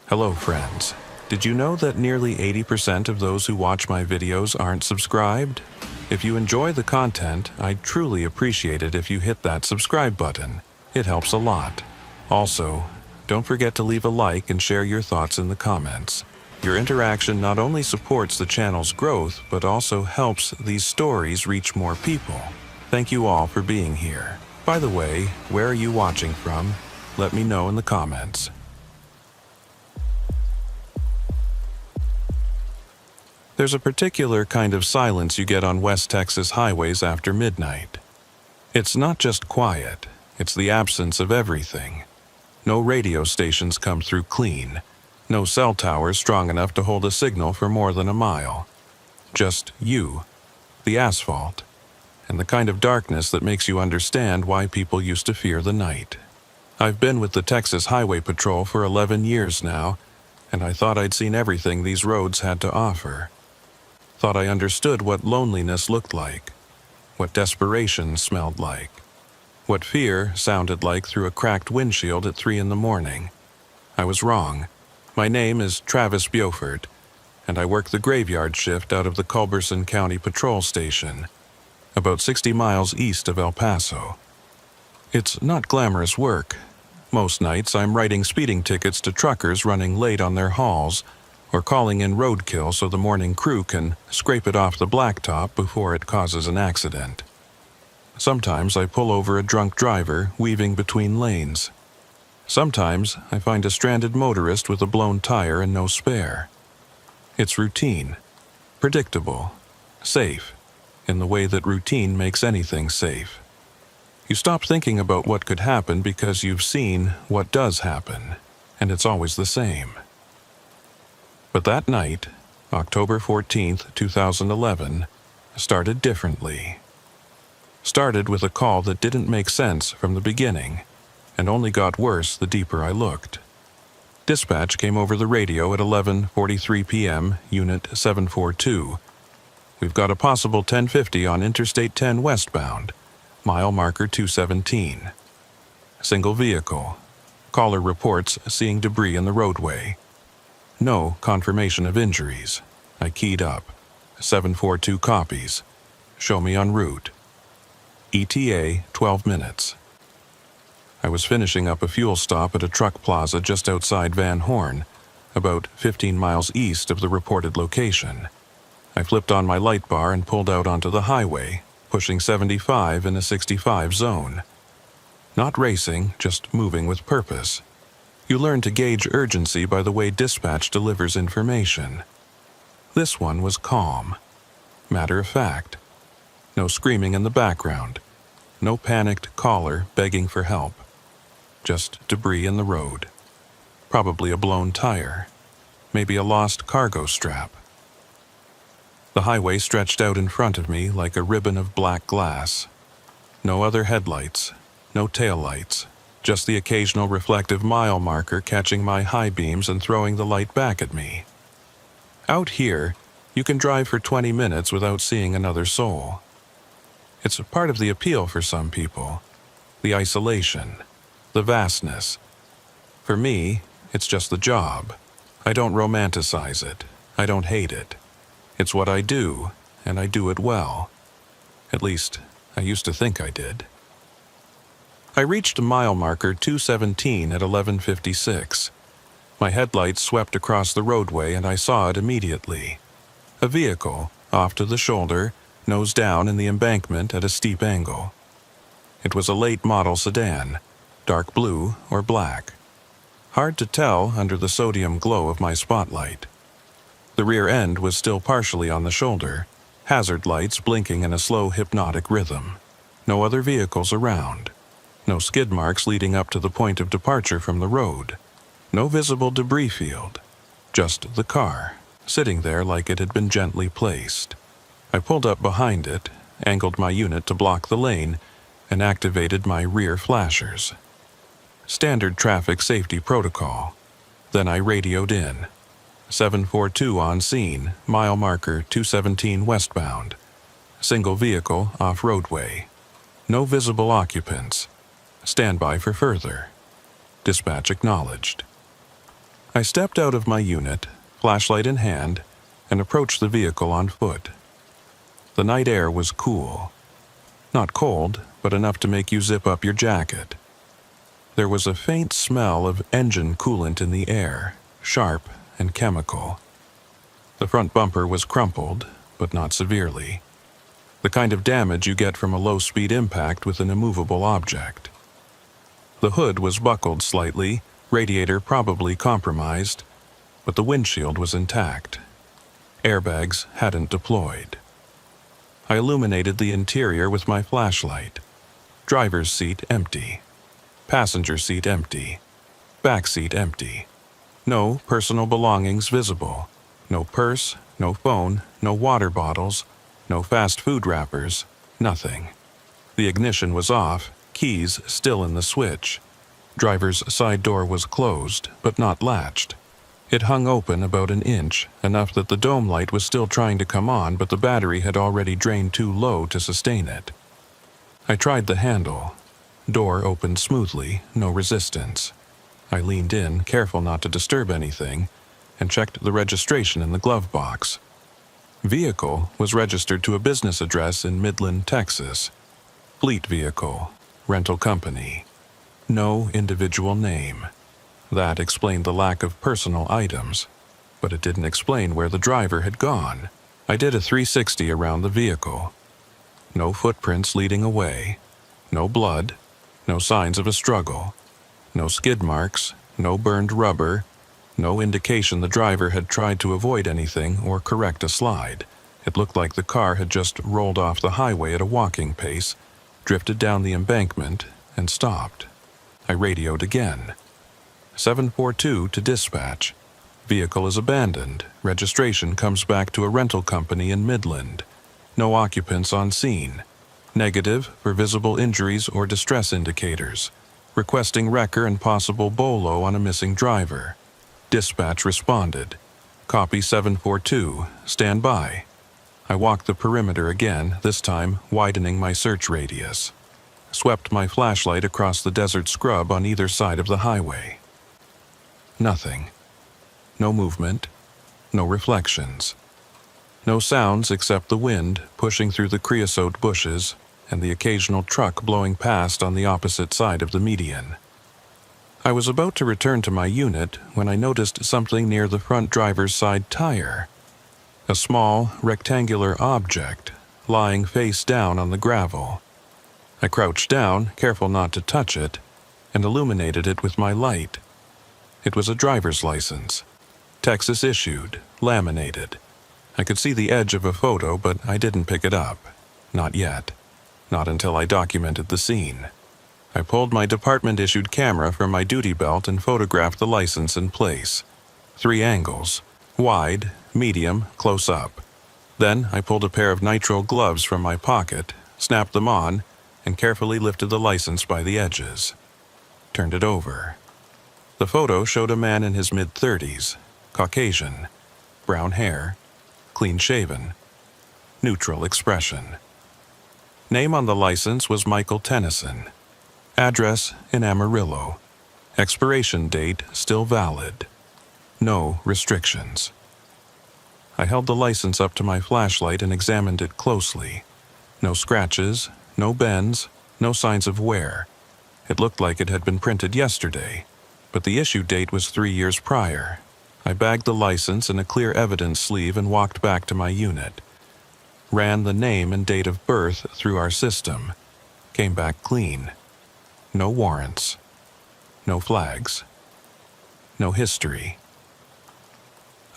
Hello friends. Did you know that nearly 80% of those who watch my videos aren't subscribed? If you enjoy the content, I'd truly appreciate it if you hit that subscribe button. It helps a lot. Also, don't forget to leave a like and share your thoughts in the comments. Your interaction not only supports the channel's growth, but also helps these stories reach more people. Thank you all for being here. By the way, where are you watching from? Let me know in the comments. There's a particular kind of silence you get on West Texas highways after midnight. It's not just quiet, it's the absence of everything. No radio stations come through clean. No cell towers strong enough to hold a signal for more than a mile. Just you, the asphalt, and the kind of darkness that makes you understand why people used to fear the night. I've been with the Texas Highway Patrol for 11 years now, and I thought I'd seen everything these roads had to offer. Thought I understood what loneliness looked like, what desperation smelled like, what fear sounded like through a cracked windshield at 3 a.m. I was wrong. My name is Travis Beaufort, and I work the graveyard shift out of the Culberson County Patrol Station, about 60 miles east of El Paso. It's not glamorous work. Most nights I'm writing speeding tickets to truckers running late on their hauls, or calling in roadkill so the morning crew can scrape it off the blacktop before it causes an accident. Sometimes I pull over a drunk driver weaving between lanes. Sometimes I find a stranded motorist with a blown tire and no spare. It's routine, predictable, safe, in the way that routine makes anything safe. You stop thinking about what could happen because you've seen what does happen, and it's always the same. But that night, October 14th, 2011, started differently. Started with a call that didn't make sense from the beginning, and only got worse the deeper I looked. Dispatch came over the radio at 11:43 p.m., Unit 742. We've got a possible 1050 on Interstate 10 westbound, mile marker 217. Single vehicle. Caller reports seeing debris in the roadway. No confirmation of injuries. I keyed up. 742 copies. Show me en route. ETA 12 minutes. I was finishing up a fuel stop at a truck plaza just outside Van Horn, about 15 miles east of the reported location. I flipped on my light bar and pulled out onto the highway, pushing 75 in a 65 zone. Not racing, just moving with purpose. You learn to gauge urgency by the way dispatch delivers information. This one was calm. Matter of fact. No screaming in the background. No panicked caller begging for help. Just debris in the road. Probably a blown tire. Maybe a lost cargo strap. The highway stretched out in front of me like a ribbon of black glass. No other headlights. No taillights. Just the occasional reflective mile marker catching my high beams and throwing the light back at me. Out here, you can drive for 20 minutes without seeing another soul. It's a part of the appeal for some people. The isolation. The vastness. For me, it's just the job. I don't romanticize it. I don't hate it. It's what I do, and I do it well. At least, I used to think I did. I reached mile marker 217 at 11:56. My headlights swept across the roadway and I saw it immediately. A vehicle, off to the shoulder, nose down in the embankment at a steep angle. It was a late model sedan, dark blue or black. Hard to tell under the sodium glow of my spotlight. The rear end was still partially on the shoulder, hazard lights blinking in a slow hypnotic rhythm. No other vehicles around. No skid marks leading up to the point of departure from the road. No visible debris field. Just the car, sitting there like it had been gently placed. I pulled up behind it, angled my unit to block the lane, and activated my rear flashers. Standard traffic safety protocol. Then I radioed in. 742 on scene, mile marker 217 westbound. Single vehicle off roadway. No visible occupants. Stand by for further. Dispatch acknowledged. I stepped out of my unit, flashlight in hand, and approached the vehicle on foot. The night air was cool. Not cold, but enough to make you zip up your jacket. There was a faint smell of engine coolant in the air, sharp and chemical. The front bumper was crumpled, but not severely. The kind of damage you get from a low-speed impact with an immovable object. The hood was buckled slightly, radiator probably compromised, but the windshield was intact. Airbags hadn't deployed. I illuminated the interior with my flashlight. Driver's seat empty. Passenger seat empty. Back seat empty. No personal belongings visible. No purse, no phone, no water bottles, no fast food wrappers, nothing. The ignition was off, keys still in the switch. Driver's side door was closed, but not latched. It hung open about an inch, enough that the dome light was still trying to come on, but the battery had already drained too low to sustain it. I tried the handle. Door opened smoothly, no resistance. I leaned in, careful not to disturb anything, and checked the registration in the glove box. Vehicle was registered to a business address in Midland, Texas. Fleet vehicle, rental company. No individual name. That explained the lack of personal items, but it didn't explain where the driver had gone. I did a 360 around the vehicle. No footprints leading away. No blood. No signs of a struggle. No skid marks. No burned rubber. No indication the driver had tried to avoid anything or correct a slide. It looked like the car had just rolled off the highway at a walking pace, drifted down the embankment, and stopped. I radioed again. 742 to dispatch. Vehicle is abandoned. Registration comes back to a rental company in Midland. No occupants on scene. Negative for visible injuries or distress indicators. Requesting wrecker and possible bolo on a missing driver. Dispatch responded. Copy 742. Stand by. I walked the perimeter again, this time widening my search radius. Swept my flashlight across the desert scrub on either side of the highway. Nothing. No movement. No reflections. No sounds except the wind pushing through the creosote bushes and the occasional truck blowing past on the opposite side of the median. I was about to return to my unit when I noticed something near the front driver's side tire. A small, rectangular object lying face down on the gravel. I crouched down, careful not to touch it, and illuminated it with my light. It was a driver's license. Texas issued, laminated. I could see the edge of a photo, but I didn't pick it up. Not yet. Not until I documented the scene. I pulled my department-issued camera from my duty belt and photographed the license in place. 3 angles: wide, medium, close up. Then I pulled a pair of nitrile gloves from my pocket, snapped them on, and carefully lifted the license by the edges. Turned it over. The photo showed a man in his mid-30s, Caucasian, brown hair, clean-shaven, neutral expression. Name on the license was Michael Tennyson. Address in Amarillo. Expiration date still valid. No restrictions. I held the license up to my flashlight and examined it closely. No scratches, no bends, no signs of wear. It looked like it had been printed yesterday, but the issue date was 3 years prior. I bagged the license in a clear evidence sleeve and walked back to my unit. Ran the name and date of birth through our system. Came back clean. No warrants. No flags. No history.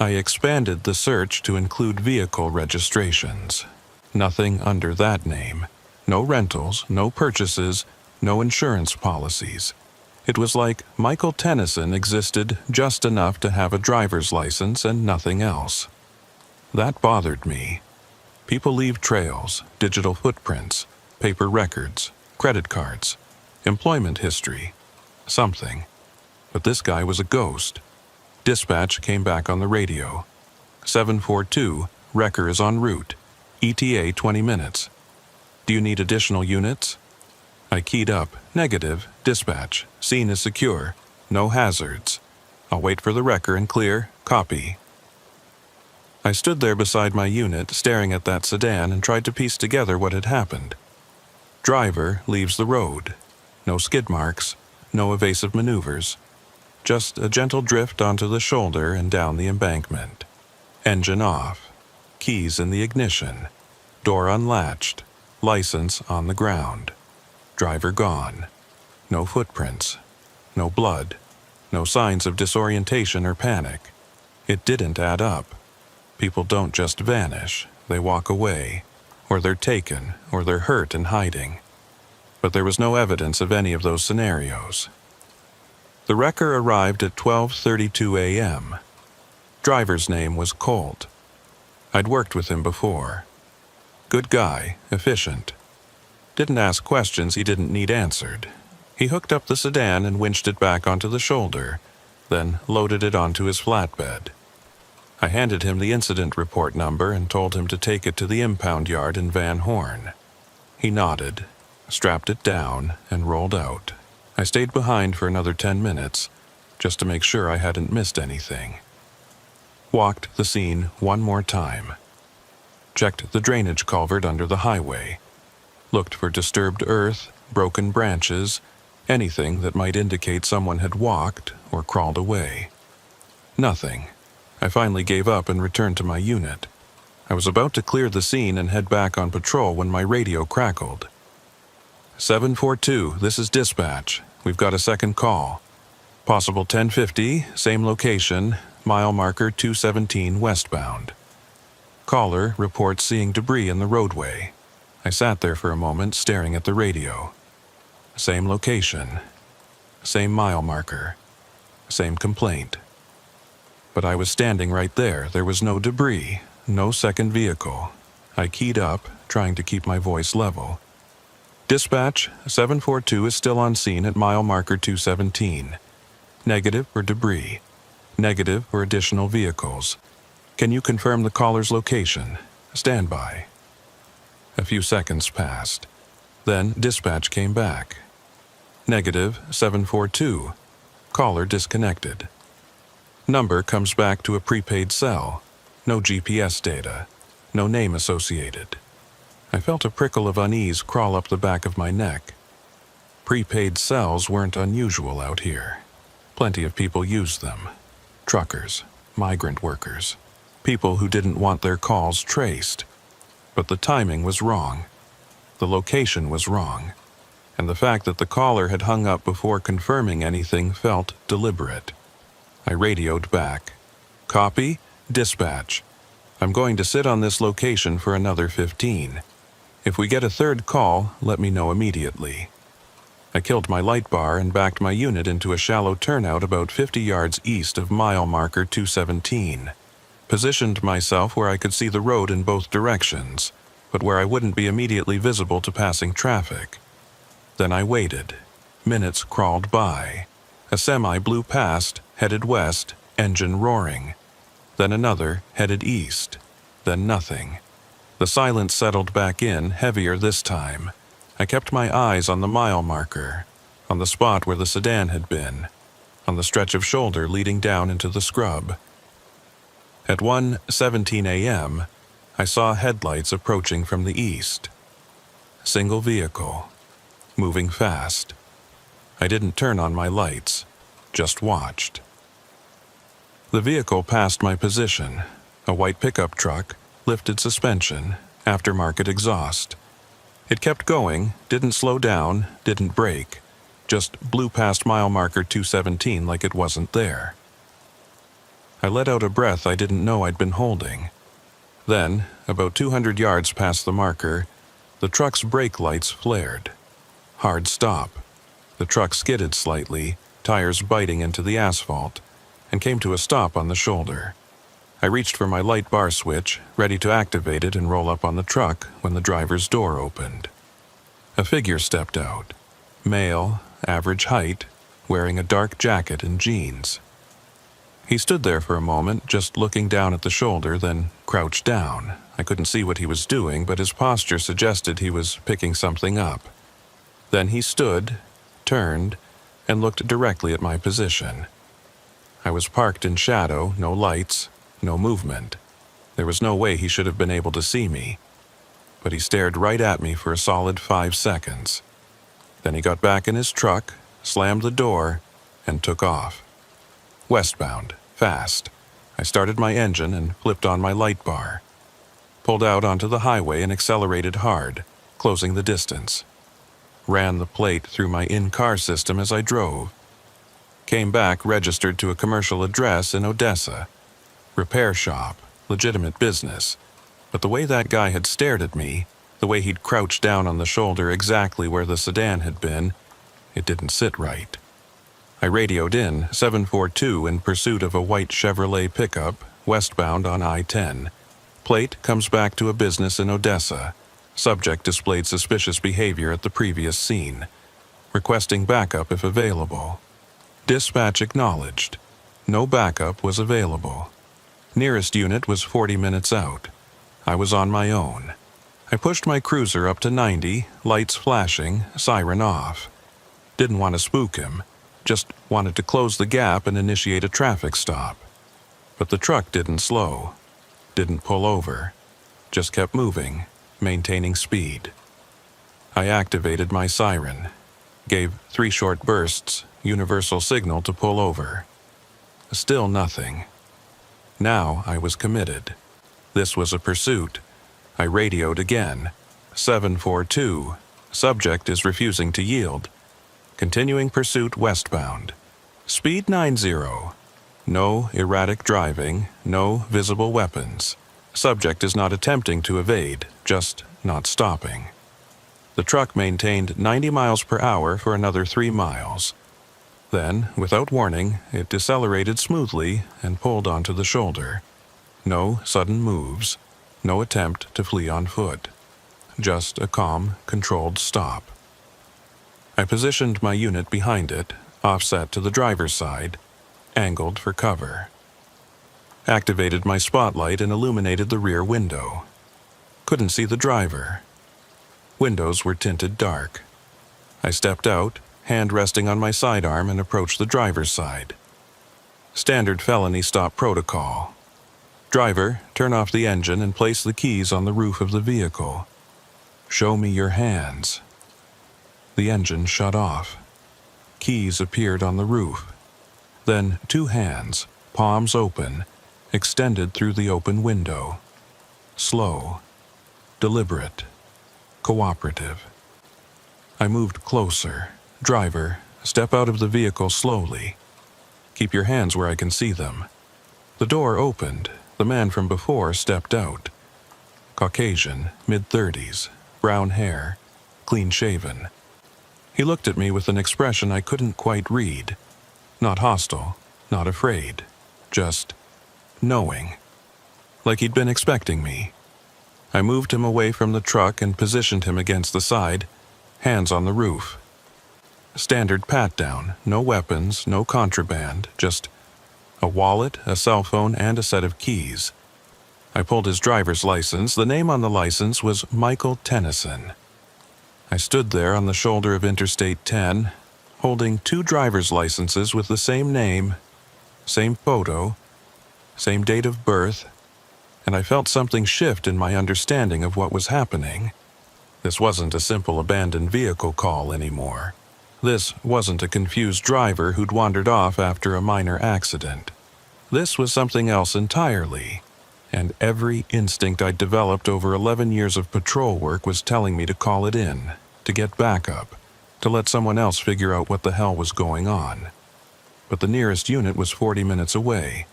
I expanded the search to include vehicle registrations. Nothing under that name. No rentals, no purchases, no insurance policies. It was like Michael Tennyson existed just enough to have a driver's license and nothing else. That bothered me. People leave trails, digital footprints, paper records, credit cards, employment history, something. But this guy was a ghost. Dispatch came back on the radio. 742, wrecker is en route. ETA 20 minutes. Do you need additional units? I keyed up, negative, dispatch, scene is secure, no hazards. I'll wait for the wrecker and clear. Copy. I stood there beside my unit, staring at that sedan, and tried to piece together what had happened. Driver leaves the road. No skid marks, no evasive maneuvers. Just a gentle drift onto the shoulder and down the embankment. Engine off. Keys in the ignition. Door unlatched. License on the ground. Driver gone. No footprints. No blood. No signs of disorientation or panic. It didn't add up. People don't just vanish. They walk away. Or they're taken, or they're hurt and hiding. But there was no evidence of any of those scenarios. The wrecker arrived at 12:32 a.m. Driver's name was Colt. I'd worked with him before. Good guy, efficient. Didn't ask questions he didn't need answered. He hooked up the sedan and winched it back onto the shoulder, then loaded it onto his flatbed. I handed him the incident report number and told him to take it to the impound yard in Van Horn. He nodded, strapped it down, and rolled out. I stayed behind for another 10 minutes, just to make sure I hadn't missed anything. Walked the scene one more time. Checked the drainage culvert under the highway. Looked for disturbed earth, broken branches, anything that might indicate someone had walked or crawled away. Nothing. I finally gave up and returned to my unit. I was about to clear the scene and head back on patrol when my radio crackled. 742, this is dispatch. We've got a second call. Possible 1050, same location, mile marker 217 westbound. Caller reports seeing debris in the roadway. I sat there for a moment staring at the radio. Same location. Same mile marker. Same complaint. But I was standing right there. There was no debris, no second vehicle. I keyed up, trying to keep my voice level. Dispatch, 742 is still on scene at mile marker 217. Negative or debris. Negative or additional vehicles. Can you confirm the caller's location? Stand by. A few seconds passed. Then dispatch came back. Negative, 742. Caller disconnected. Number comes back to a prepaid cell. No GPS data. No name associated. I felt a prickle of unease crawl up the back of my neck. Prepaid cells weren't unusual out here. Plenty of people used them. Truckers, migrant workers, people who didn't want their calls traced. But the timing was wrong. The location was wrong. And the fact that the caller had hung up before confirming anything felt deliberate. I radioed back. Copy, dispatch. I'm going to sit on this location for another 15. If we get a third call, let me know immediately. I killed my light bar and backed my unit into a shallow turnout about 50 yards east of mile marker 217. Positioned myself where I could see the road in both directions, but where I wouldn't be immediately visible to passing traffic. Then I waited. Minutes crawled by. A semi blew past, headed west, engine roaring. Then another, headed east. Then nothing. The silence settled back in, heavier this time. I kept my eyes on the mile marker, on the spot where the sedan had been, on the stretch of shoulder leading down into the scrub. At 1:17 a.m., I saw headlights approaching from the east. Single vehicle. Moving fast. I didn't turn on my lights, just watched. The vehicle passed my position, a white pickup truck, lifted suspension, aftermarket exhaust. It kept going, didn't slow down, didn't brake, just blew past mile marker 217 like it wasn't there. I let out a breath I didn't know I'd been holding. Then, about 200 yards past the marker, the truck's brake lights flared. Hard stop. The truck skidded slightly, tires biting into the asphalt, and came to a stop on the shoulder. I reached for my light bar switch, ready to activate it and roll up on the truck when the driver's door opened. A figure stepped out. Male, average height, wearing a dark jacket and jeans. He stood there for a moment, just looking down at the shoulder, then crouched down. I couldn't see what he was doing, but his posture suggested he was picking something up. Then he stood, turned, and looked directly at my position. I was parked in shadow, no lights, no movement. There was no way he should have been able to see me. But he stared right at me for a solid 5 seconds. Then he got back in his truck, slammed the door, and took off. Westbound, fast. I started my engine and flipped on my light bar. Pulled out onto the highway and accelerated hard, closing the distance. Ran the plate through my in-car system as I drove. Came back registered to a commercial address in Odessa. Repair shop, legitimate business. But the way that guy had stared at me, the way he'd crouched down on the shoulder exactly where the sedan had been, it didn't sit right. I radioed in 742 in pursuit of a white Chevrolet pickup, westbound on I-10. Plate comes back to a business in Odessa. Subject displayed suspicious behavior at the previous scene. Requesting backup if available. Dispatch acknowledged. No backup was available. Nearest unit was 40 minutes out. I was on my own. I pushed my cruiser up to 90, lights flashing, siren off. Didn't want to spook him, just wanted to close the gap and initiate a traffic stop. But the truck didn't slow, didn't pull over, just kept moving, maintaining speed. I activated my siren, gave 3 short bursts, universal signal to pull over. Still nothing. Now I was committed. This was a pursuit. I radioed again. 742. Subject is refusing to yield. Continuing pursuit westbound. Speed 90. No erratic driving, no visible weapons. Subject is not attempting to evade, just not stopping. The truck maintained 90 miles per hour for another 3 miles. Then, without warning, it decelerated smoothly and pulled onto the shoulder. No sudden moves, no attempt to flee on foot. Just a calm, controlled stop. I positioned my unit behind it, offset to the driver's side, angled for cover. Activated my spotlight and illuminated the rear window. Couldn't see the driver. Windows were tinted dark. I stepped out, hand resting on my sidearm, and approached the driver's side. Standard felony stop protocol. Driver, turn off the engine and place the keys on the roof of the vehicle. Show me your hands. The engine shut off. Keys appeared on the roof. Then 2 hands, palms open, extended through the open window. Slow, deliberate, cooperative. I moved closer. Driver, step out of the vehicle slowly. Keep your hands where I can see them. The door opened. The man from before stepped out. Caucasian, mid-30s, brown hair, clean-shaven. He looked at me with an expression I couldn't quite read. Not hostile, not afraid, just knowing. Like he'd been expecting me. I moved him away from the truck and positioned him against the side, hands on the roof. Standard pat-down, no weapons, no contraband, just a wallet, a cell phone, and a set of keys. I pulled his driver's license. The name on the license was Michael Tennyson. I stood there on the shoulder of Interstate 10, holding 2 driver's licenses with the same name, same photo, same date of birth, and I felt something shift in my understanding of what was happening. This wasn't a simple abandoned vehicle call anymore. This wasn't a confused driver who'd wandered off after a minor accident. This was something else entirely, and every instinct I'd developed over 11 years of patrol work was telling me to call it in, to get backup, to let someone else figure out what the hell was going on. But the nearest unit was 40 minutes away,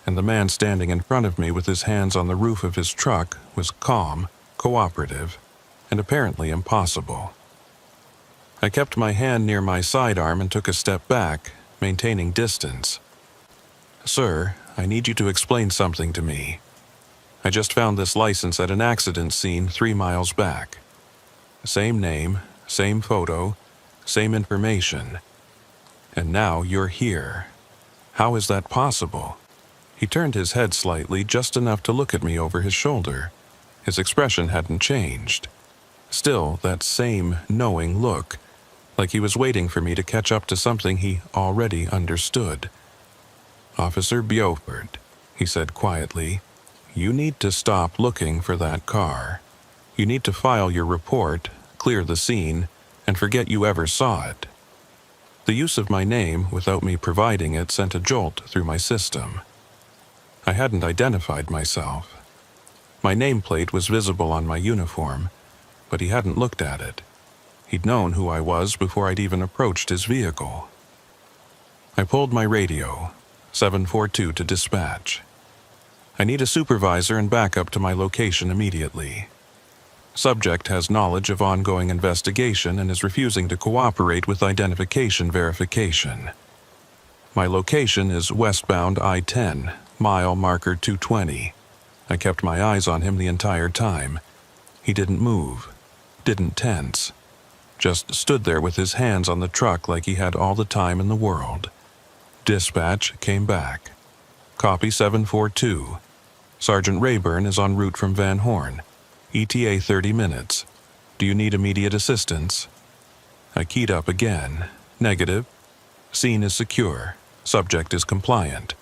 and the man standing in front of me with his hands on the roof of his truck was calm, cooperative, and apparently impossible. I kept my hand near my sidearm and took a step back, maintaining distance. "Sir, I need you to explain something to me. I just found this license at an accident scene 3 miles back. Same name, same photo, same information. And now you're here. How is that possible?" He turned his head slightly, just enough to look at me over his shoulder. His expression hadn't changed. Still, that same knowing look, like he was waiting for me to catch up to something he already understood. "Officer Beaufort," he said quietly, "you need to stop looking for that car. You need to file your report, clear the scene, and forget you ever saw it." The use of my name without me providing it sent a jolt through my system. I hadn't identified myself. My nameplate was visible on my uniform, but he hadn't looked at it. He'd known who I was before I'd even approached his vehicle. I pulled my radio, 742 to dispatch. "I need a supervisor and backup to my location immediately. Subject has knowledge of ongoing investigation and is refusing to cooperate with identification verification. My location is westbound I-10, mile marker 220. I kept my eyes on him the entire time. He didn't move, didn't tense, just stood there with his hands on the truck like he had all the time in the world. Dispatch came back. "Copy 742. Sergeant Rayburn is en route from Van Horn. ETA 30 minutes. Do you need immediate assistance?" I keyed up again. "Negative. Scene is secure. Subject is compliant.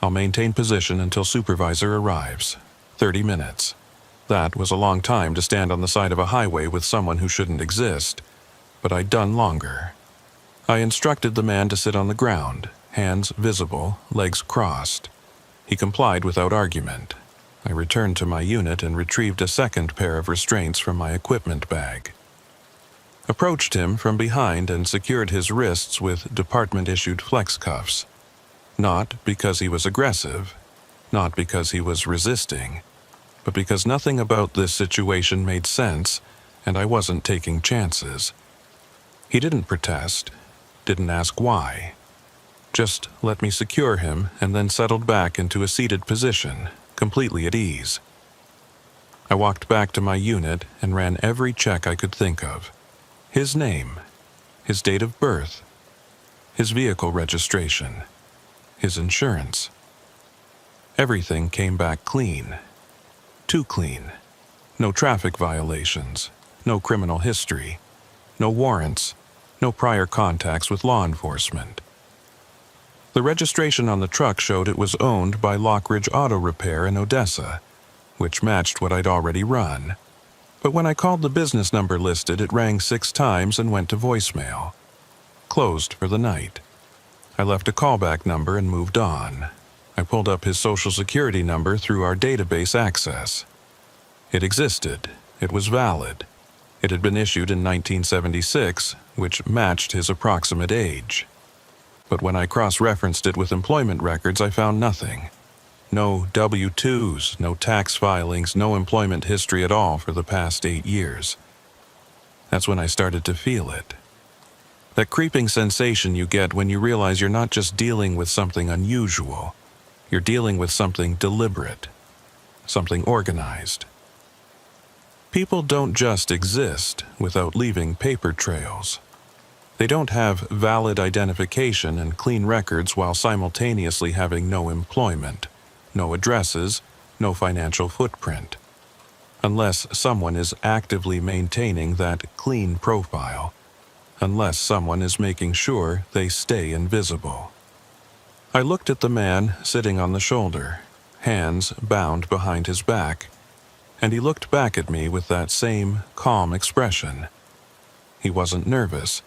I'll maintain position until supervisor arrives. 30 minutes. That was a long time to stand on the side of a highway with someone who shouldn't exist, but I'd done longer. I instructed the man to sit on the ground, hands visible, legs crossed. He complied without argument. I returned to my unit and retrieved a second pair of restraints from my equipment bag. Approached him from behind and secured his wrists with department-issued flex cuffs. Not because he was aggressive, not because he was resisting, but because nothing about this situation made sense and I wasn't taking chances. He didn't protest, didn't ask why. Just let me secure him and then settled back into a seated position, completely at ease. I walked back to my unit and ran every check I could think of. His name, his date of birth, his vehicle registration, his insurance. Everything came back clean. Too clean. No traffic violations, no criminal history, no warrants, no prior contacts with law enforcement. The registration on the truck showed it was owned by Lockridge Auto Repair in Odessa, which matched what I'd already run. But when I called the business number listed, it rang 6 times and went to voicemail. Closed for the night. I left a callback number and moved on. I pulled up his social security number through our database access. It existed. It was valid. It had been issued in 1976, which matched his approximate age. But when I cross-referenced it with employment records, I found nothing. No W-2s, no tax filings, no employment history at all for the past 8 years. That's when I started to feel it. That creeping sensation you get when you realize you're not just dealing with something unusual, you're dealing with something deliberate, something organized. People don't just exist without leaving paper trails. They don't have valid identification and clean records while simultaneously having no employment, no addresses, no financial footprint. Unless someone is actively maintaining that clean profile, unless someone is making sure they stay invisible. I looked at the man sitting on the shoulder, hands bound behind his back, and he looked back at me with that same calm expression. He wasn't nervous,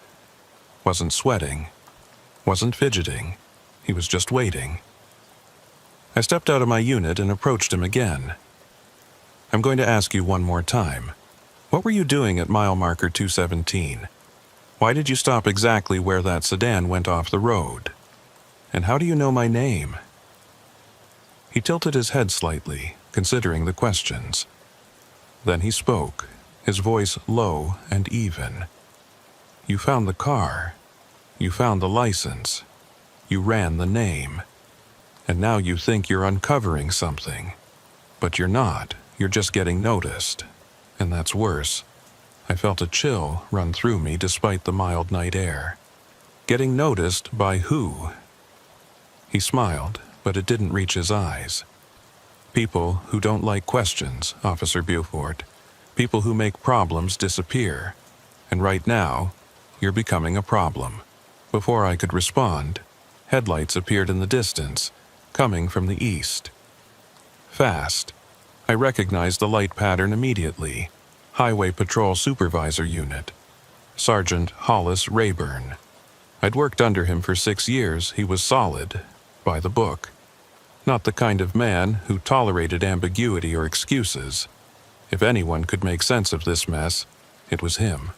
wasn't sweating, wasn't fidgeting. He was just waiting. I stepped out of my unit and approached him again. "I'm going to ask you one more time. What were you doing at mile marker 217? Why did you stop exactly where that sedan went off the road? And how do you know my name?" He tilted his head slightly, considering the questions. Then he spoke, his voice low and even. "You found the car. You found the license. You ran the name. And now you think you're uncovering something. But you're not. You're just getting noticed. And that's worse." I felt a chill run through me despite the mild night air. Getting noticed by who? He smiled, but it didn't reach his eyes. "People who don't like questions, Officer Beaufort. People who make problems disappear. And right now, you're becoming a problem." Before I could respond, headlights appeared in the distance, coming from the east. Fast. I recognized the light pattern immediately. Highway Patrol Supervisor Unit. Sergeant Hollis Rayburn. I'd worked under him for 6 years. He was solid, by the book. Not the kind of man who tolerated ambiguity or excuses. If anyone could make sense of this mess, it was him.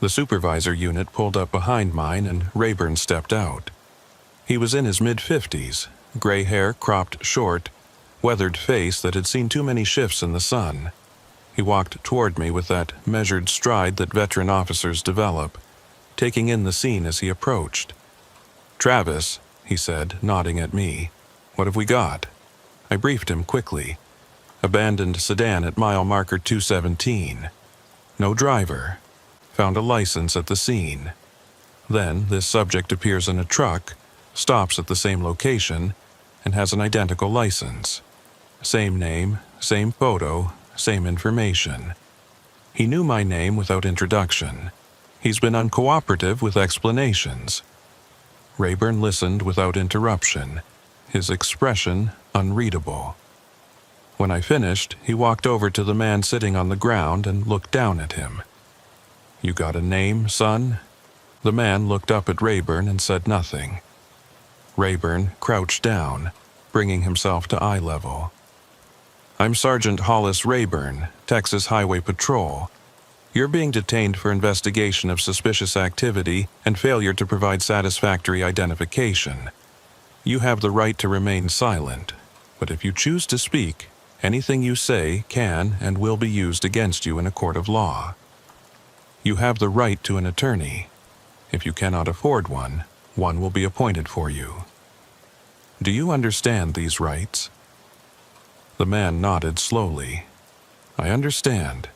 The supervisor unit pulled up behind mine and Rayburn stepped out. He was in his mid-50s, gray hair cropped short, weathered face that had seen too many shifts in the sun. He walked toward me with that measured stride that veteran officers develop, taking in the scene as he approached. "Travis," he said, nodding at me, "what have we got?" I briefed him quickly. Abandoned sedan at mile marker 217. No driver. Found a license at the scene. Then this subject appears in a truck, stops at the same location, and has an identical license. Same name, same photo, same information. He knew my name without introduction. He's been uncooperative with explanations. Rayburn listened without interruption, his expression unreadable. When I finished, he walked over to the man sitting on the ground and looked down at him. "You got a name, son?" The man looked up at Rayburn and said nothing. Rayburn crouched down, bringing himself to eye level. "I'm Sergeant Hollis Rayburn, Texas Highway Patrol. You're being detained for investigation of suspicious activity and failure to provide satisfactory identification. You have the right to remain silent, but if you choose to speak, anything you say can and will be used against you in a court of law. You have the right to an attorney. If you cannot afford one, one will be appointed for you. Do you understand these rights?" The man nodded slowly. "I understand."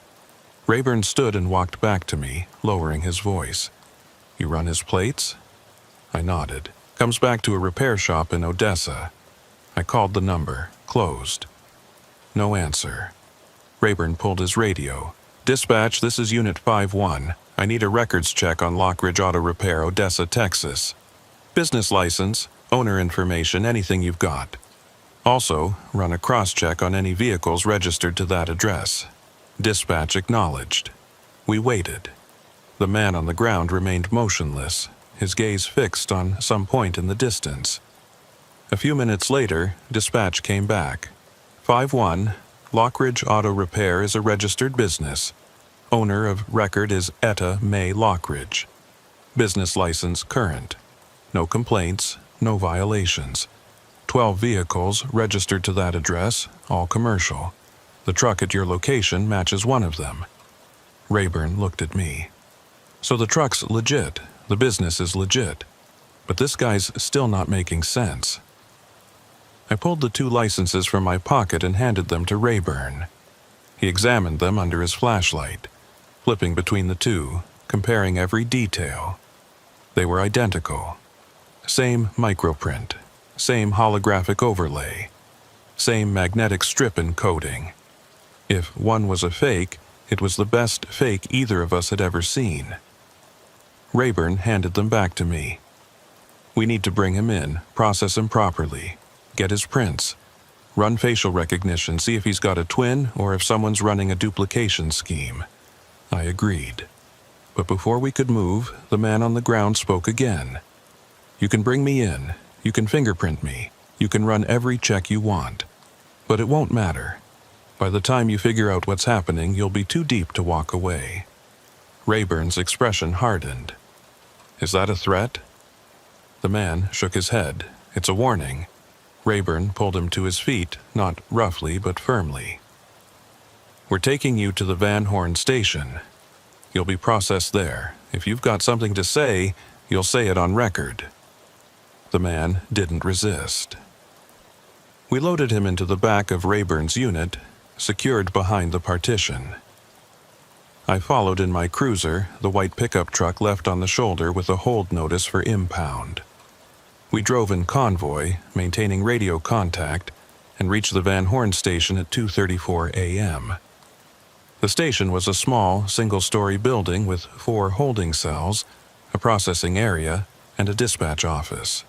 Rayburn stood and walked back to me, lowering his voice. "You run his plates?" I nodded. "Comes back to a repair shop in Odessa." I called the number. Closed. No answer. Rayburn pulled his radio. "Dispatch, this is Unit 5-1. I need a records check on Lockridge Auto Repair, Odessa, Texas. Business license, owner information, anything you've got. Also, run a cross-check on any vehicles registered to that address." Dispatch acknowledged. We waited. The man on the ground remained motionless, his gaze fixed on some point in the distance. A few minutes later, dispatch came back. 5-1, Lockridge Auto Repair is a registered business. Owner of record is Etta May Lockridge. Business license current. No complaints, no violations. 12 vehicles registered to that address, all commercial. The truck at your location matches one of them. Rayburn looked at me. "So the truck's legit, the business is legit. But this guy's still not making sense." I pulled the 2 licenses from my pocket and handed them to Rayburn. He examined them under his flashlight, flipping between the 2, comparing every detail. They were identical. Same microprint, same holographic overlay, same magnetic strip and coating. If one was a fake, it was the best fake either of us had ever seen. Rayburn handed them back to me. "We need to bring him in, process him properly, get his prints, run facial recognition, see if he's got a twin or if someone's running a duplication scheme." I agreed. But before we could move, the man on the ground spoke again. "You can bring me in, you can fingerprint me, you can run every check you want. But it won't matter. By the time you figure out what's happening, you'll be too deep to walk away." Rayburn's expression hardened. "Is that a threat?" The man shook his head. "It's a warning." Rayburn pulled him to his feet, not roughly but firmly. "We're taking you to the Van Horn station. You'll be processed there. If you've got something to say, you'll say it on record." The man didn't resist. We loaded him into the back of Rayburn's unit, secured behind the partition. I followed in my cruiser, the white pickup truck left on the shoulder with a hold notice for impound. We drove in convoy, maintaining radio contact, and reached the Van Horn station at 2:34 a.m. The station was a small, single-story building with 4 holding cells, a processing area, and a dispatch office.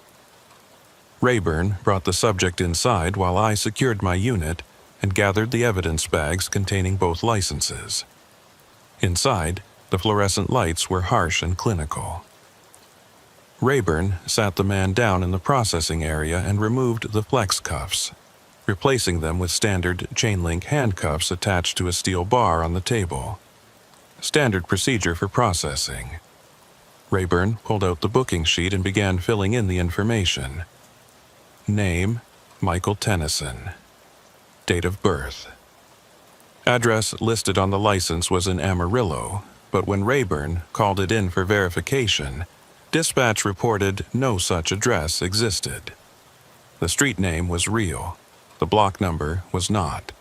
Rayburn brought the subject inside while I secured my unit and gathered the evidence bags containing both licenses. Inside, the fluorescent lights were harsh and clinical. Rayburn sat the man down in the processing area and removed the flex cuffs, replacing them with standard chain-link handcuffs attached to a steel bar on the table. Standard procedure for processing. Rayburn pulled out the booking sheet and began filling in the information. Name, Michael Tennyson. Date of birth. Address listed on the license was in Amarillo, but when Rayburn called it in for verification, dispatch reported no such address existed. The street name was real. The block number was not.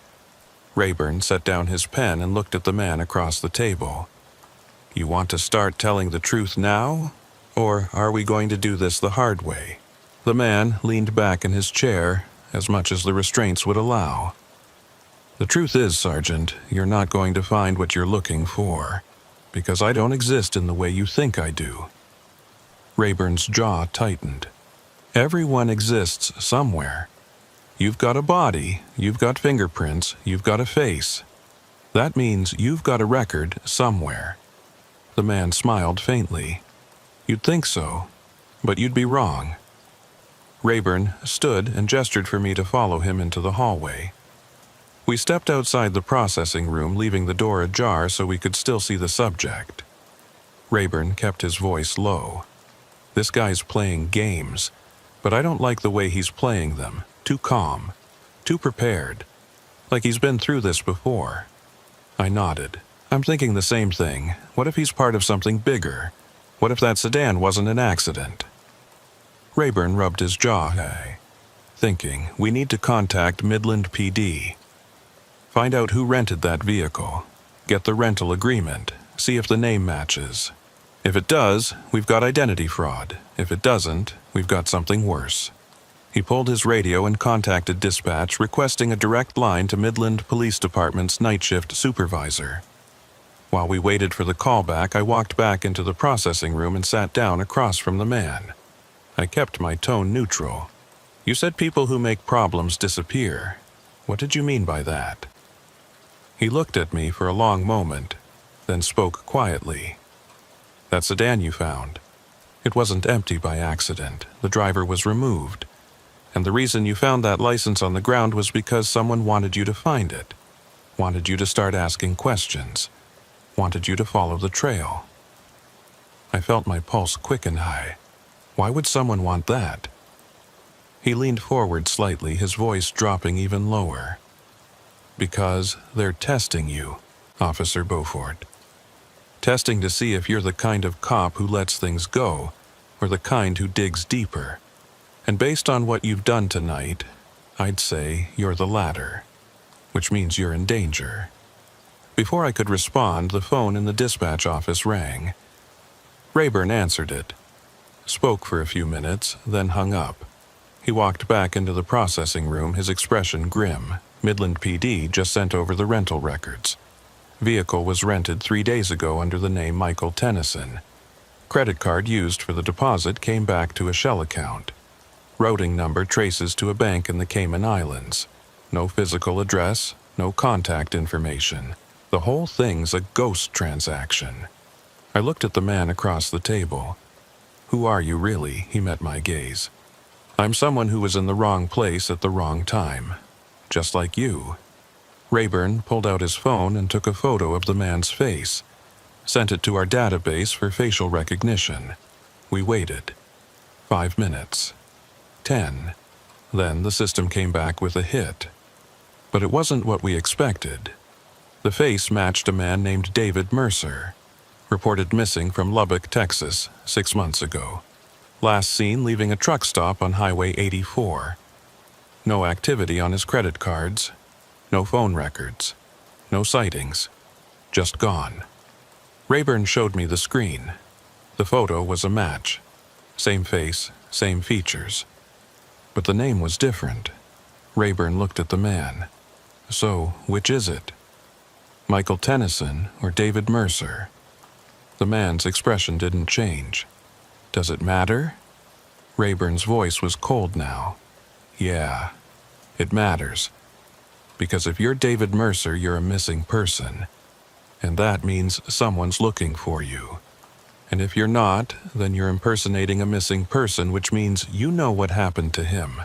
Rayburn set down his pen and looked at the man across the table. You want to start telling the truth now? Or are we going to do this the hard way? The man leaned back in his chair, as much as the restraints would allow. The truth is, Sergeant, you're not going to find what you're looking for, because I don't exist in the way you think I do. Rayburn's jaw tightened. Everyone exists somewhere. You've got a body, you've got fingerprints, you've got a face. That means you've got a record somewhere. The man smiled faintly. You'd think so, but you'd be wrong. Rayburn stood and gestured for me to follow him into the hallway. We stepped outside the processing room, leaving the door ajar so we could still see the subject. Rayburn kept his voice low. This guy's playing games, but I don't like the way he's playing them. Too calm, too prepared, like he's been through this before. I nodded. I'm thinking the same thing. What if he's part of something bigger? What if that sedan wasn't an accident? Rayburn rubbed his jaw, thinking, we need to contact Midland PD. Find out who rented that vehicle. Get the rental agreement. See if the name matches. If it does, we've got identity fraud. If it doesn't, we've got something worse. He pulled his radio and contacted dispatch, requesting a direct line to Midland Police Department's night shift supervisor. While we waited for the callback, I walked back into the processing room and sat down across from the man. I kept my tone neutral. You said people who make problems disappear. What did you mean by that? He looked at me for a long moment, then spoke quietly. That sedan you found. It wasn't empty by accident. The driver was removed. And the reason you found that license on the ground was because someone wanted you to find it. Wanted you to start asking questions. Wanted you to follow the trail. I felt my pulse quicken high. Why would someone want that? He leaned forward slightly, his voice dropping even lower. Because they're testing you, Officer Beaufort. Testing to see if you're the kind of cop who lets things go, or the kind who digs deeper. And based on what you've done tonight, I'd say you're the latter, which means you're in danger. Before I could respond, the phone in the dispatch office rang. Rayburn answered it, spoke for a few minutes, then hung up. He walked back into the processing room, his expression grim. Midland PD just sent over the rental records. Vehicle was rented 3 days ago under the name Michael Tennyson. Credit card used for the deposit came back to a shell account. Routing number traces to a bank in the Cayman Islands. No physical address, no contact information. The whole thing's a ghost transaction. I looked at the man across the table. Who are you really? He met my gaze. I'm someone who was in the wrong place at the wrong time. Just like you. Rayburn pulled out his phone and took a photo of the man's face. Sent it to our database for facial recognition. We waited. 5 minutes. 10. Then the system came back with a hit. But it wasn't what we expected. The face matched a man named David Mercer, reported missing from Lubbock, Texas, 6 months ago. Last seen leaving a truck stop on Highway 84. No activity on his credit cards. No phone records. No sightings. Just gone. Rayburn showed me the screen. The photo was a match. Same face, same features. But the name was different. Rayburn looked at the man. So, which is it? Michael Tennyson or David Mercer? The man's expression didn't change. Does it matter? Rayburn's voice was cold now. Yeah, it matters. Because if you're David Mercer, you're a missing person. And that means someone's looking for you. And if you're not, then you're impersonating a missing person, which means you know what happened to him.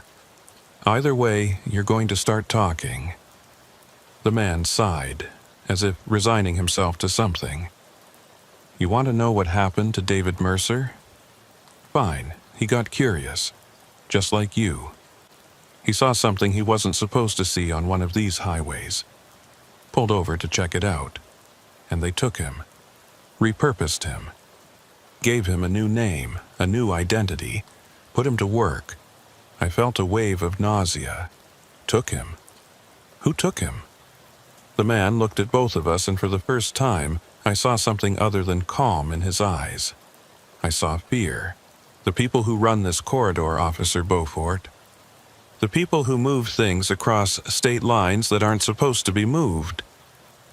Either way, you're going to start talking. The man sighed, as if resigning himself to something. You want to know what happened to David Mercer? Fine, he got curious, just like you. He saw something he wasn't supposed to see on one of these highways. Pulled over to check it out. And they took him. Repurposed him. Gave him a new name, a new identity. Put him to work. I felt a wave of nausea. Took him. Who took him? The man looked at both of us, and for the first time, I saw something other than calm in his eyes. I saw fear. The people who run this corridor, Officer Beaufort. The people who move things across state lines that aren't supposed to be moved.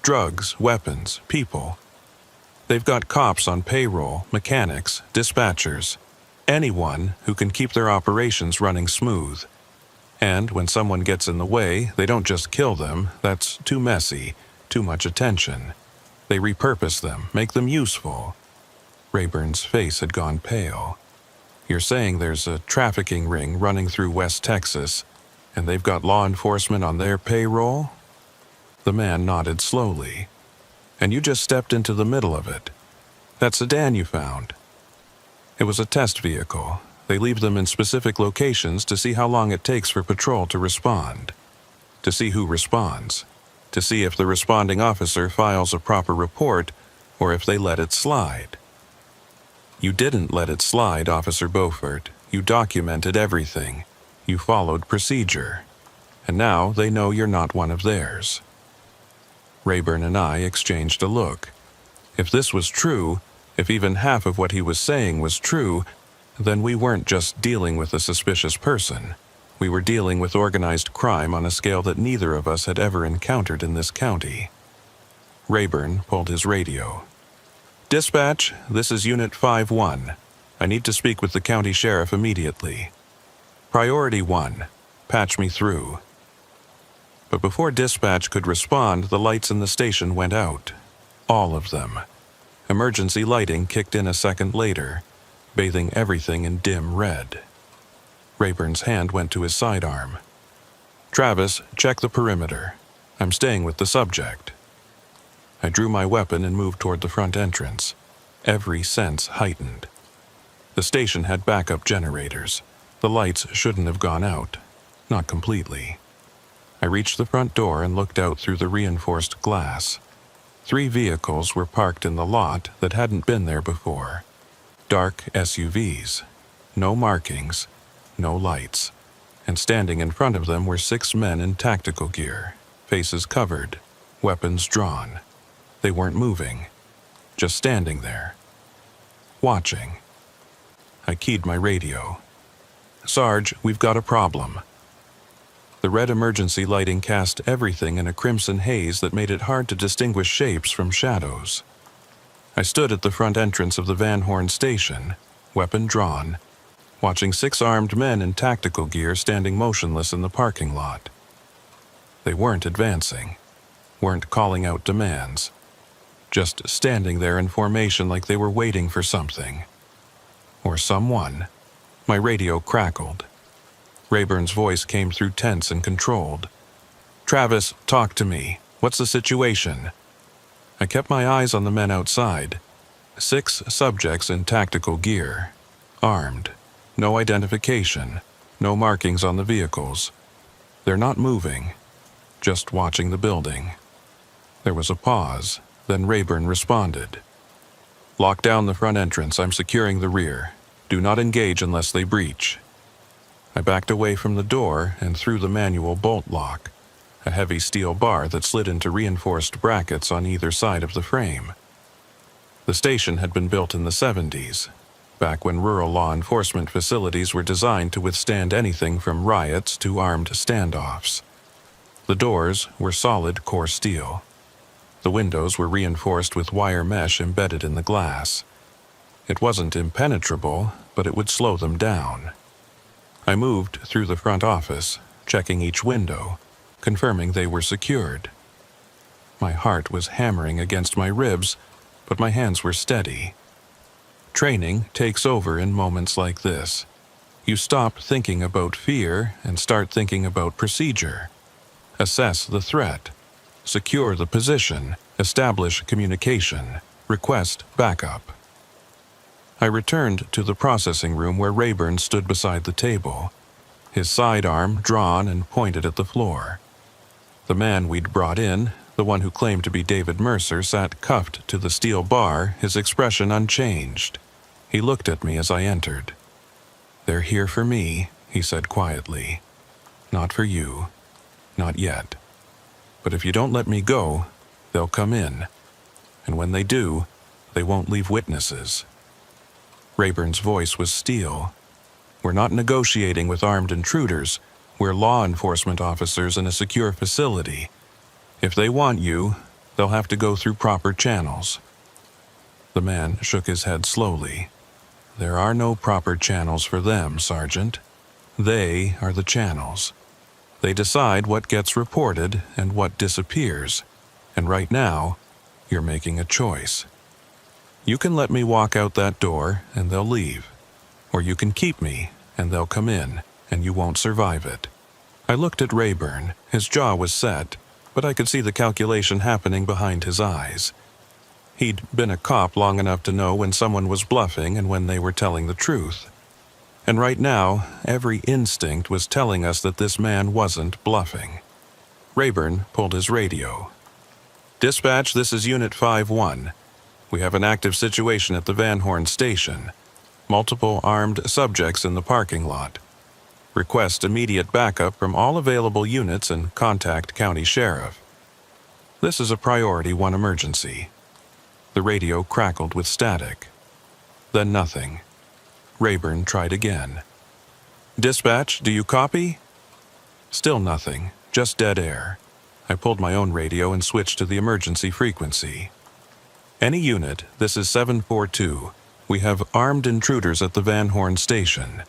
Drugs, weapons, people. They've got cops on payroll, mechanics, dispatchers, anyone who can keep their operations running smooth. And when someone gets in the way, they don't just kill them. That's too messy, too much attention. They repurpose them, make them useful. Rayburn's face had gone pale. You're saying there's a trafficking ring running through West Texas, and they've got law enforcement on their payroll? The man nodded slowly. And you just stepped into the middle of it. That sedan you found. It was a test vehicle. They leave them in specific locations to see how long it takes for patrol to respond. To see who responds. To see if the responding officer files a proper report or if they let it slide. You didn't let it slide, Officer Beaufort. You documented everything. You followed procedure. And now they know you're not one of theirs. Rayburn and I exchanged a look. If this was true, if even half of what he was saying was true, then we weren't just dealing with a suspicious person. We were dealing with organized crime on a scale that neither of us had ever encountered in this county. Rayburn pulled his radio. "Dispatch, this is Unit 5-1. I need to speak with the county sheriff immediately. Priority 1, patch me through." But before dispatch could respond, the lights in the station went out. All of them. Emergency lighting kicked in a second later, bathing everything in dim red. Rayburn's hand went to his sidearm. "Travis, check the perimeter. I'm staying with the subject." I drew my weapon and moved toward the front entrance. Every sense heightened. The station had backup generators. The lights shouldn't have gone out. Not completely. I reached the front door and looked out through the reinforced glass. 3 vehicles were parked in the lot that hadn't been there before. Dark SUVs. No markings. No lights. And standing in front of them were 6 men in tactical gear, faces covered, weapons drawn. They weren't moving, just standing there, watching. I keyed my radio. "Sarge, we've got a problem." The red emergency lighting cast everything in a crimson haze that made it hard to distinguish shapes from shadows. I stood at the front entrance of the Van Horn station, weapon drawn, watching 6 armed men in tactical gear standing motionless in the parking lot. They weren't advancing, weren't calling out demands, just standing there in formation like they were waiting for something. Or someone. My radio crackled. Rayburn's voice came through tense and controlled. "Travis, talk to me. What's the situation?" I kept my eyes on the men outside. 6 subjects in tactical gear. Armed. No identification. No markings on the vehicles. They're not moving. Just watching the building. There was a pause. Then Rayburn responded. "Lock down the front entrance. I'm securing the rear. Do not engage unless they breach." I backed away from the door and through the manual bolt lock, a heavy steel bar that slid into reinforced brackets on either side of the frame. The station had been built in the 70s, back when rural law enforcement facilities were designed to withstand anything from riots to armed standoffs. The doors were solid core steel. The windows were reinforced with wire mesh embedded in the glass. It wasn't impenetrable, but it would slow them down. I moved through the front office, checking each window, confirming they were secured. My heart was hammering against my ribs, but my hands were steady. Training takes over in moments like this. You stop thinking about fear and start thinking about procedure. Assess the threat. Secure the position. Establish communication. Request backup. I returned to the processing room where Rayburn stood beside the table, his sidearm drawn and pointed at the floor. The man we'd brought in, the one who claimed to be David Mercer, sat cuffed to the steel bar, his expression unchanged. He looked at me as I entered. "They're here for me," he said quietly. "Not for you. Not yet. But if you don't let me go, they'll come in. And when they do, they won't leave witnesses." Rayburn's voice was steel. "We're not negotiating with armed intruders. We're law enforcement officers in a secure facility. If they want you, they'll have to go through proper channels." The man shook his head slowly. "There are no proper channels for them, Sergeant. They are the channels. They decide what gets reported and what disappears. And right now, you're making a choice. You can let me walk out that door and they'll leave. Or you can keep me and they'll come in and you won't survive it." I looked at Rayburn. His jaw was set, but I could see the calculation happening behind his eyes. He'd been a cop long enough to know when someone was bluffing and when they were telling the truth. And right now, every instinct was telling us that this man wasn't bluffing. Rayburn pulled his radio. "Dispatch, this is Unit 5-1. We have an active situation at the Van Horn station. Multiple armed subjects in the parking lot. Request immediate backup from all available units and contact County Sheriff. This is a Priority 1 emergency." The radio crackled with static. Then nothing. Rayburn tried again. "Dispatch, do you copy?" Still nothing, just dead air. I pulled my own radio and switched to the emergency frequency. "Any unit, this is 742. We have armed intruders at the Van Horn station.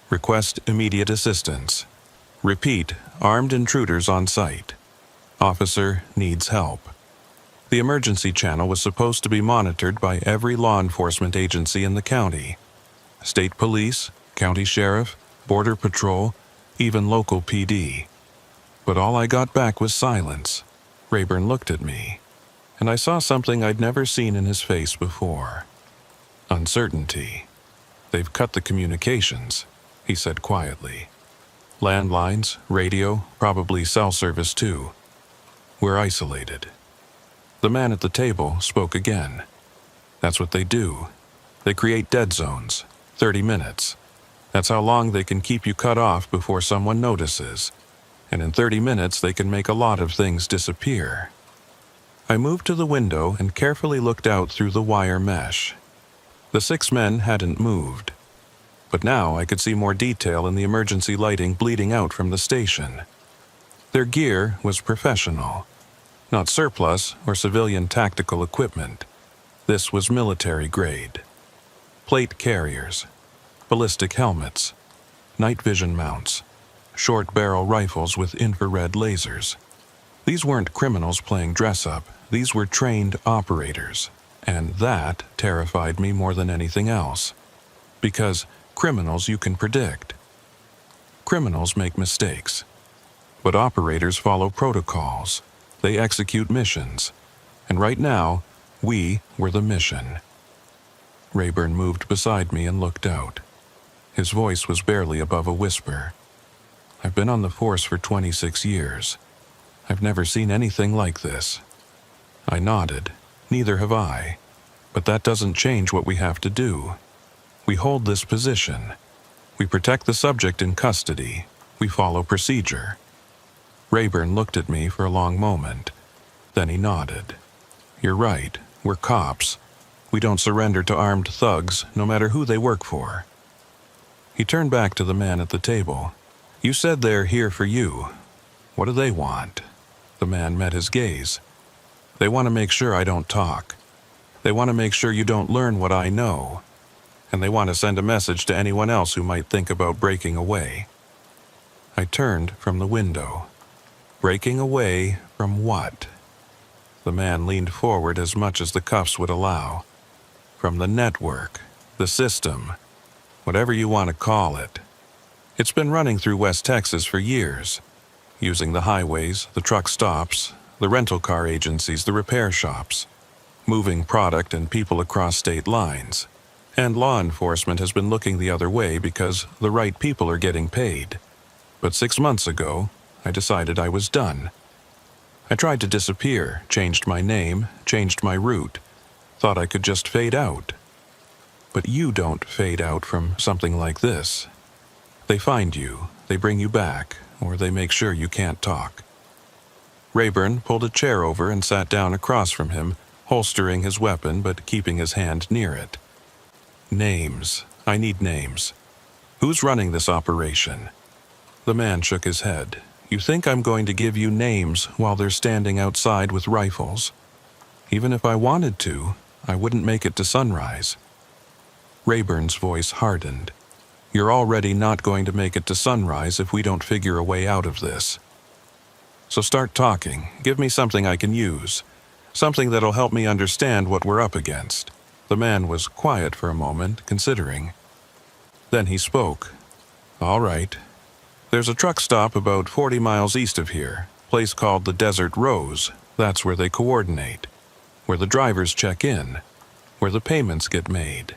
Request immediate assistance. Repeat, armed intruders on site. Officer needs help." The emergency channel was supposed to be monitored by every law enforcement agency in the county. State police, county sheriff, border patrol, even local PD. But all I got back was silence. Rayburn looked at me, and I saw something I'd never seen in his face before. Uncertainty. "They've cut the communications," he said quietly. "Landlines, radio, probably cell service too. We're isolated." The man at the table spoke again. "That's what they do. They create dead zones, 30 minutes. That's how long they can keep you cut off before someone notices. And in 30 minutes they can make a lot of things disappear." I moved to the window and carefully looked out through the wire mesh. The 6 men hadn't moved. But now I could see more detail in the emergency lighting bleeding out from the station. Their gear was professional. Not surplus or civilian tactical equipment. This was military grade. Plate carriers, ballistic helmets, night vision mounts, short barrel rifles with infrared lasers. These weren't criminals playing dress-up. These were trained operators. And that terrified me more than anything else. Because criminals you can predict. Criminals make mistakes. But operators follow protocols. They execute missions. And right now, we were the mission. Rayburn moved beside me and looked out. His voice was barely above a whisper. "I've been on the force for 26 years. I've never seen anything like this." I nodded. "Neither have I. But that doesn't change what we have to do. We hold this position. We protect the subject in custody. We follow procedure." Rayburn looked at me for a long moment. Then he nodded. "You're right. We're cops. We don't surrender to armed thugs, no matter who they work for." He turned back to the man at the table. "You said they're here for you. What do they want?" The man met his gaze. "They want to make sure I don't talk. They want to make sure you don't learn what I know. And they want to send a message to anyone else who might think about breaking away." I turned from the window. Breaking away from what? The man leaned forward as much as the cuffs would allow. From the network, the system, whatever you want to call it. It's been running through West Texas for years, using the highways, the truck stops, the rental car agencies, the repair shops, moving product and people across state lines. And law enforcement has been looking the other way because the right people are getting paid. But 6 months ago, I decided I was done. I tried to disappear, changed my name, changed my route, thought I could just fade out. But you don't fade out from something like this. They find you, they bring you back, or they make sure you can't talk. Rayburn pulled a chair over and sat down across from him, holstering his weapon but keeping his hand near it. Names. I need names. Who's running this operation? The man shook his head. You think I'm going to give you names while they're standing outside with rifles? Even if I wanted to, I wouldn't make it to sunrise. Rayburn's voice hardened. You're already not going to make it to sunrise if we don't figure a way out of this. So start talking. Give me something I can use. Something that'll help me understand what we're up against. The man was quiet for a moment, considering. Then he spoke. All right. There's a truck stop about 40 miles east of here, place called the Desert Rose. That's where they coordinate, where the drivers check in, where the payments get made.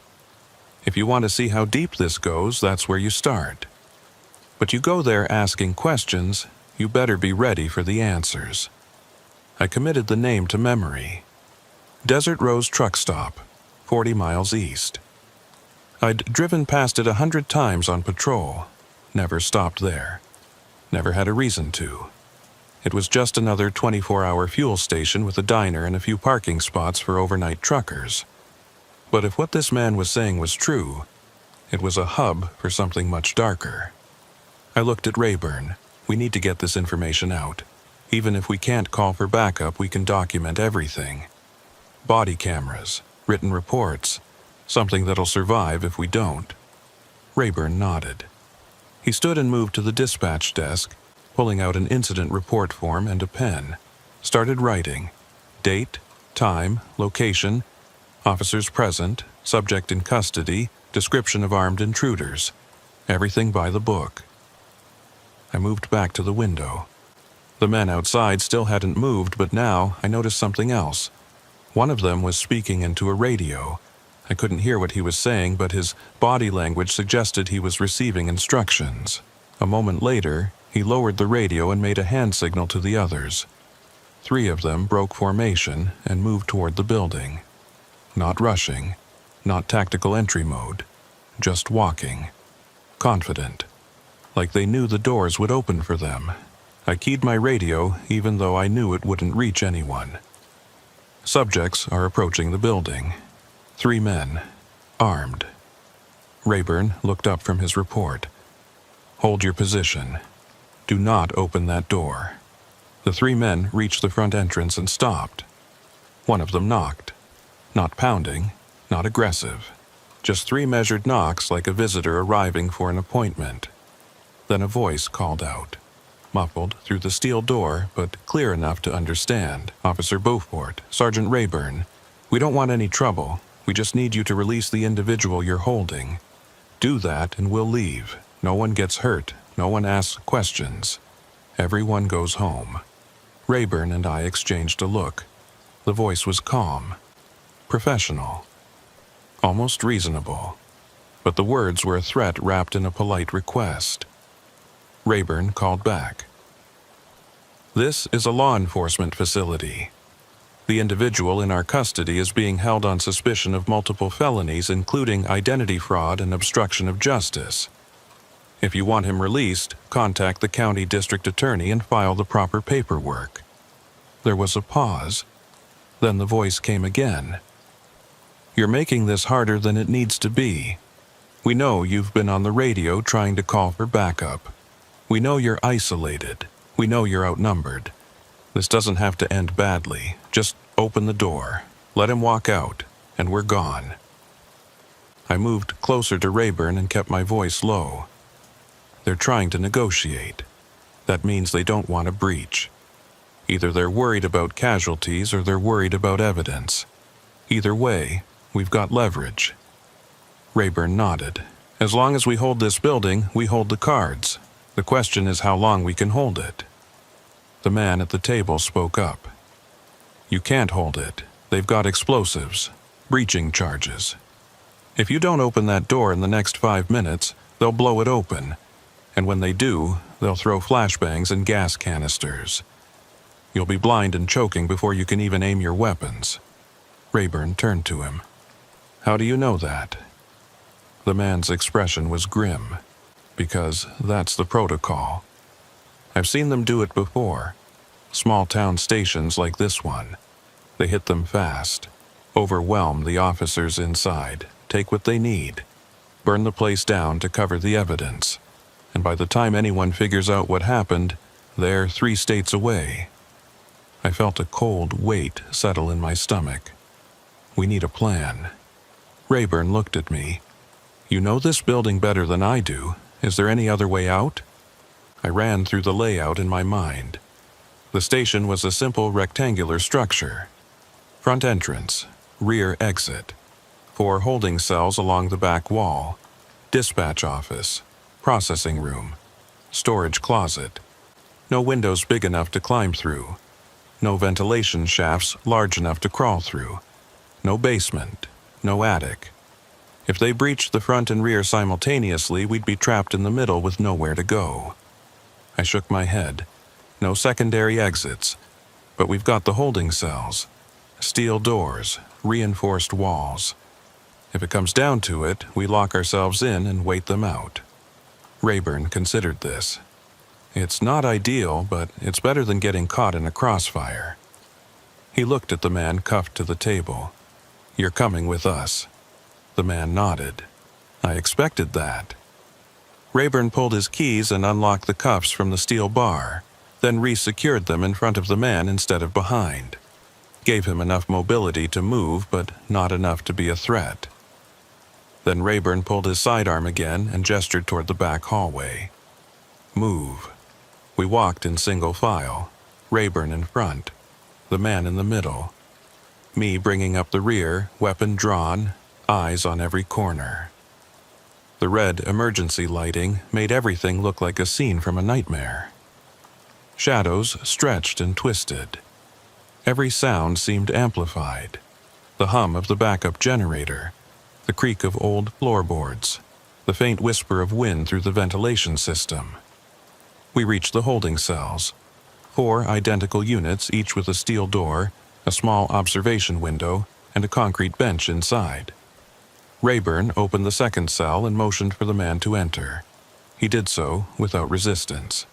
If you want to see how deep this goes, that's where you start. But you go there asking questions, you better be ready for the answers. I committed the name to memory. Desert Rose Truck Stop, 40 miles east. I'd driven past it 100 times on patrol, never stopped there, never had a reason to. It was just another 24-hour fuel station with a diner and a few parking spots for overnight truckers. But if what this man was saying was true, it was a hub for something much darker. I looked at Rayburn. We need to get this information out. Even if we can't call for backup, we can document everything. Body cameras, written reports, something that'll survive if we don't. Rayburn nodded. He stood and moved to the dispatch desk, pulling out an incident report form and a pen. Started writing. Date, time, location, officers present, subject in custody, description of armed intruders. Everything by the book. I moved back to the window. The men outside still hadn't moved, but now I noticed something else. One of them was speaking into a radio. I couldn't hear what he was saying, but his body language suggested he was receiving instructions. A moment later, he lowered the radio and made a hand signal to the others. 3 of them broke formation and moved toward the building. Not rushing, not tactical entry mode, just walking. Confident, like they knew the doors would open for them. I keyed my radio, even though I knew it wouldn't reach anyone. Subjects are approaching the building. 3 men, armed. Rayburn looked up from his report. Hold your position. Do not open that door. The 3 men reached the front entrance and stopped. One of them knocked. Not pounding, not aggressive. Just 3 measured knocks like a visitor arriving for an appointment. Then a voice called out, muffled through the steel door, but clear enough to understand. Officer Beaufort, Sergeant Rayburn, we don't want any trouble. We just need you to release the individual you're holding. Do that and we'll leave. No one gets hurt. No one asks questions. Everyone goes home. Rayburn and I exchanged a look. The voice was calm, professional, almost reasonable. But the words were a threat wrapped in a polite request. Rayburn called back. This is a law enforcement facility. The individual in our custody is being held on suspicion of multiple felonies, including identity fraud and obstruction of justice. If you want him released, contact the county district attorney and file the proper paperwork. There was a pause. Then the voice came again. You're making this harder than it needs to be. We know you've been on the radio trying to call for backup. We know you're isolated. We know you're outnumbered. This doesn't have to end badly. Just open the door, let him walk out, and we're gone. I moved closer to Rayburn and kept my voice low. They're trying to negotiate. That means they don't want a breach. Either they're worried about casualties or they're worried about evidence. Either way, we've got leverage. Rayburn nodded. As long as we hold this building, we hold the cards. The question is how long we can hold it. The man at the table spoke up. You can't hold it. They've got explosives, breaching charges. If you don't open that door in the next 5 minutes, they'll blow it open. And when they do, they'll throw flashbangs and gas canisters. You'll be blind and choking before you can even aim your weapons. Rayburn turned to him. How do you know that? The man's expression was grim, because that's the protocol. I've seen them do it before. Small town stations like this one. They hit them fast, overwhelm the officers inside, take what they need, burn the place down to cover the evidence, and by the time anyone figures out what happened, they're 3 states away. I felt a cold weight settle in my stomach. We need a plan. Rayburn looked at me. You know this building better than I do. Is there any other way out? I ran through the layout in my mind. The station was a simple rectangular structure. Front entrance, rear exit, 4 holding cells along the back wall, dispatch office, processing room, storage closet. No windows big enough to climb through. No ventilation shafts large enough to crawl through. No basement, no attic. If they breached the front and rear simultaneously, we'd be trapped in the middle with nowhere to go. I shook my head. No secondary exits, but we've got the holding cells. Steel doors, reinforced walls. If it comes down to it, we lock ourselves in and wait them out. Rayburn considered this. It's not ideal, but it's better than getting caught in a crossfire. He looked at the man cuffed to the table. You're coming with us. The man nodded. I expected that. Rayburn pulled his keys and unlocked the cuffs from the steel bar, then re-secured them in front of the man instead of behind. Gave him enough mobility to move, but not enough to be a threat. Then Rayburn pulled his sidearm again and gestured toward the back hallway. Move. We walked in single file, Rayburn in front, the man in the middle. Me bringing up the rear, weapon drawn, eyes on every corner. The red emergency lighting made everything look like a scene from a nightmare. Shadows stretched and twisted. Every sound seemed amplified. The hum of the backup generator, the creak of old floorboards, the faint whisper of wind through the ventilation system. We reached the holding cells. 4 identical units, each with a steel door, a small observation window, and a concrete bench inside. Rayburn opened the second cell and motioned for the man to enter. He did so without resistance.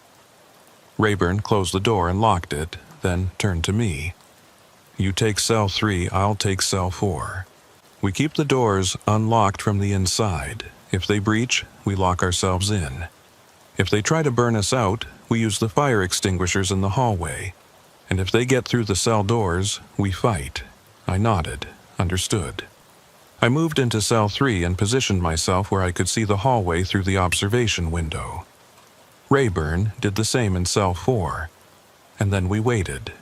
Rayburn closed the door and locked it, then turned to me. You take cell 3, I'll take cell 4. We keep the doors unlocked from the inside. If they breach, we lock ourselves in. If they try to burn us out, we use the fire extinguishers in the hallway. And if they get through the cell doors, we fight. I nodded, understood. I moved into cell 3 and positioned myself where I could see the hallway through the observation window. Rayburn did the same in cell 4. And then we waited.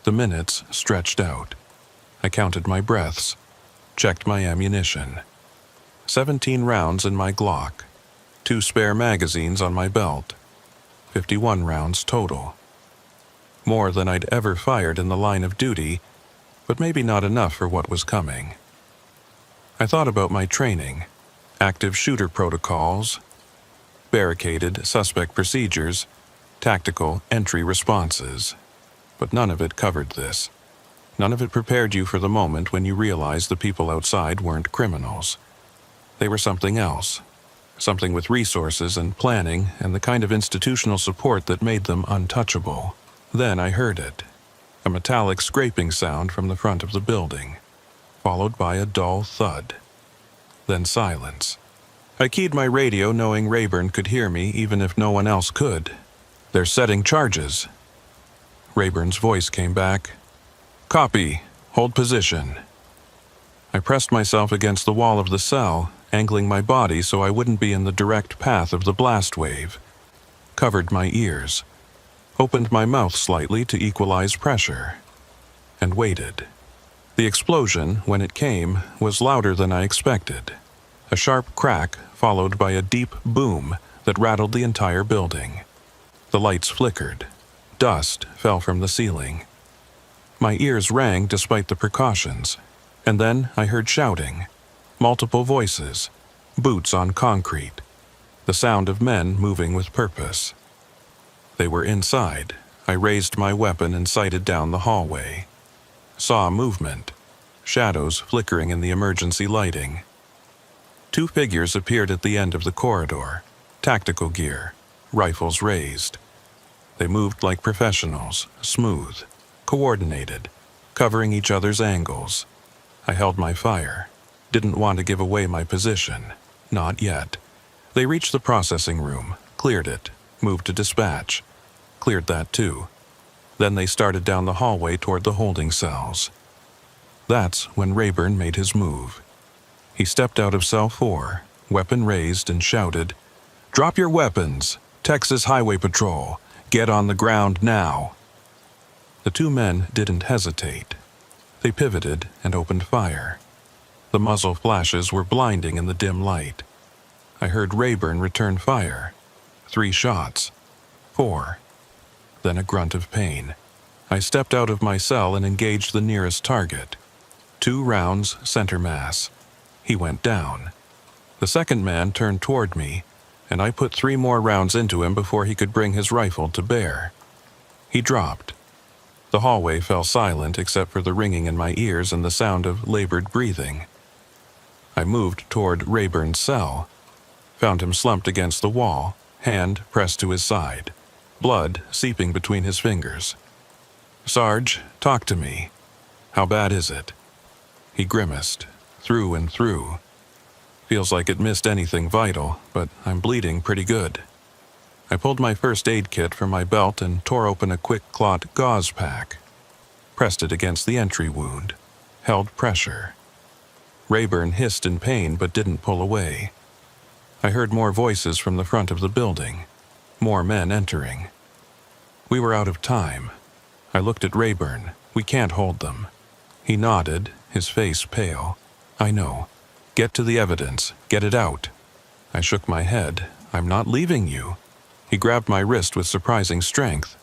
The minutes stretched out. I counted my breaths, checked my ammunition. 17 rounds in my Glock, 2 spare magazines on my belt, 51 rounds total. More than I'd ever fired in the line of duty, but maybe not enough for what was coming. I thought about my training, active shooter protocols, barricaded suspect procedures, tactical entry responses. But none of it covered this. None of it prepared you for the moment when you realized the people outside weren't criminals. They were something else. Something with resources and planning and the kind of institutional support that made them untouchable. Then I heard it. A metallic scraping sound from the front of the building, followed by a dull thud. Then silence. I keyed my radio knowing Rayburn could hear me even if no one else could. They're setting charges. Rayburn's voice came back. Copy. Hold position. I pressed myself against the wall of the cell, angling my body so I wouldn't be in the direct path of the blast wave. covered my ears, opened my mouth slightly to equalize pressure, and waited. The explosion, when it came, was louder than I expected. A sharp crack followed by a deep boom that rattled the entire building. The lights flickered. Dust fell from the ceiling. My ears rang despite the precautions, and then I heard shouting, multiple voices, boots on concrete, the sound of men moving with purpose. They were inside. I raised my weapon and sighted down the hallway. Saw movement, shadows flickering in the emergency lighting. 2 figures appeared at the end of the corridor, tactical gear, rifles raised. They moved like professionals, smooth, coordinated, covering each other's angles. I held my fire. Didn't want to give away my position. Not yet. They reached the processing room, cleared it, moved to dispatch. Cleared that too. Then they started down the hallway toward the holding cells. That's when Rayburn made his move. He stepped out of cell 4, weapon raised, and shouted, "Drop your weapons! Texas Highway Patrol! Get on the ground now!" The 2 men didn't hesitate. They pivoted and opened fire. The muzzle flashes were blinding in the dim light. I heard Rayburn return fire. 3 shots. 4. Then a grunt of pain. I stepped out of my cell and engaged the nearest target. 2 rounds, center mass. He went down. The second man turned toward me, and I put 3 more rounds into him before he could bring his rifle to bear. He dropped. The hallway fell silent except for the ringing in my ears and the sound of labored breathing. I moved toward Rayburn's cell, found him slumped against the wall, hand pressed to his side, blood seeping between his fingers. "Sarge, talk to me. How bad is it?" He grimaced, through and through. "Feels like it missed anything vital, but I'm bleeding pretty good." I pulled my first aid kit from my belt and tore open a quick clot gauze pack. Pressed it against the entry wound. Held pressure. Rayburn hissed in pain but didn't pull away. I heard more voices from the front of the building. More men entering. We were out of time. I looked at Rayburn. "We can't hold them." He nodded, his face pale. "I know. Get to the evidence. Get it out." I shook my head. "I'm not leaving you." He grabbed my wrist with surprising strength.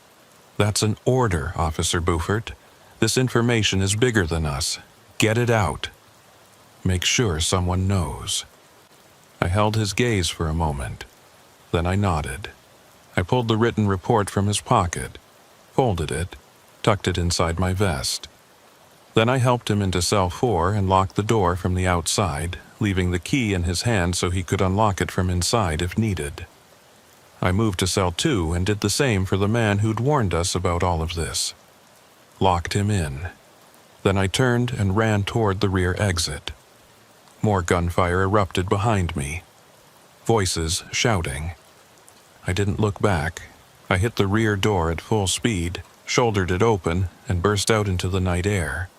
"That's an order, Officer Buford. This information is bigger than us. Get it out. Make sure someone knows." I held his gaze for a moment. Then I nodded. I pulled the written report from his pocket, folded it, tucked it inside my vest. Then I helped him into cell 4 and locked the door from the outside, leaving the key in his hand so he could unlock it from inside if needed. I moved to cell 2 and did the same for the man who'd warned us about all of this. Locked him in. Then I turned and ran toward the rear exit. More gunfire erupted behind me. Voices shouting. I didn't look back. I hit the rear door at full speed, shouldered it open, and burst out into the night air.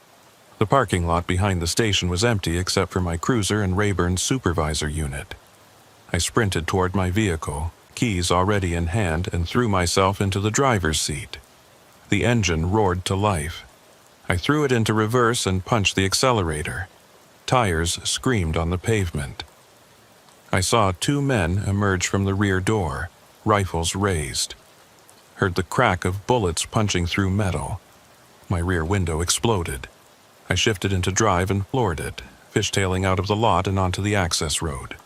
The parking lot behind the station was empty except for my cruiser and Rayburn's supervisor unit. I sprinted toward my vehicle, keys already in hand, and threw myself into the driver's seat. The engine roared to life. I threw it into reverse and punched the accelerator. Tires screamed on the pavement. I saw 2 men emerge from the rear door, rifles raised. Heard the crack of bullets punching through metal. My rear window exploded. I shifted into drive and floored it, fishtailing out of the lot and onto the access road.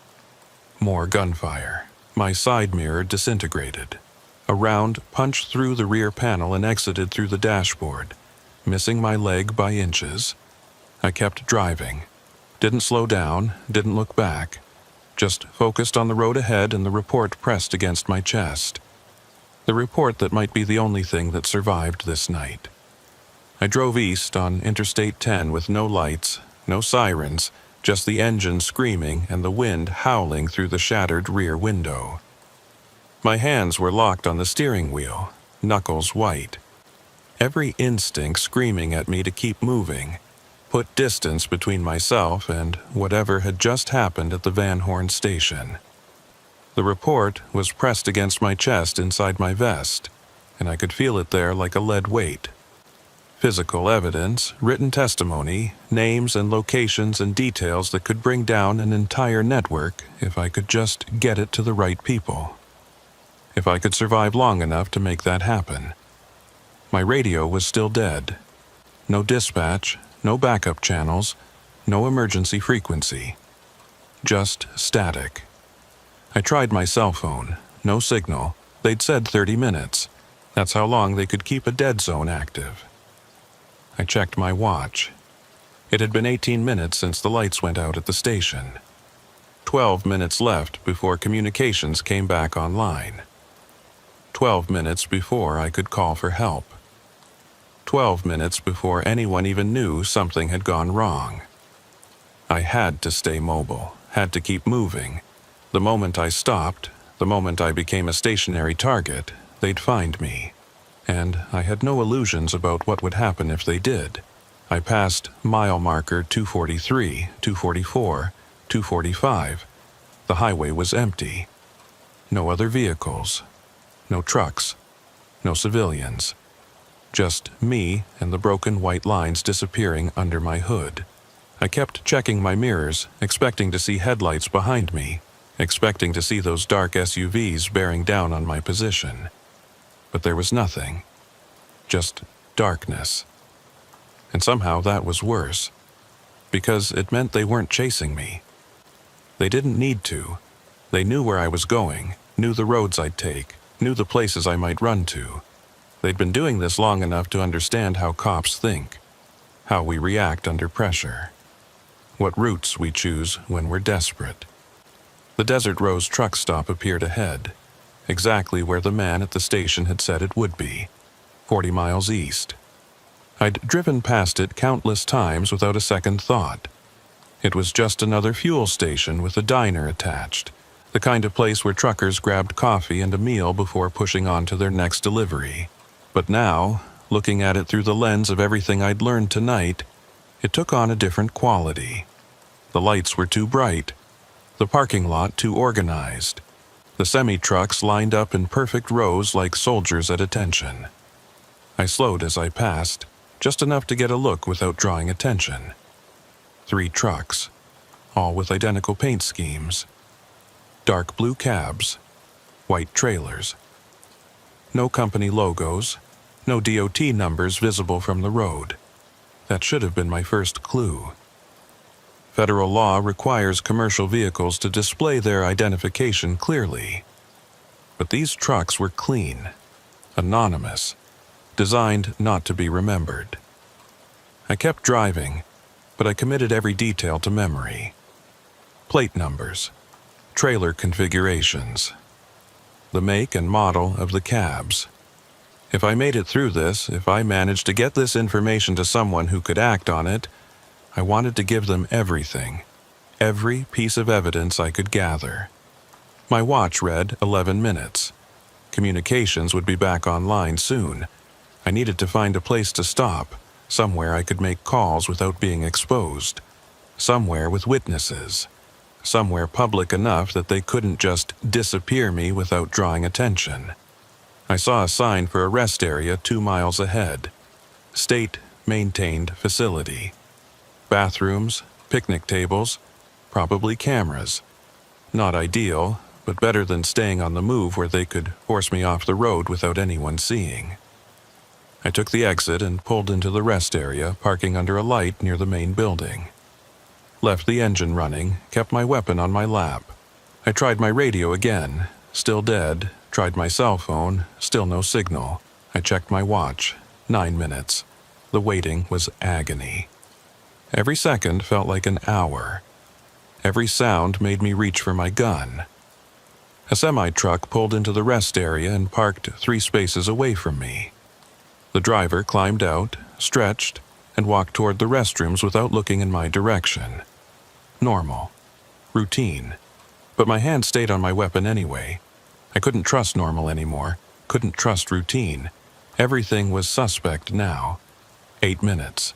More gunfire. My side mirror disintegrated. A round punched through the rear panel and exited through the dashboard, missing my leg by inches. I kept driving. Didn't slow down, didn't look back. Just focused on the road ahead and the report pressed against my chest. The report that might be the only thing that survived this night. I drove east on Interstate 10 with no lights, no sirens, just the engine screaming and the wind howling through the shattered rear window. My hands were locked on the steering wheel, knuckles white. Every instinct screaming at me to keep moving, put distance between myself and whatever had just happened at the Van Horn station. The report was pressed against my chest inside my vest, and I could feel it there like a lead weight. Physical evidence, written testimony, names and locations and details that could bring down an entire network if I could just get it to the right people. If I could survive long enough to make that happen. My radio was still dead. No dispatch, no backup channels, no emergency frequency. Just static. I tried my cell phone. No signal. They'd said 30 minutes. That's how long they could keep a dead zone active. I checked my watch. It had been 18 minutes since the lights went out at the station. 12 minutes left before communications came back online. 12 minutes before I could call for help. 12 minutes before anyone even knew something had gone wrong. I had to stay mobile, had to keep moving. The moment I stopped, the moment I became a stationary target, they'd find me. And I had no illusions about what would happen if they did. I passed mile marker 243, 244, 245. The highway was empty. No other vehicles. No trucks. No civilians. Just me and the broken white lines disappearing under my hood. I kept checking my mirrors, expecting to see headlights behind me, expecting to see those dark SUVs bearing down on my position. But there was nothing. Just darkness. And somehow that was worse, because it meant they weren't chasing me. They didn't need to. They knew where I was going, knew the roads I'd take, knew the places I might run to. They'd been doing this long enough to understand how cops think, how we react under pressure, what routes we choose when we're desperate. The Desert Rose truck stop appeared ahead, exactly where the man at the station had said it would be, 40 miles east. I'd driven past it countless times without a second thought. It was just another fuel station with a diner attached, the kind of place where truckers grabbed coffee and a meal before pushing on to their next delivery. But now, looking at it through the lens of everything I'd learned tonight, it took on a different quality. The lights were too bright, the parking lot too organized. The semi-trucks lined up in perfect rows like soldiers at attention. I slowed as I passed, just enough to get a look without drawing attention. 3 trucks, all with identical paint schemes. Dark blue cabs, white trailers. No company logos, no DOT numbers visible from the road. That should have been my first clue. Federal law requires commercial vehicles to display their identification clearly. But these trucks were clean, anonymous, designed not to be remembered. I kept driving, but I committed every detail to memory. Plate numbers, trailer configurations, the make and model of the cabs. If I made it through this, if I managed to get this information to someone who could act on it, I wanted to give them everything, every piece of evidence I could gather. My watch read 11 minutes. Communications would be back online soon. I needed to find a place to stop, somewhere I could make calls without being exposed, somewhere with witnesses, somewhere public enough that they couldn't just disappear me without drawing attention. I saw a sign for a rest area 2 miles ahead. State-maintained facility. Bathrooms, picnic tables, probably cameras. Not ideal, but better than staying on the move where they could force me off the road without anyone seeing. I took the exit and pulled into the rest area, parking under a light near the main building. Left the engine running, kept my weapon on my lap. I tried my radio again, still dead, tried my cell phone, still no signal. I checked my watch, 9 minutes. The waiting was agony. Every second felt like an hour. Every sound made me reach for my gun. A semi-truck pulled into the rest area and parked 3 spaces away from me. The driver climbed out, stretched, and walked toward the restrooms without looking in my direction. Normal. Routine. But my hand stayed on my weapon anyway. I couldn't trust normal anymore. Couldn't trust routine. Everything was suspect now. 8 minutes.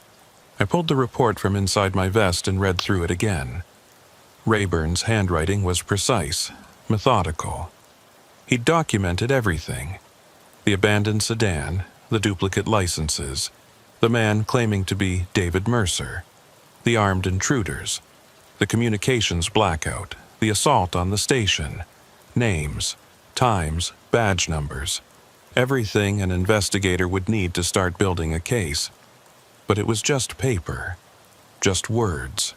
I pulled the report from inside my vest and read through it again. Rayburn's handwriting was precise, methodical. He'd documented everything: the abandoned sedan, the duplicate licenses, the man claiming to be David Mercer, the armed intruders, the communications blackout, the assault on the station, names, times, badge numbers, everything an investigator would need to start building a case. But it was just paper, just words.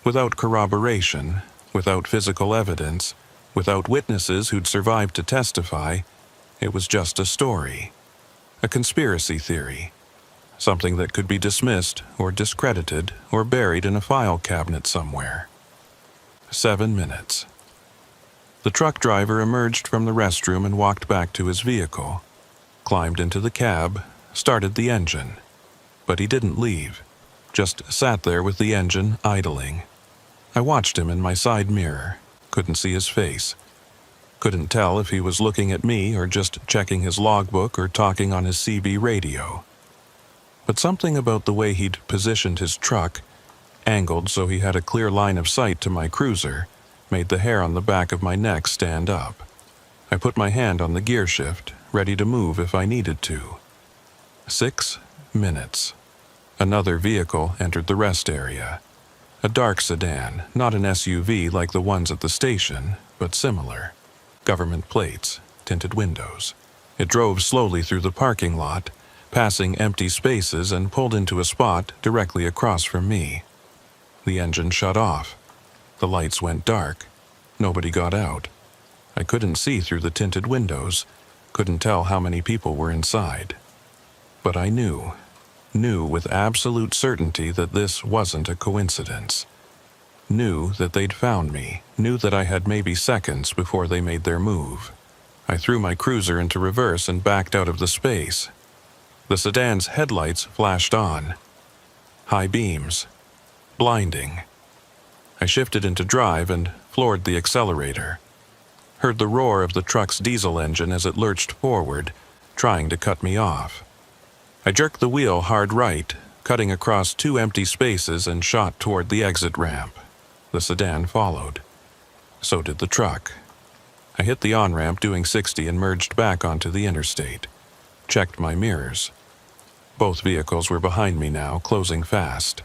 Without corroboration, without physical evidence, without witnesses who'd survived to testify, it was just a story, a conspiracy theory, something that could be dismissed or discredited or buried in a file cabinet somewhere. 7 minutes. The truck driver emerged from the restroom and walked back to his vehicle, climbed into the cab, started the engine. But he didn't leave, just sat there with the engine idling. I watched him in my side mirror, couldn't see his face. Couldn't tell if he was looking at me or just checking his logbook or talking on his CB radio. But something about the way he'd positioned his truck, angled so he had a clear line of sight to my cruiser, made the hair on the back of my neck stand up. I put my hand on the gear shift, ready to move if I needed to. 6 minutes. Another vehicle entered the rest area. A dark sedan, not an SUV like the ones at the station, but similar. Government plates, tinted windows. It drove slowly through the parking lot, passing empty spaces, and pulled into a spot directly across from me. The engine shut off. The lights went dark. Nobody got out. I couldn't see through the tinted windows, couldn't tell how many people were inside. But I knew with absolute certainty that this wasn't a coincidence. Knew that they'd found me, knew that I had maybe seconds before they made their move. I threw my cruiser into reverse and backed out of the space. The sedan's headlights flashed on. High beams. Blinding. I shifted into drive and floored the accelerator. Heard the roar of the truck's diesel engine as it lurched forward, trying to cut me off. I jerked the wheel hard right, cutting across 2 empty spaces, and shot toward the exit ramp. The sedan followed. So did the truck. I hit the on-ramp doing 60 and merged back onto the interstate. Checked my mirrors. Both vehicles were behind me now, closing fast.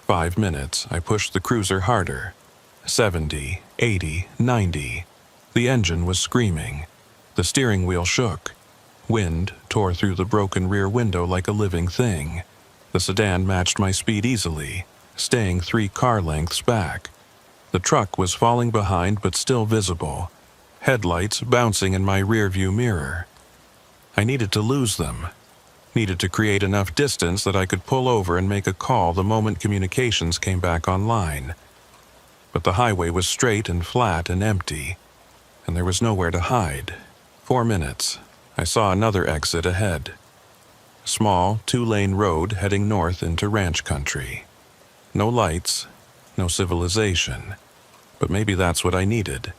5 minutes, I pushed the cruiser harder. 70, 80, 90. The engine was screaming. The steering wheel shook. Wind tore through the broken rear window like a living thing. The sedan matched my speed easily, staying 3 car lengths back. The truck was falling behind but still visible, headlights bouncing in my rearview mirror. I needed to lose them. Needed to create enough distance that I could pull over and make a call the moment communications came back online. But the highway was straight and flat and empty, and there was nowhere to hide. 4 minutes. I saw another exit ahead. Small, 2-lane road heading north into ranch country. No lights, no civilization. But maybe that's what I needed.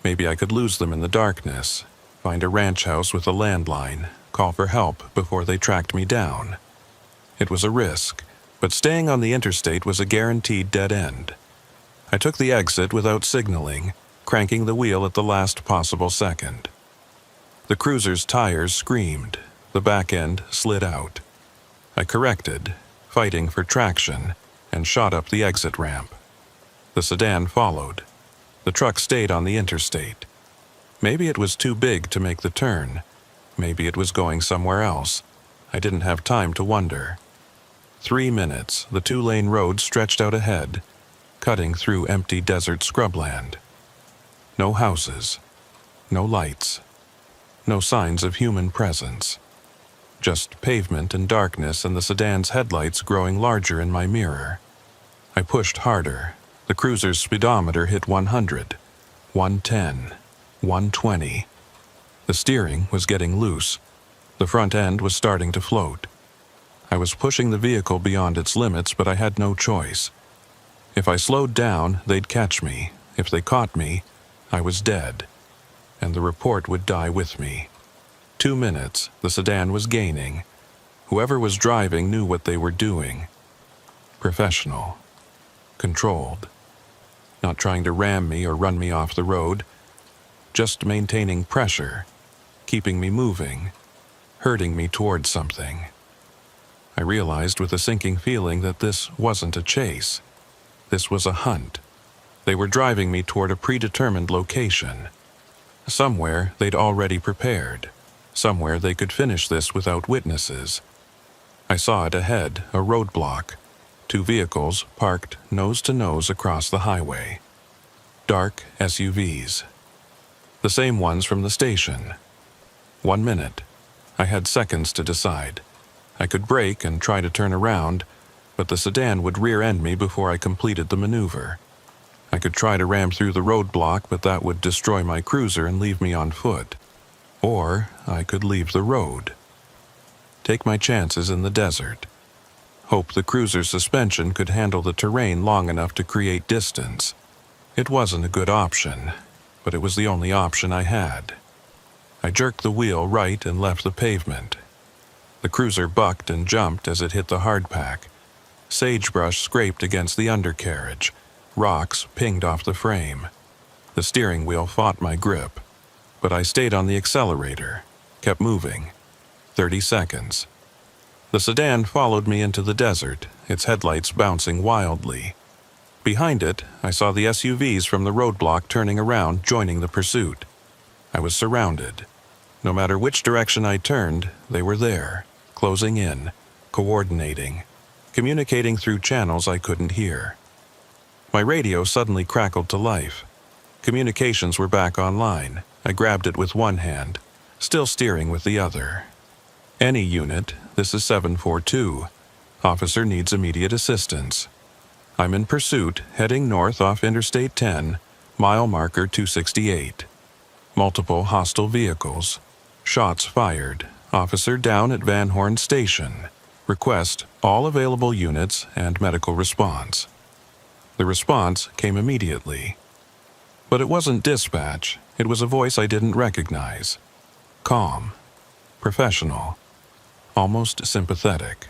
Maybe I could lose them in the darkness, find a ranch house with a landline, call for help before they tracked me down. It was a risk, but staying on the interstate was a guaranteed dead end. I took the exit without signaling, cranking the wheel at the last possible second. The cruiser's tires screamed. The back end slid out. I corrected, fighting for traction, and shot up the exit ramp. The sedan followed. The truck stayed on the interstate. Maybe it was too big to make the turn. Maybe it was going somewhere else. I didn't have time to wonder. 3 minutes, the 2-lane road stretched out ahead, cutting through empty desert scrubland. No houses. No lights. No signs of human presence. Just pavement and darkness and the sedan's headlights growing larger in my mirror. I pushed harder. The cruiser's speedometer hit 100, 110, 120. The steering was getting loose. The front end was starting to float. I was pushing the vehicle beyond its limits, but I had no choice. If I slowed down, they'd catch me. If they caught me, I was dead. And the report would die with me. 2 minutes, the sedan was gaining. Whoever was driving knew what they were doing. Professional. Controlled. Not trying to ram me or run me off the road, just maintaining pressure, keeping me moving, herding me towards something. I realized with a sinking feeling that this wasn't a chase. This was a hunt. They were driving me toward a predetermined location. Somewhere they'd already prepared. Somewhere they could finish this without witnesses. I saw it ahead, a roadblock. 2 vehicles parked nose to nose across the highway. Dark SUVs. The same ones from the station. 1 minute. I had seconds to decide. I could brake and try to turn around, but the sedan would rear-end me before I completed the maneuver. I could try to ram through the roadblock, but that would destroy my cruiser and leave me on foot. Or I could leave the road. Take my chances in the desert. Hope the cruiser's suspension could handle the terrain long enough to create distance. It wasn't a good option, but it was the only option I had. I jerked the wheel right and left the pavement. The cruiser bucked and jumped as it hit the hardpack. Sagebrush scraped against the undercarriage. Rocks pinged off the frame. The steering wheel fought my grip, but I stayed on the accelerator, kept moving. 30 seconds. The sedan followed me into the desert, its headlights bouncing wildly. Behind it, I saw the SUVs from the roadblock turning around, joining the pursuit. I was surrounded. No matter which direction I turned, they were there, closing in, coordinating, communicating through channels I couldn't hear. My radio suddenly crackled to life. Communications were back online. I grabbed it with one hand, still steering with the other. Any unit, this is 742. Officer needs immediate assistance. I'm in pursuit, heading north off Interstate 10, mile marker 268. Multiple hostile vehicles. Shots fired. Officer down at Van Horn Station. Request all available units and medical response. The response came immediately. But it wasn't dispatch. It was a voice I didn't recognize. Calm. Professional. Almost sympathetic.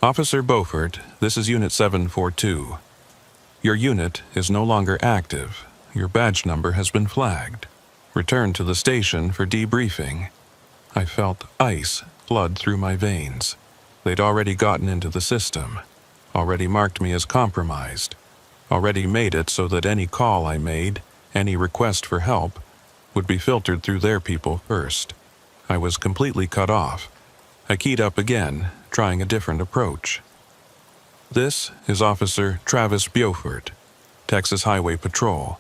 Officer Beaufort, this is Unit 742. Your unit is no longer active. Your badge number has been flagged. Return to the station for debriefing. I felt ice flood through my veins. They'd already gotten into the system. Already marked me as compromised. Already made it so that any call I made, any request for help, would be filtered through their people first. I was completely cut off. I keyed up again, trying a different approach. This is Officer Travis Beaufort, Texas Highway Patrol.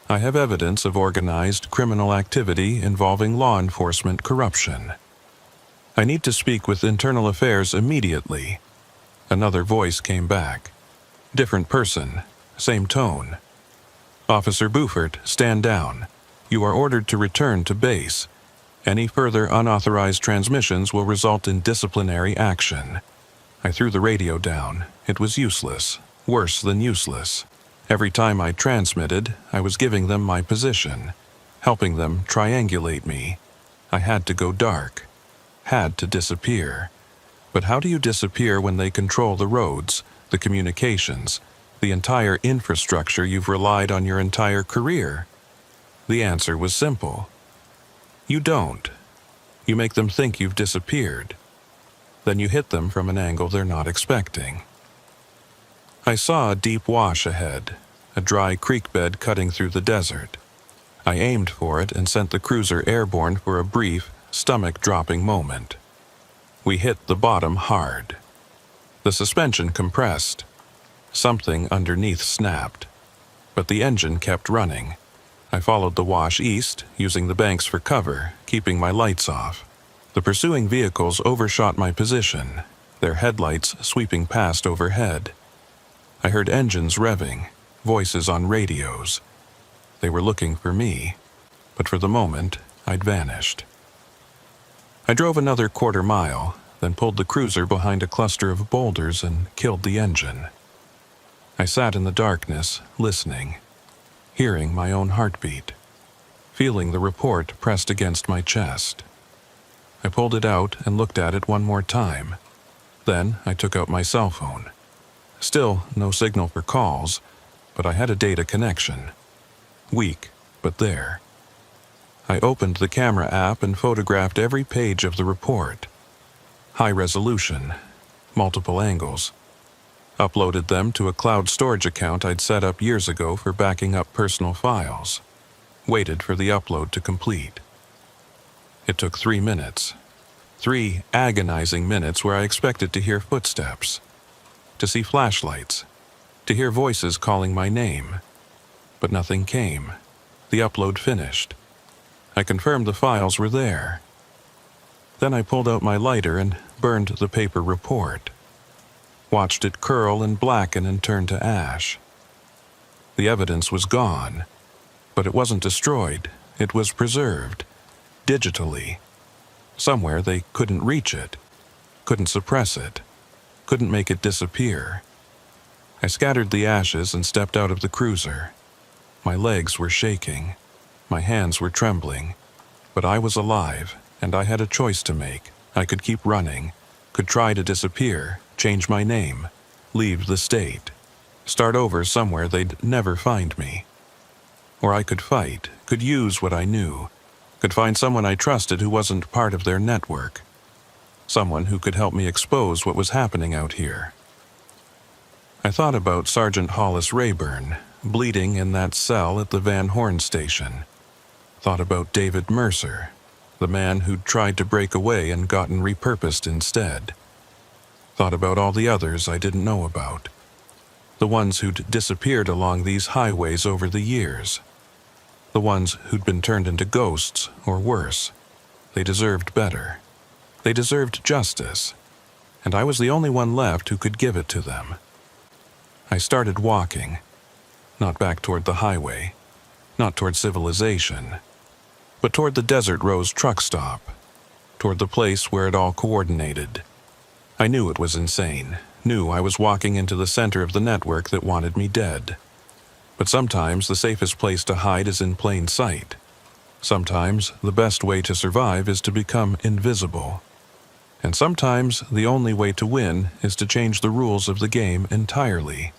I have evidence of organized criminal activity involving law enforcement corruption. I need to speak with Internal Affairs immediately. Another voice came back. Different person, same tone. Officer Beaufort, stand down. You are ordered to return to base. Any further unauthorized transmissions will result in disciplinary action. I threw the radio down. It was useless, worse than useless. Every time I transmitted, I was giving them my position, helping them triangulate me. I had to go dark, had to disappear. But how do you disappear when they control the roads, the communications, the entire infrastructure you've relied on your entire career? The answer was simple. You don't. You make them think you've disappeared. Then you hit them from an angle they're not expecting. I saw a deep wash ahead, a dry creek bed cutting through the desert. I aimed for it and sent the cruiser airborne for a brief, stomach-dropping moment. We hit the bottom hard. The suspension compressed. Something underneath snapped. But the engine kept running. I followed the wash east, using the banks for cover, keeping my lights off. The pursuing vehicles overshot my position, their headlights sweeping past overhead. I heard engines revving, voices on radios. They were looking for me, but for the moment, I'd vanished. I drove another quarter mile, then pulled the cruiser behind a cluster of boulders and killed the engine. I sat in the darkness, listening, hearing my own heartbeat, feeling the report pressed against my chest. I pulled it out and looked at it one more time. Then I took out my cell phone. Still no signal for calls, but I had a data connection. Weak, but there. I opened the camera app and photographed every page of the report. High resolution, multiple angles. Uploaded them to a cloud storage account I'd set up years ago for backing up personal files. Waited for the upload to complete. It took 3 minutes. 3 agonizing minutes where I expected to hear footsteps, to see flashlights, to hear voices calling my name. But nothing came. The upload finished. I confirmed the files were there. Then I pulled out my lighter and burned the paper report. Watched it curl and blacken and turn to ash. The evidence was gone, but it wasn't destroyed. It was preserved, digitally. Somewhere they couldn't reach it, couldn't suppress it, couldn't make it disappear. I scattered the ashes and stepped out of the cruiser. My legs were shaking. My hands were trembling. But I was alive, and I had a choice to make. I could keep running, could try to disappear, change my name, leave the state, start over somewhere they'd never find me. Or I could fight, could use what I knew, could find someone I trusted who wasn't part of their network. Someone who could help me expose what was happening out here. I thought about Sergeant Hollis Rayburn, bleeding in that cell at the Van Horn station. Thought about David Mercer, the man who'd tried to break away and gotten repurposed instead. Thought about all the others I didn't know about. The ones who'd disappeared along these highways over the years. The ones who'd been turned into ghosts, or worse. They deserved better. They deserved justice. And I was the only one left who could give it to them. I started walking. Not back toward the highway. Not toward civilization. But toward the Desert Rose truck stop. Toward the place where it all coordinated. I knew it was insane. Knew I was walking into the center of the network that wanted me dead. But sometimes the safest place to hide is in plain sight. Sometimes the best way to survive is to become invisible. And sometimes the only way to win is to change the rules of the game entirely.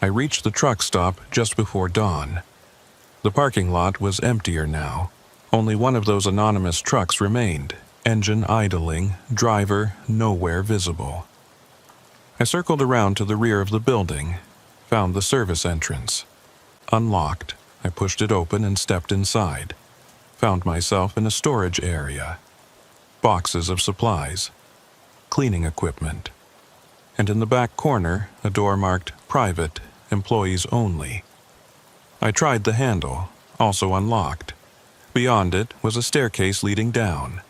I reached the truck stop just before dawn. The parking lot was emptier now. Only one of those anonymous trucks remained, engine idling, driver nowhere visible. I circled around to the rear of the building, found the service entrance. Unlocked, I pushed it open and stepped inside. Found myself in a storage area. Boxes of supplies, cleaning equipment. And in the back corner, a door marked Private, Employees Only. I tried the handle, also unlocked. Beyond it was a staircase leading down.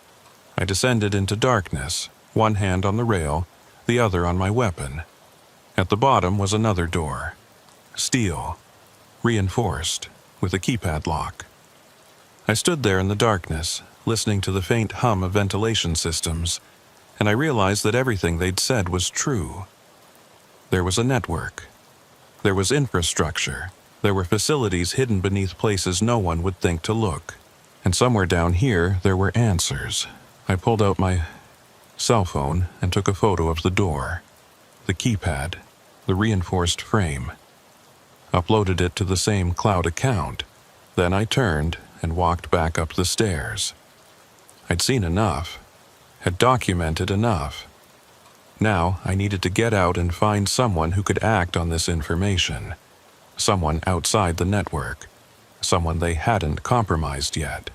I descended into darkness, one hand on the rail, the other on my weapon. At the bottom was another door. Steel, reinforced, with a keypad lock. I stood there in the darkness, listening to the faint hum of ventilation systems, and I realized that everything they'd said was true. There was a network. There was infrastructure. There were facilities hidden beneath places no one would think to look. And somewhere down here, there were answers. I pulled out my cell phone and took a photo of the door, the keypad, the reinforced frame. Uploaded it to the same cloud account. Then I turned and walked back up the stairs. I'd seen enough, had documented enough. Now I needed to get out and find someone who could act on this information. Someone outside the network. Someone they hadn't compromised yet.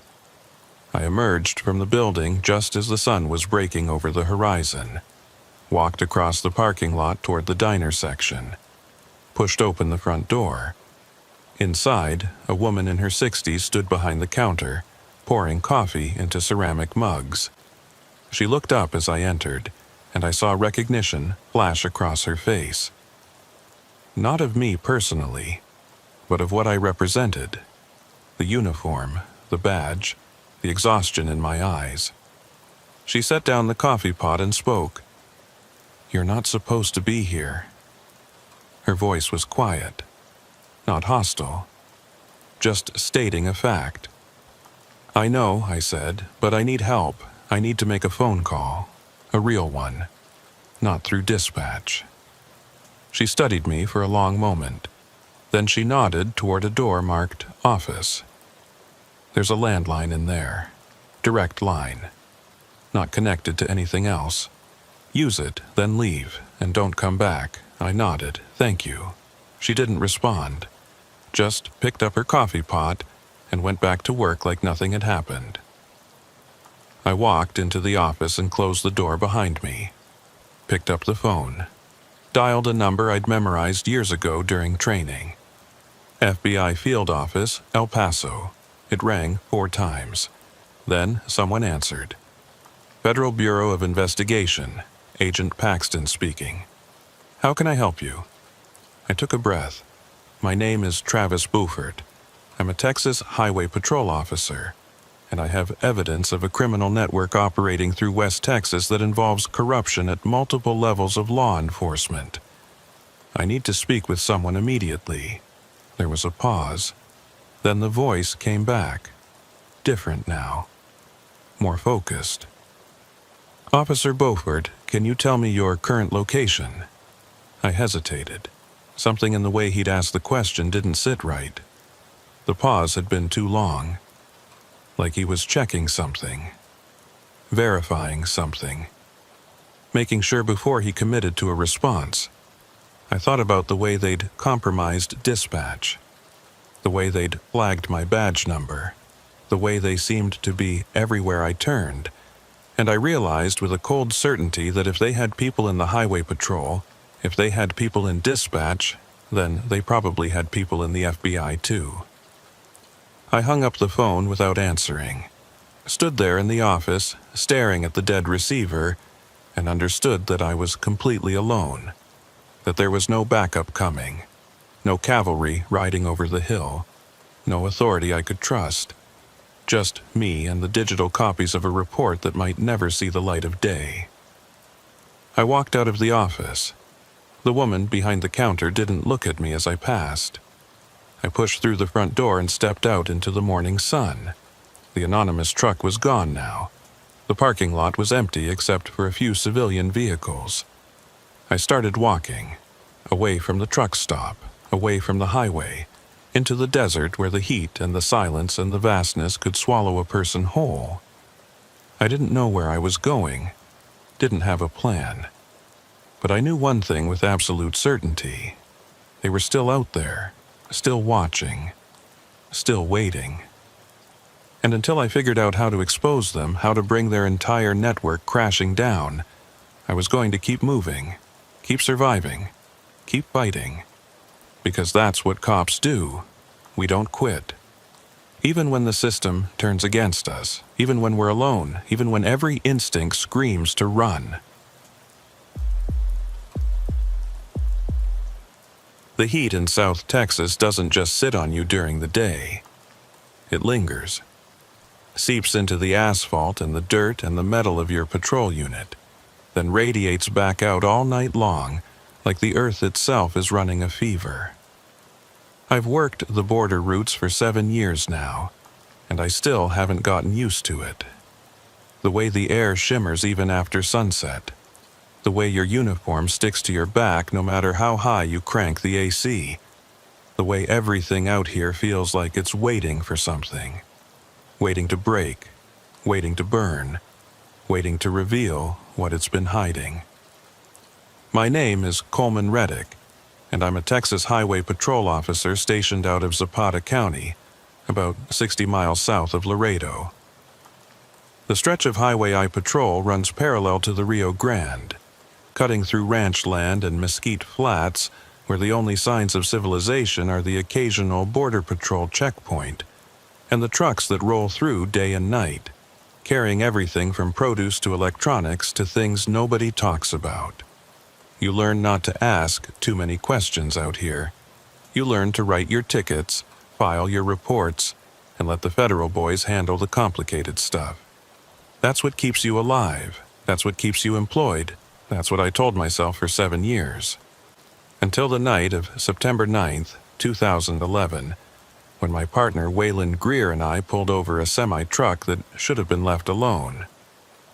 I emerged from the building just as the sun was breaking over the horizon. Walked across the parking lot toward the diner section. Pushed open the front door. Inside, a woman in her 60s stood behind the counter, pouring coffee into ceramic mugs. She looked up as I entered, and I saw recognition flash across her face. Not of me personally, but of what I represented. The uniform, the badge, the exhaustion in my eyes. She set down the coffee pot and spoke. "You're not supposed to be here." Her voice was quiet, not hostile, just stating a fact. "I know," I said, "but I need help. I need to make a phone call, a real one, not through dispatch." She studied me for a long moment. Then she nodded toward a door marked Office. There's a landline in there. Direct line. Not connected to anything else. Use it, then leave, and don't come back. I nodded. Thank you. She didn't respond. Just picked up her coffee pot and went back to work like nothing had happened. I walked into the office and closed the door behind me. Picked up the phone. Dialed a number I'd memorized years ago during training. FBI field office, El Paso. It rang 4 times. Then someone answered. Federal Bureau of Investigation, Agent Paxton speaking. How can I help you? I took a breath. My name is Travis Buford. I'm a Texas Highway Patrol officer, and I have evidence of a criminal network operating through West Texas that involves corruption at multiple levels of law enforcement. I need to speak with someone immediately. There was a pause. Then the voice came back. Different now. More focused. Officer Beaufort, can you tell me your current location? I hesitated. Something in the way he'd asked the question didn't sit right. The pause had been too long. Like he was checking something. Verifying something. Making sure before he committed to a response. I thought about the way they'd compromised dispatch. The way they'd flagged my badge number. The way they seemed to be everywhere I turned. And I realized with a cold certainty that if they had people in the highway patrol, if they had people in dispatch, then they probably had people in the FBI too. I hung up the phone without answering. Stood there in the office, staring at the dead receiver, and understood that I was completely alone. That there was no backup coming. No cavalry riding over the hill. No authority I could trust. Just me and the digital copies of a report that might never see the light of day. I walked out of the office. The woman behind the counter didn't look at me as I passed. I pushed through the front door and stepped out into the morning sun. The anonymous truck was gone now. The parking lot was empty except for a few civilian vehicles. I started walking, away from the truck stop, away from the highway, into the desert where the heat and the silence and the vastness could swallow a person whole. I didn't know where I was going, didn't have a plan. But I knew one thing with absolute certainty. They were still out there, still watching, still waiting. And until I figured out how to expose them, how to bring their entire network crashing down, I was going to keep moving, keep surviving, keep fighting. Because that's what cops do. We don't quit. Even when the system turns against us, even when we're alone, even when every instinct screams to run. The heat in South Texas doesn't just sit on you during the day. It lingers. Seeps into the asphalt and the dirt and the metal of your patrol unit, then radiates back out all night long like the earth itself is running a fever. I've worked the border routes for 7 years now, and I still haven't gotten used to it. The way the air shimmers even after sunset. The way your uniform sticks to your back no matter how high you crank the AC. The way everything out here feels like it's waiting for something. Waiting to break, waiting to burn, waiting to reveal what it's been hiding. My name is Coleman Reddick, and I'm a Texas Highway Patrol officer stationed out of Zapata County, about 60 miles south of Laredo. The stretch of highway I patrol runs parallel to the Rio Grande, cutting through ranch land and mesquite flats where the only signs of civilization are the occasional border patrol checkpoint and the trucks that roll through day and night, carrying everything from produce to electronics to things nobody talks about. You learn not to ask too many questions out here. You learn to write your tickets, file your reports, and let the federal boys handle the complicated stuff. That's what keeps you alive. That's what keeps you employed. That's what I told myself for 7 years. Until the night of September 9th, 2011, when my partner Waylon Greer and I pulled over a semi-truck that should have been left alone.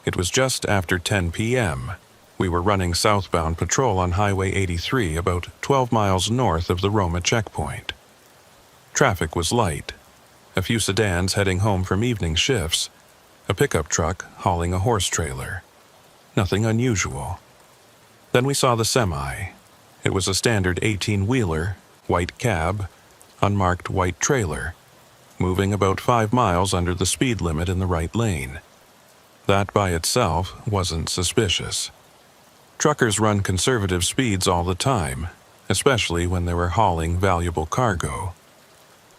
It was just after 10 p.m. We were running southbound patrol on Highway 83 about 12 miles north of the Roma checkpoint. Traffic was light. a few sedans heading home from evening shifts, a pickup truck hauling a horse trailer. Nothing unusual. Then we saw the semi. It was a standard 18-wheeler, white cab, unmarked white trailer, moving about 5 miles under the speed limit in the right lane. That by itself wasn't suspicious. Truckers run conservative speeds all the time, especially when they were hauling valuable cargo.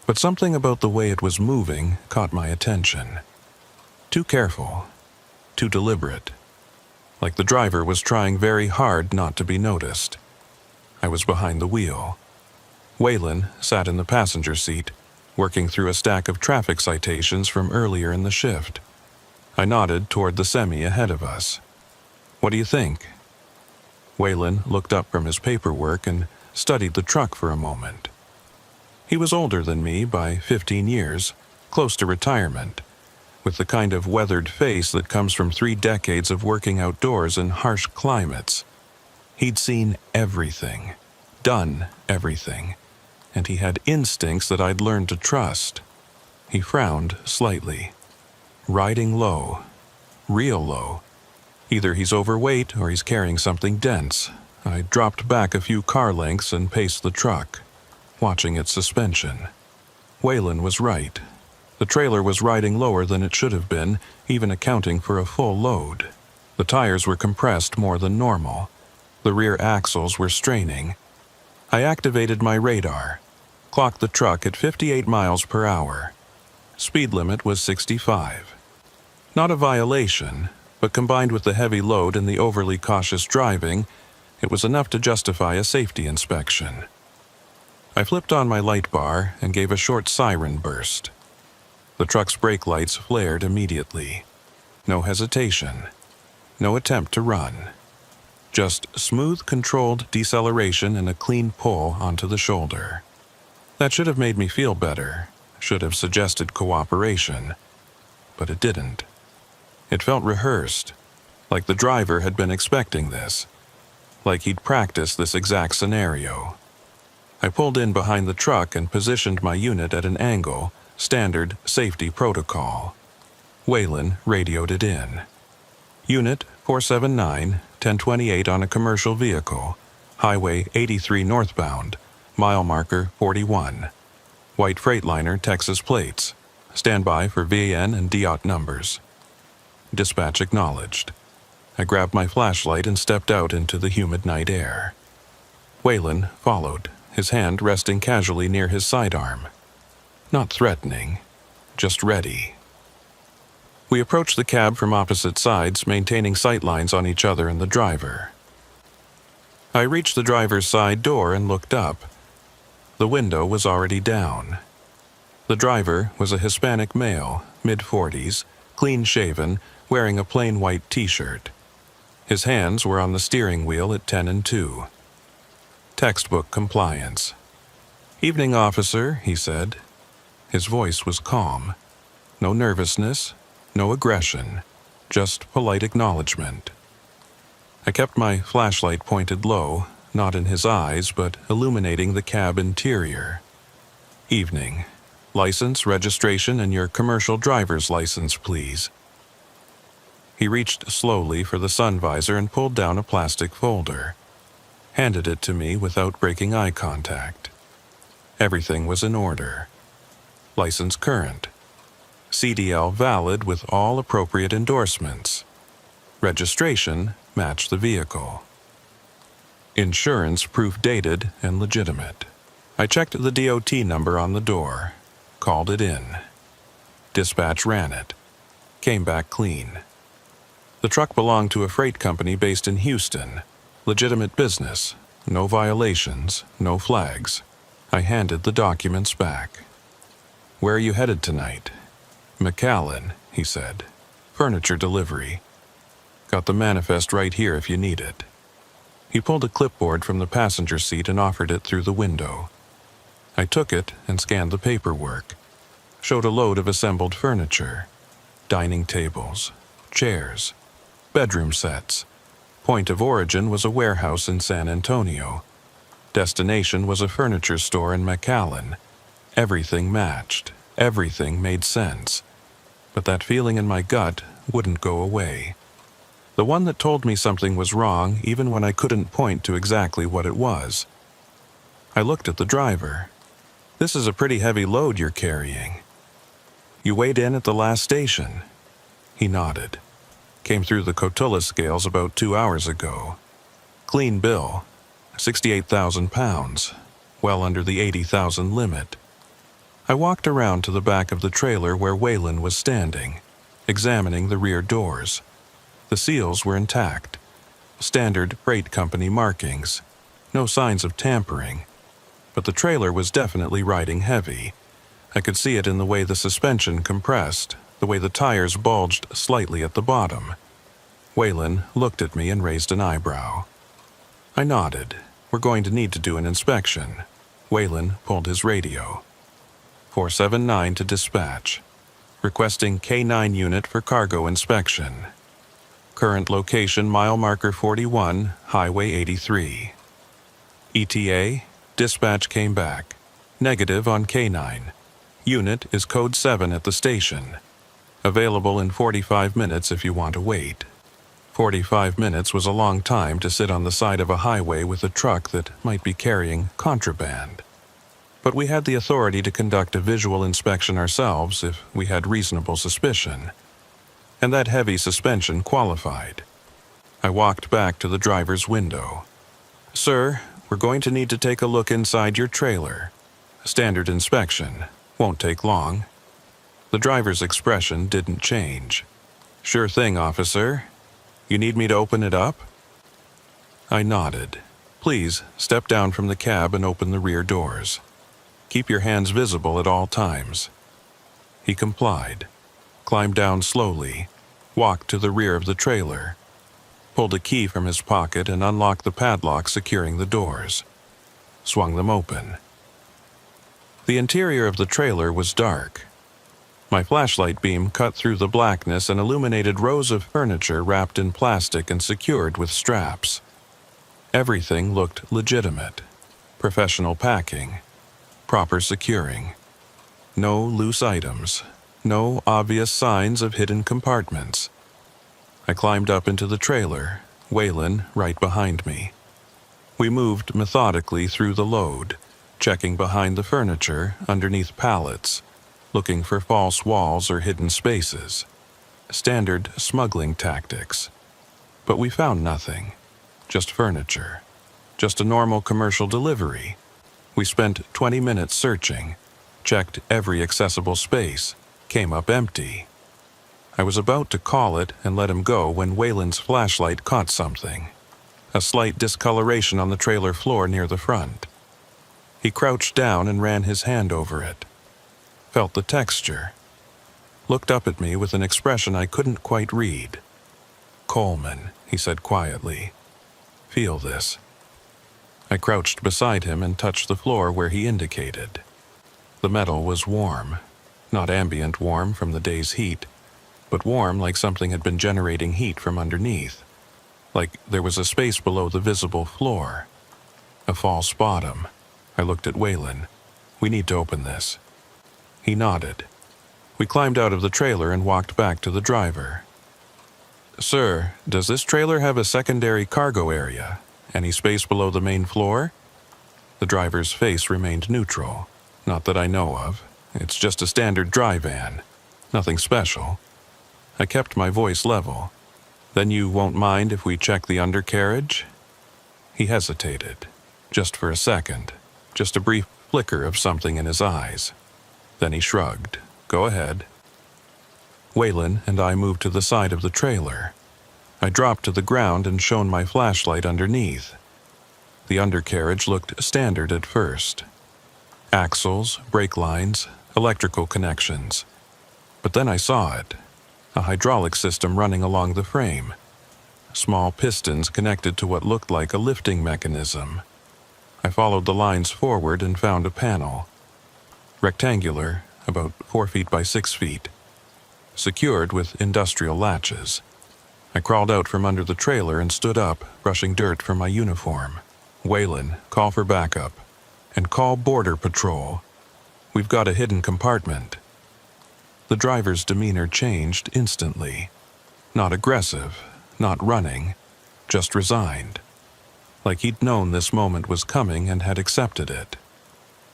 But something about the way it was moving caught my attention. Too careful, too deliberate. Like the driver was trying very hard not to be noticed. I was behind the wheel. Waylon sat in the passenger seat, working through a stack of traffic citations from earlier in the shift. I nodded toward the semi ahead of us. "What do you think?" Waylon looked up from his paperwork and studied the truck for a moment. He was older than me by 15 years, close to retirement, with the kind of weathered face that comes from 3 decades of working outdoors in harsh climates. He'd seen everything, done everything, and he had instincts that I'd learned to trust. He frowned slightly. Riding low, real low. Either he's overweight or he's carrying something dense. I dropped back a few car lengths and paced the truck, watching its suspension. Waylon was right. The trailer was riding lower than it should have been, even accounting for a full load. The tires were compressed more than normal. The rear axles were straining. I activated my radar, clocked the truck at 58 miles per hour. Speed limit was 65. Not a violation, but combined with the heavy load and the overly cautious driving, it was enough to justify a safety inspection. I flipped on my light bar and gave a short siren burst. The truck's brake lights flared immediately. No hesitation. No attempt to run. Just smooth, controlled deceleration and a clean pull onto the shoulder. That should have made me feel better, should have suggested cooperation, but it didn't. It felt rehearsed, like the driver had been expecting this, like he'd practiced this exact scenario. I pulled in behind the truck and positioned my unit at an angle, standard safety protocol. Waylon radioed it in. Unit 479, 1028 on a commercial vehicle, Highway 83 northbound, mile marker 41. White Freightliner, Texas plates. Stand by for VAN and DOT numbers. Dispatch acknowledged. I grabbed my flashlight and stepped out into the humid night air. Waylon followed, his hand resting casually near his sidearm. Not threatening, just ready. We approached the cab from opposite sides, maintaining sightlines on each other and the driver. I reached the driver's side door and looked up. The window was already down. The driver was a Hispanic male, mid-40s, clean-shaven, wearing a plain white t-shirt. His hands were on the steering wheel at 10 and 2. Textbook compliance. "Evening, officer," he said. His voice was calm. No nervousness, no aggression, just polite acknowledgement. I kept my flashlight pointed low, not in his eyes, but illuminating the cab interior. "Evening. License, registration, and your commercial driver's license, please." He reached slowly for the sun visor and pulled down a plastic folder. Handed it to me without breaking eye contact. Everything was in order. License current. CDL valid with all appropriate endorsements. Registration matched the vehicle. Insurance proof dated and legitimate. I checked the DOT number on the door, called it in. Dispatch ran it. Came back clean. The truck belonged to a freight company based in Houston. Legitimate business. No violations, no flags. I handed the documents back. "Where are you headed tonight?" "McAllen," he said. "Furniture delivery. Got the manifest right here if you need it." He pulled a clipboard from the passenger seat and offered it through the window. I took it and scanned the paperwork. Showed a load of assembled furniture. Dining tables, chairs, bedroom sets. Point of origin was a warehouse in San Antonio. Destination was a furniture store in McAllen. Everything matched. Everything made sense, but that feeling in my gut wouldn't go away. The one that told me something was wrong even when I couldn't point to exactly what it was. I looked at the driver. "This is a pretty heavy load you're carrying." "You weighed in at the last station." He nodded. "Came through the Cotula scales about 2 hours ago. Clean bill, 68,000 pounds, well under the 80,000 limit." I walked around to the back of the trailer where Waylon was standing, examining the rear doors. The seals were intact. Standard freight company markings. No signs of tampering. But the trailer was definitely riding heavy. I could see it in the way the suspension compressed, the way the tires bulged slightly at the bottom. Waylon looked at me and raised an eyebrow. I nodded. "We're going to need to do an inspection." Waylon pulled his radio. 479 to dispatch. Requesting K9 unit for cargo inspection. Current location mile marker 41, Highway 83. ETA, dispatch came back. Negative on K9. Unit is code 7 at the station. Available in 45 minutes if you want to wait. 45 minutes was a long time to sit on the side of a highway with a truck that might be carrying contraband. But we had the authority to conduct a visual inspection ourselves if we had reasonable suspicion. And that heavy suspension qualified. I walked back to the driver's window. "Sir, we're going to need to take a look inside your trailer. Standard inspection. Won't take long." The driver's expression didn't change. "Sure thing, officer. You need me to open it up?" I nodded. "Please, step down from the cab and open the rear doors. Keep your hands visible at all times." He complied, climbed down slowly, walked to the rear of the trailer, pulled a key from his pocket and unlocked the padlock securing the doors, swung them open. The interior of the trailer was dark. My flashlight beam cut through the blackness and illuminated rows of furniture wrapped in plastic and secured with straps. Everything looked legitimate. Professional packing. Proper securing. No loose items. No obvious signs of hidden compartments. I climbed up into the trailer, Waylon right behind me. We moved methodically through the load, checking behind the furniture, underneath pallets, looking for false walls or hidden spaces. Standard smuggling tactics. But we found nothing. Just furniture. Just a normal commercial delivery. We spent 20 minutes searching, checked every accessible space, came up empty. I was about to call it and let him go when Waylon's flashlight caught something. A slight discoloration on the trailer floor near the front. He crouched down and ran his hand over it. Felt the texture. Looked up at me with an expression I couldn't quite read. "Coleman," he said quietly. "Feel this." I crouched beside him and touched the floor where he indicated. The metal was warm. Not ambient warm from the day's heat, but warm like something had been generating heat from underneath. Like there was a space below the visible floor. A false bottom. I looked at Waylon. "We need to open this." He nodded. We climbed out of the trailer and walked back to the driver. "Sir, does this trailer have a secondary cargo area? Any space below the main floor?" The driver's face remained neutral. "Not that I know of. It's just a standard dry van. Nothing special." I kept my voice level. "Then you won't mind if we check the undercarriage?" He hesitated. Just for a second. Just a brief flicker of something in his eyes. Then he shrugged. "Go ahead." Waylon and I moved to the side of the trailer. I dropped to the ground and shone my flashlight underneath. The undercarriage looked standard at first. Axles, brake lines, electrical connections. But then I saw it. A hydraulic system running along the frame. Small pistons connected to what looked like a lifting mechanism. I followed the lines forward and found a panel. Rectangular, about 4 feet by 6 feet. Secured with industrial latches. I crawled out from under the trailer and stood up, brushing dirt from my uniform. "Waylon, call for backup. And call Border Patrol. We've got a hidden compartment." The driver's demeanor changed instantly. Not aggressive, not running, just resigned. Like he'd known this moment was coming and had accepted it.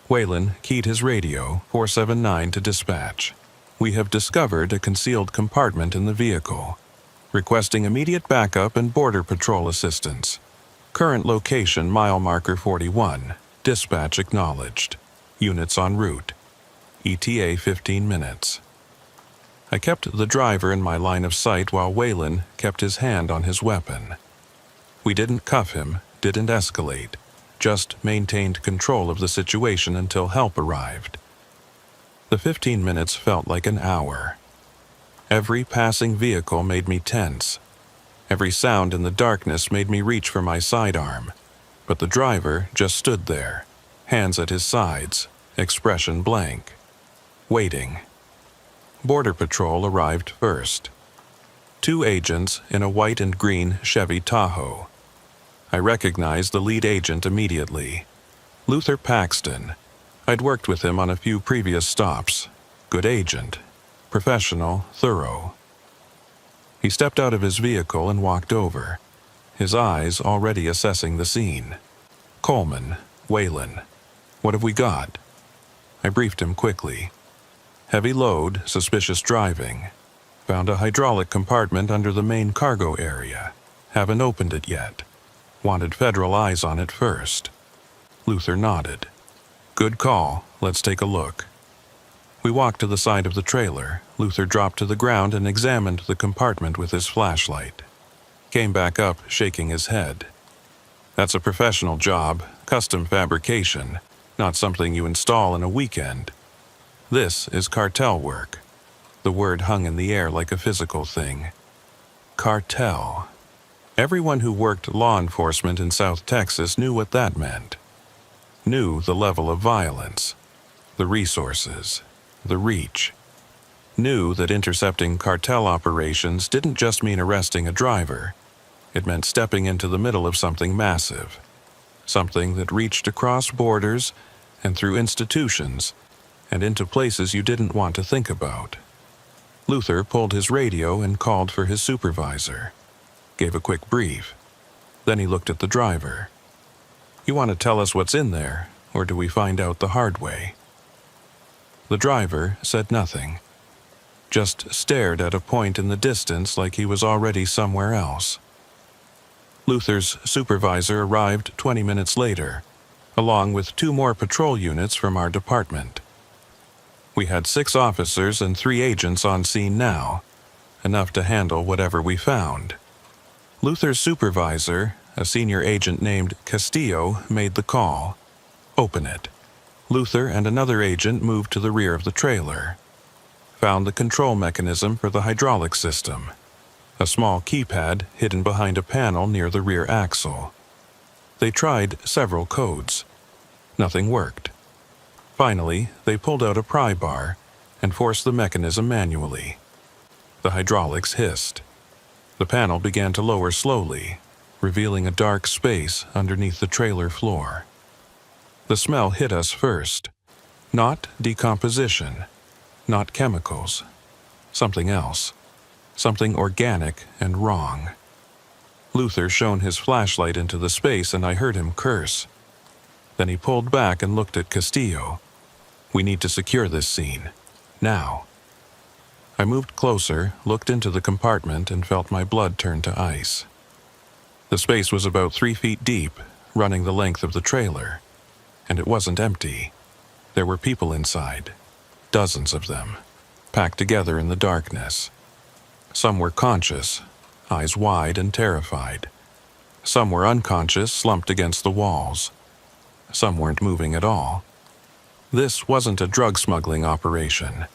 Waylon keyed his radio 479 to dispatch. We have discovered a concealed compartment in the vehicle. Requesting immediate backup and border patrol assistance. Current location mile marker 41. Dispatch acknowledged. Units en route. ETA 15 minutes. I kept the driver in my line of sight while Waylon kept his hand on his weapon. We didn't cuff him, didn't escalate, just maintained control of the situation until help arrived. The 15 minutes felt like an hour. Every passing vehicle made me tense. Every sound in the darkness made me reach for my sidearm, but the driver just stood there, hands at his sides, expression blank, waiting. Border Patrol arrived first. 2 agents in a white and green Chevy Tahoe. I recognized the lead agent immediately. Luther Paxton. I'd worked with him on a few previous stops. Good agent. Professional, thorough. He stepped out of his vehicle and walked over, his eyes already assessing the scene. Coleman, Waylon. What have we got? I briefed him quickly. Heavy load, suspicious driving. Found a hydraulic compartment under the main cargo area. Haven't opened it yet. Wanted federal eyes on it first. Luther nodded. Good call. Let's take a look. We walked to the side of the trailer. Luther dropped to the ground and examined the compartment with his flashlight. Came back up, shaking his head. That's a professional job, custom fabrication, not something you install in a weekend. This is cartel work. The word hung in the air like a physical thing. Cartel. Everyone who worked law enforcement in South Texas knew what that meant. Knew the level of violence, the resources, the reach. Knew that intercepting cartel operations didn't just mean arresting a driver. It meant stepping into the middle of something massive. Something that reached across borders and through institutions and into places you didn't want to think about. Luther pulled his radio and called for his supervisor. Gave a quick brief. Then he looked at the driver. You want to tell us what's in there, or do we find out the hard way? The driver said nothing. Just stared at a point in the distance like he was already somewhere else. Luther's supervisor arrived 20 minutes later, along with 2 more patrol units from our department. We had 6 officers and 3 agents on scene now, enough to handle whatever we found. Luther's supervisor, a senior agent named Castillo, made the call. Open it. Luther and another agent moved to the rear of the trailer. Found the control mechanism for the hydraulic system. A small keypad hidden behind a panel near the rear axle. They tried several codes. Nothing worked. Finally, they pulled out a pry bar and forced the mechanism manually. The hydraulics hissed. The panel began to lower slowly, revealing a dark space underneath the trailer floor. The smell hit us first. Not decomposition, not chemicals. Something else. Something organic and wrong. Luther shone his flashlight into the space and I heard him curse. Then he pulled back and looked at Castillo. We need to secure this scene. Now. I moved closer, looked into the compartment, and felt my blood turn to ice. The space was about 3 feet deep, running the length of the trailer. And it wasn't empty. There were people inside. Dozens of them, packed together in the darkness. Some were conscious, eyes wide and terrified. Some were unconscious, slumped against the walls. Some weren't moving at all. This wasn't a drug smuggling operation.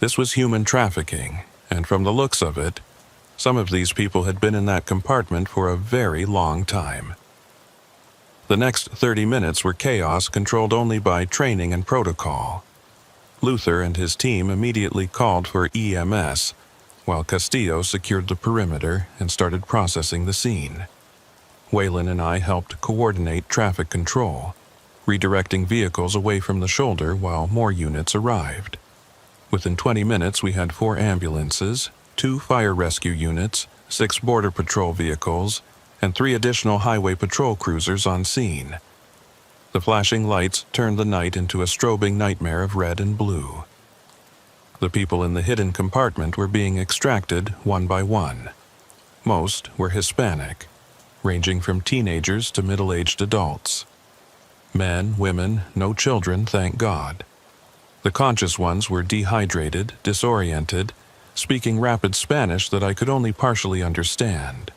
This was human trafficking, and from the looks of it, some of these people had been in that compartment for a very long time. The next 30 minutes were chaos controlled only by training and protocol. Luther and his team immediately called for EMS, while Castillo secured the perimeter and started processing the scene. Waylon and I helped coordinate traffic control, redirecting vehicles away from the shoulder while more units arrived. Within 20 minutes, we had 4 ambulances, 2 fire rescue units, 6 border patrol vehicles, and 3 additional highway patrol cruisers on scene. The flashing lights turned the night into a strobing nightmare of red and blue. The people in the hidden compartment were being extracted one by one. Most were Hispanic, ranging from teenagers to middle-aged adults. Men, women, no children, thank God. The conscious ones were dehydrated, disoriented, speaking rapid Spanish that I could only partially understand.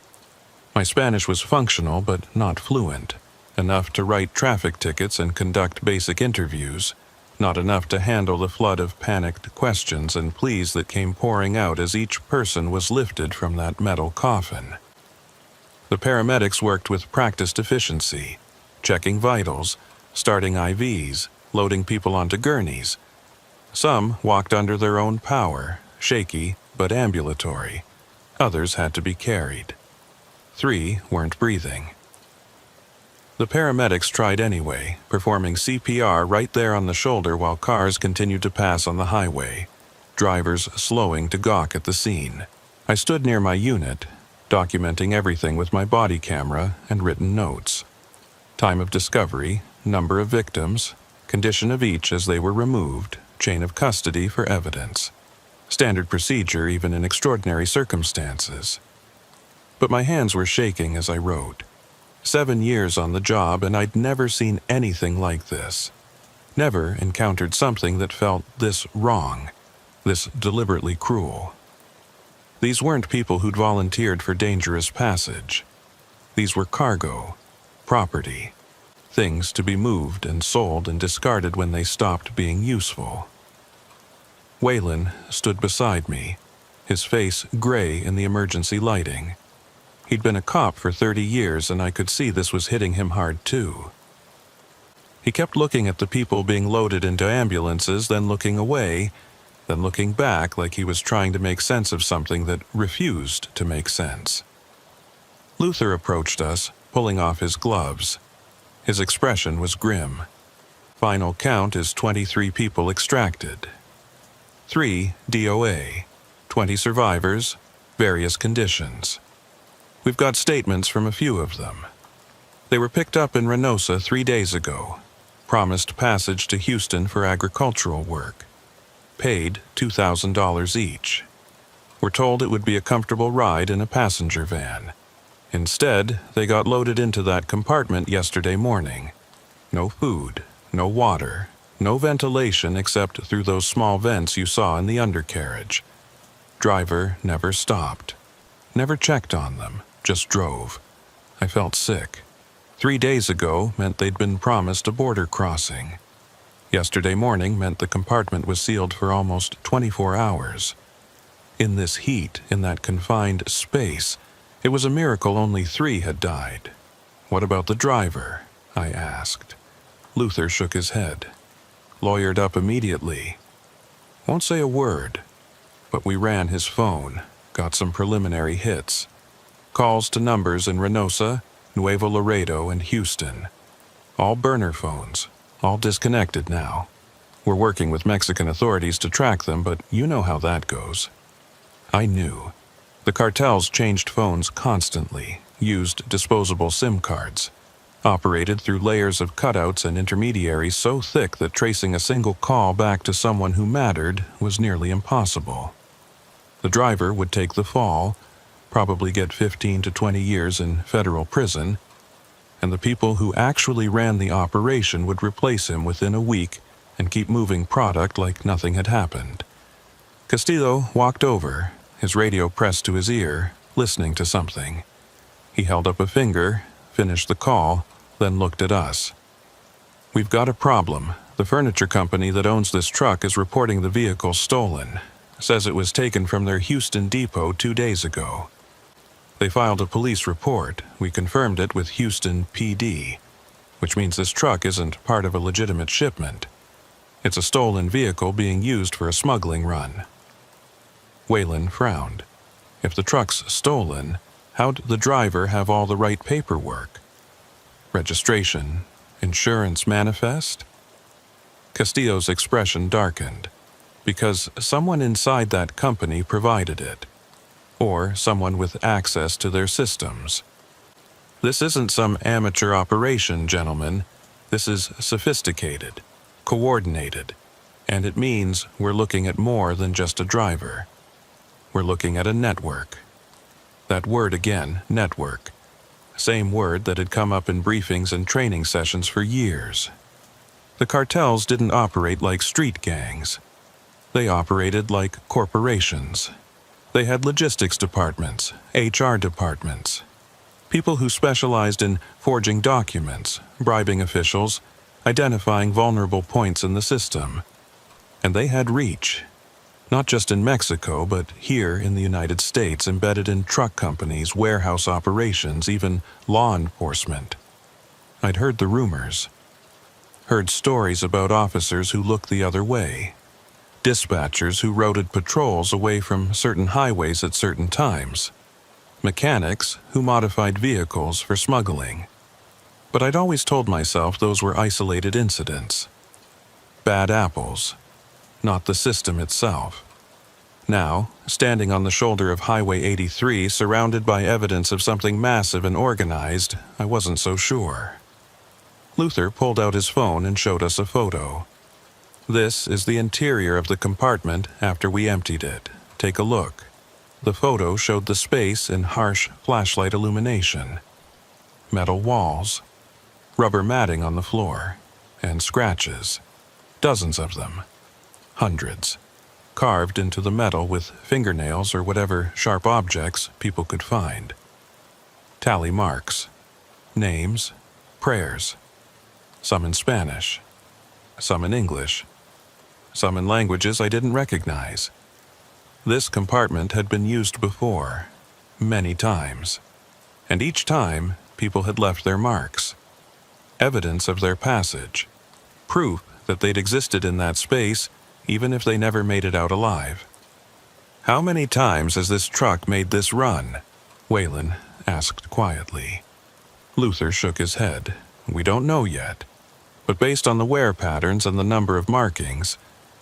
My Spanish was functional but not fluent, enough to write traffic tickets and conduct basic interviews, not enough to handle the flood of panicked questions and pleas that came pouring out as each person was lifted from that metal coffin. The paramedics worked with practiced efficiency, checking vitals, starting IVs, loading people onto gurneys. Some walked under their own power, shaky but ambulatory. Others had to be carried. 3 weren't breathing. The paramedics tried anyway, performing CPR right there on the shoulder while cars continued to pass on the highway, drivers slowing to gawk at the scene. I stood near my unit, documenting everything with my body camera and written notes. Time of discovery, number of victims, condition of each as they were removed, chain of custody for evidence. Standard procedure even in extraordinary circumstances. But my hands were shaking as I wrote. 7 years on the job and I'd never seen anything like this. Never encountered something that felt this wrong, this deliberately cruel. These weren't people who'd volunteered for dangerous passage. These were cargo, property, things to be moved and sold and discarded when they stopped being useful. Waylon stood beside me, his face gray in the emergency lighting. He'd been a cop for 30 years and I could see this was hitting him hard too. He kept looking at the people being loaded into ambulances, then looking away, then looking back like he was trying to make sense of something that refused to make sense. Luther approached us, pulling off his gloves. His expression was grim. Final count is 23 people extracted. 3 DOA, 20 survivors, various conditions. We've got statements from a few of them. They were picked up in Reynosa 3 days ago, promised passage to Houston for agricultural work, paid $2,000 each. Were told it would be a comfortable ride in a passenger van. Instead, they got loaded into that compartment yesterday morning. No food, no water, no ventilation except through those small vents you saw in the undercarriage. Driver never stopped, never checked on them, just drove. I felt sick. 3 days ago meant they'd been promised a border crossing. Yesterday morning meant the compartment was sealed for almost 24 hours. In this heat, in that confined space, it was a miracle only 3 had died. What about the driver? I asked. Luther shook his head. Lawyered up immediately. Won't say a word, but we ran his phone, got some preliminary hits. Calls to numbers in Reynosa, Nuevo Laredo, and Houston. All burner phones, all disconnected now. We're working with Mexican authorities to track them, but you know how that goes. I knew. The cartels changed phones constantly, used disposable SIM cards, operated through layers of cutouts and intermediaries so thick that tracing a single call back to someone who mattered was nearly impossible. The driver would take the fall, probably get 15 to 20 years in federal prison, and the people who actually ran the operation would replace him within a week and keep moving product like nothing had happened. Castillo walked over, his radio pressed to his ear, listening to something. He held up a finger, finished the call, then looked at us. We've got a problem. The furniture company that owns this truck is reporting the vehicle stolen. Says it was taken from their Houston depot 2 days ago. They filed a police report. We confirmed it with Houston PD, which means this truck isn't part of a legitimate shipment. It's a stolen vehicle being used for a smuggling run. Waylon frowned. If the truck's stolen, how'd the driver have all the right paperwork? Registration, insurance manifest? Castillo's expression darkened. because someone inside that company provided it, or someone with access to their systems. This isn't some amateur operation, gentlemen. This is sophisticated, coordinated, and it means we're looking at more than just a driver. We're looking at a network. That word again, network. Same word that had come up in briefings and training sessions for years. The cartels didn't operate like street gangs. They operated like corporations. They had logistics departments, HR departments, people who specialized in forging documents, bribing officials, identifying vulnerable points in the system. And they had reach, not just in Mexico, but here in the United States, embedded in truck companies, warehouse operations, even law enforcement. I'd heard the rumors, heard stories about officers who looked the other way, dispatchers who routed patrols away from certain highways at certain times, mechanics who modified vehicles for smuggling. But I'd always told myself those were isolated incidents. Bad apples, not the system itself. Now, standing on the shoulder of Highway 83, surrounded by evidence of something massive and organized, I wasn't so sure. Luther pulled out his phone and showed us a photo. This is the interior of the compartment after we emptied it. Take a look. The photo showed the space in harsh flashlight illumination. Metal walls, rubber matting on the floor, and scratches. Dozens of them. Hundreds. Carved into the metal with fingernails or whatever sharp objects people could find. Tally marks. Names. Prayers. Some in Spanish. Some in English. Some in languages I didn't recognize. This compartment had been used before, many times. And each time, people had left their marks. Evidence of their passage. Proof that they'd existed in that space, even if they never made it out alive. "How many times has this truck made this run?" Waylon asked quietly. Luther shook his head. "We don't know yet. But based on the wear patterns and the number of markings,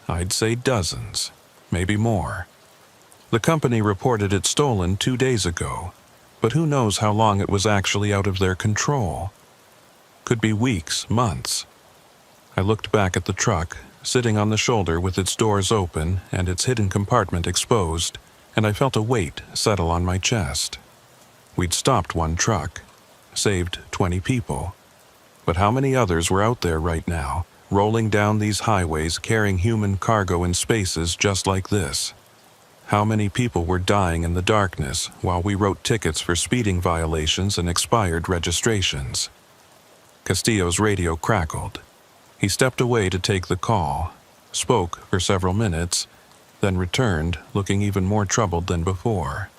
I'd say dozens, maybe more. The company reported it stolen 2 days ago, but who knows how long it was actually out of their control? Could be weeks, months." I looked back at the truck, sitting on the shoulder with its doors open and its hidden compartment exposed, and I felt a weight settle on my chest. We'd stopped one truck, saved 20 people. But how many others were out there right now, rolling down these highways carrying human cargo in spaces just like this? How many people were dying in the darkness while we wrote tickets for speeding violations and expired registrations? Castillo's radio crackled. He stepped away to take the call, spoke for several minutes, then returned, looking even more troubled than before.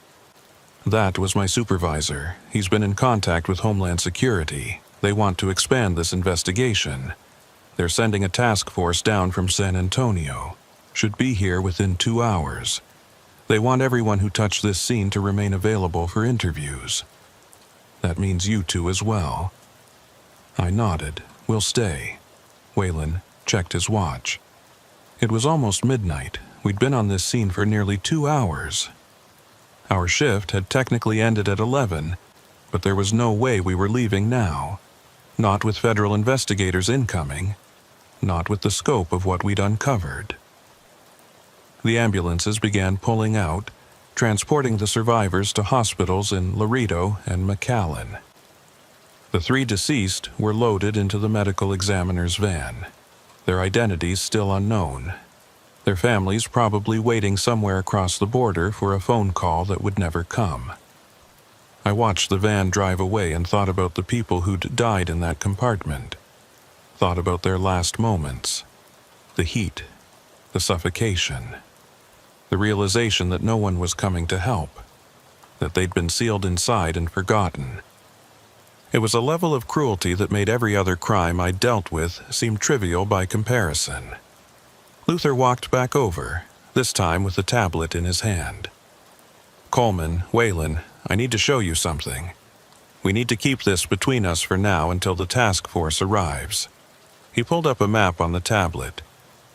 "That was my supervisor. He's been in contact with Homeland Security. They want to expand this investigation. They're sending a task force down from San Antonio. Should be here within 2 hours. They want everyone who touched this scene to remain available for interviews. That means you two as well." I nodded. "We'll stay." Waylon checked his watch. It was almost midnight. We'd been on this scene for nearly 2 hours. Our shift had technically ended at 11, but there was no way we were leaving now. Not with federal investigators incoming. Not with the scope of what we'd uncovered. The ambulances began pulling out, transporting the survivors to hospitals in Laredo and McAllen. The 3 deceased were loaded into the medical examiner's van, their identities still unknown, their families probably waiting somewhere across the border for a phone call that would never come. I watched the van drive away and thought about the people who'd died in that compartment, thought about their last moments, the heat, the suffocation, the realization that no one was coming to help, that they'd been sealed inside and forgotten. It was a level of cruelty that made every other crime I dealt with seem trivial by comparison. Luther walked back over, this time with the tablet in his hand. "Coleman, Waylon, I need to show you something. We need to keep this between us for now until the task force arrives." He pulled up a map on the tablet.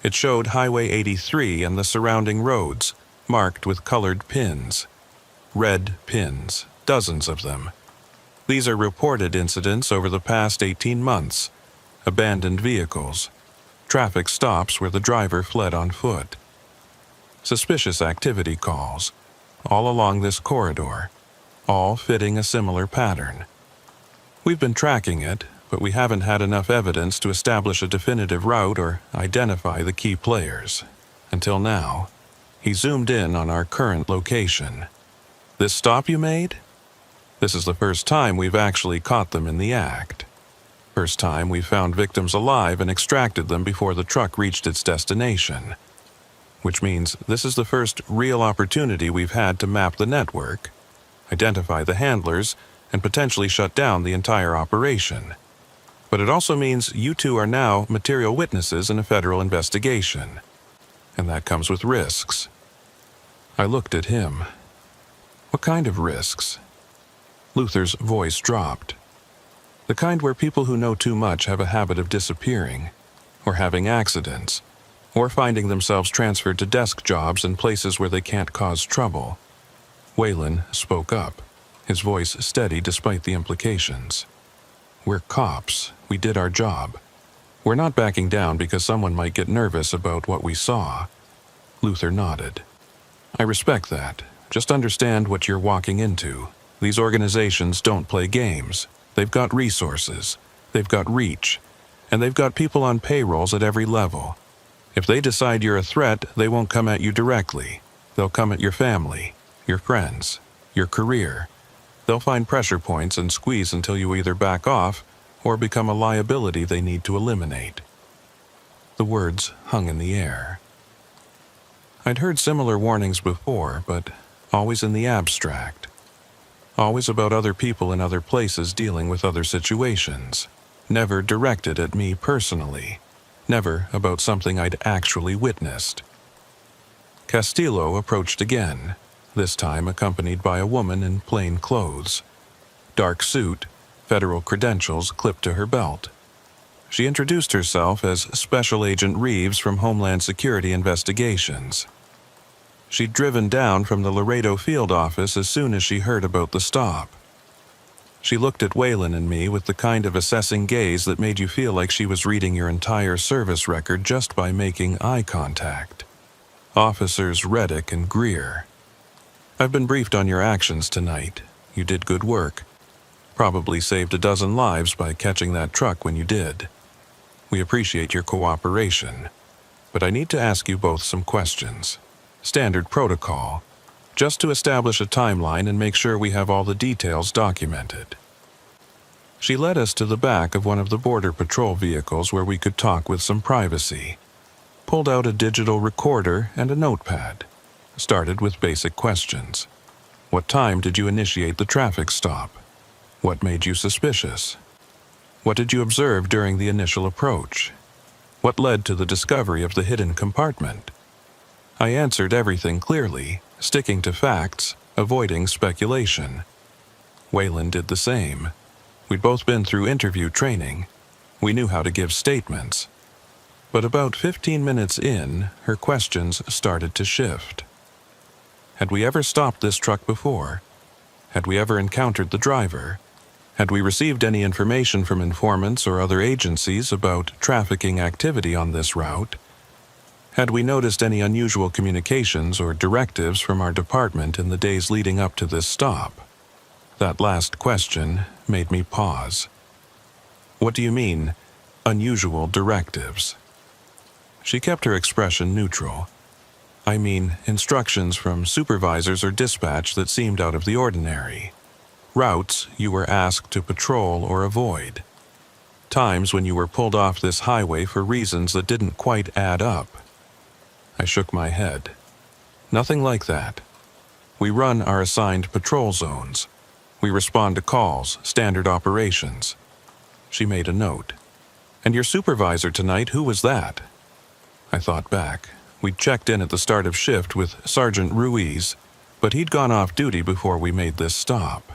It showed Highway 83 and the surrounding roads, marked with colored pins. Red pins, dozens of them. These are reported incidents over the past 18 months. Abandoned vehicles. Traffic stops where the driver fled on foot. Suspicious activity calls, all along this corridor, all fitting a similar pattern. We've been tracking it, but we haven't had enough evidence to establish a definitive route or identify the key players. Until now, he zoomed in on our current location. This stop you made? This is the first time we've actually caught them in the act. First time we've found victims alive and extracted them before the truck reached its destination. Which means this is the first real opportunity we've had to map the network, identify the handlers, and potentially shut down the entire operation. But it also means you two are now material witnesses in a federal investigation. And that comes with risks. I looked at him. What kind of risks? Luther's voice dropped. The kind where people who know too much have a habit of disappearing, or having accidents, or finding themselves transferred to desk jobs in places where they can't cause trouble. Waylon spoke up, his voice steady despite the implications. We're cops. We did our job. We're not backing down because someone might get nervous about what we saw. Luther nodded. I respect that. Just understand what you're walking into. These organizations don't play games. They've got resources. They've got reach. And they've got people on payrolls at every level. If they decide you're a threat, they won't come at you directly. They'll come at your family, your friends, your career. They'll find pressure points and squeeze until you either back off or become a liability they need to eliminate. The words hung in the air. I'd heard similar warnings before, but always in the abstract. Always about other people in other places dealing with other situations. Never directed at me personally. Never about something I'd actually witnessed. Castillo approached again, this time accompanied by a woman in plain clothes. Dark suit, federal credentials clipped to her belt. She introduced herself as Special Agent Reeves from Homeland Security Investigations. She'd driven down from the Laredo field office as soon as she heard about the stop. She looked at Waylon and me with the kind of assessing gaze that made you feel like she was reading your entire service record just by making eye contact. Officers Reddick and Greer. I've been briefed on your actions tonight. You did good work. Probably saved a dozen lives by catching that truck when you did. We appreciate your cooperation. But I need to ask you both some questions. Standard protocol. Just to establish a timeline and make sure we have all the details documented. She led us to the back of one of the Border Patrol vehicles where we could talk with some privacy. Pulled out a digital recorder and a notepad. Started with basic questions. What time did you initiate the traffic stop? What made you suspicious? What did you observe during the initial approach? What led to the discovery of the hidden compartment? I answered everything clearly, sticking to facts, avoiding speculation. Waylon did the same. We'd both been through interview training. We knew how to give statements. But about 15 minutes in, her questions started to shift. Had we ever stopped this truck before? Had we ever encountered the driver? Had we received any information from informants or other agencies about trafficking activity on this route? Had we noticed any unusual communications or directives from our department in the days leading up to this stop? That last question made me pause. What do you mean, unusual directives? She kept her expression neutral. I mean, instructions from supervisors or dispatch that seemed out of the ordinary. Routes you were asked to patrol or avoid. Times when you were pulled off this highway for reasons that didn't quite add up. I shook my head. Nothing like that. We run our assigned patrol zones. We respond to calls, standard operations. She made a note. And your supervisor tonight, who was that? I thought back. We'd checked in at the start of shift with Sergeant Ruiz, but he'd gone off duty before we made this stop.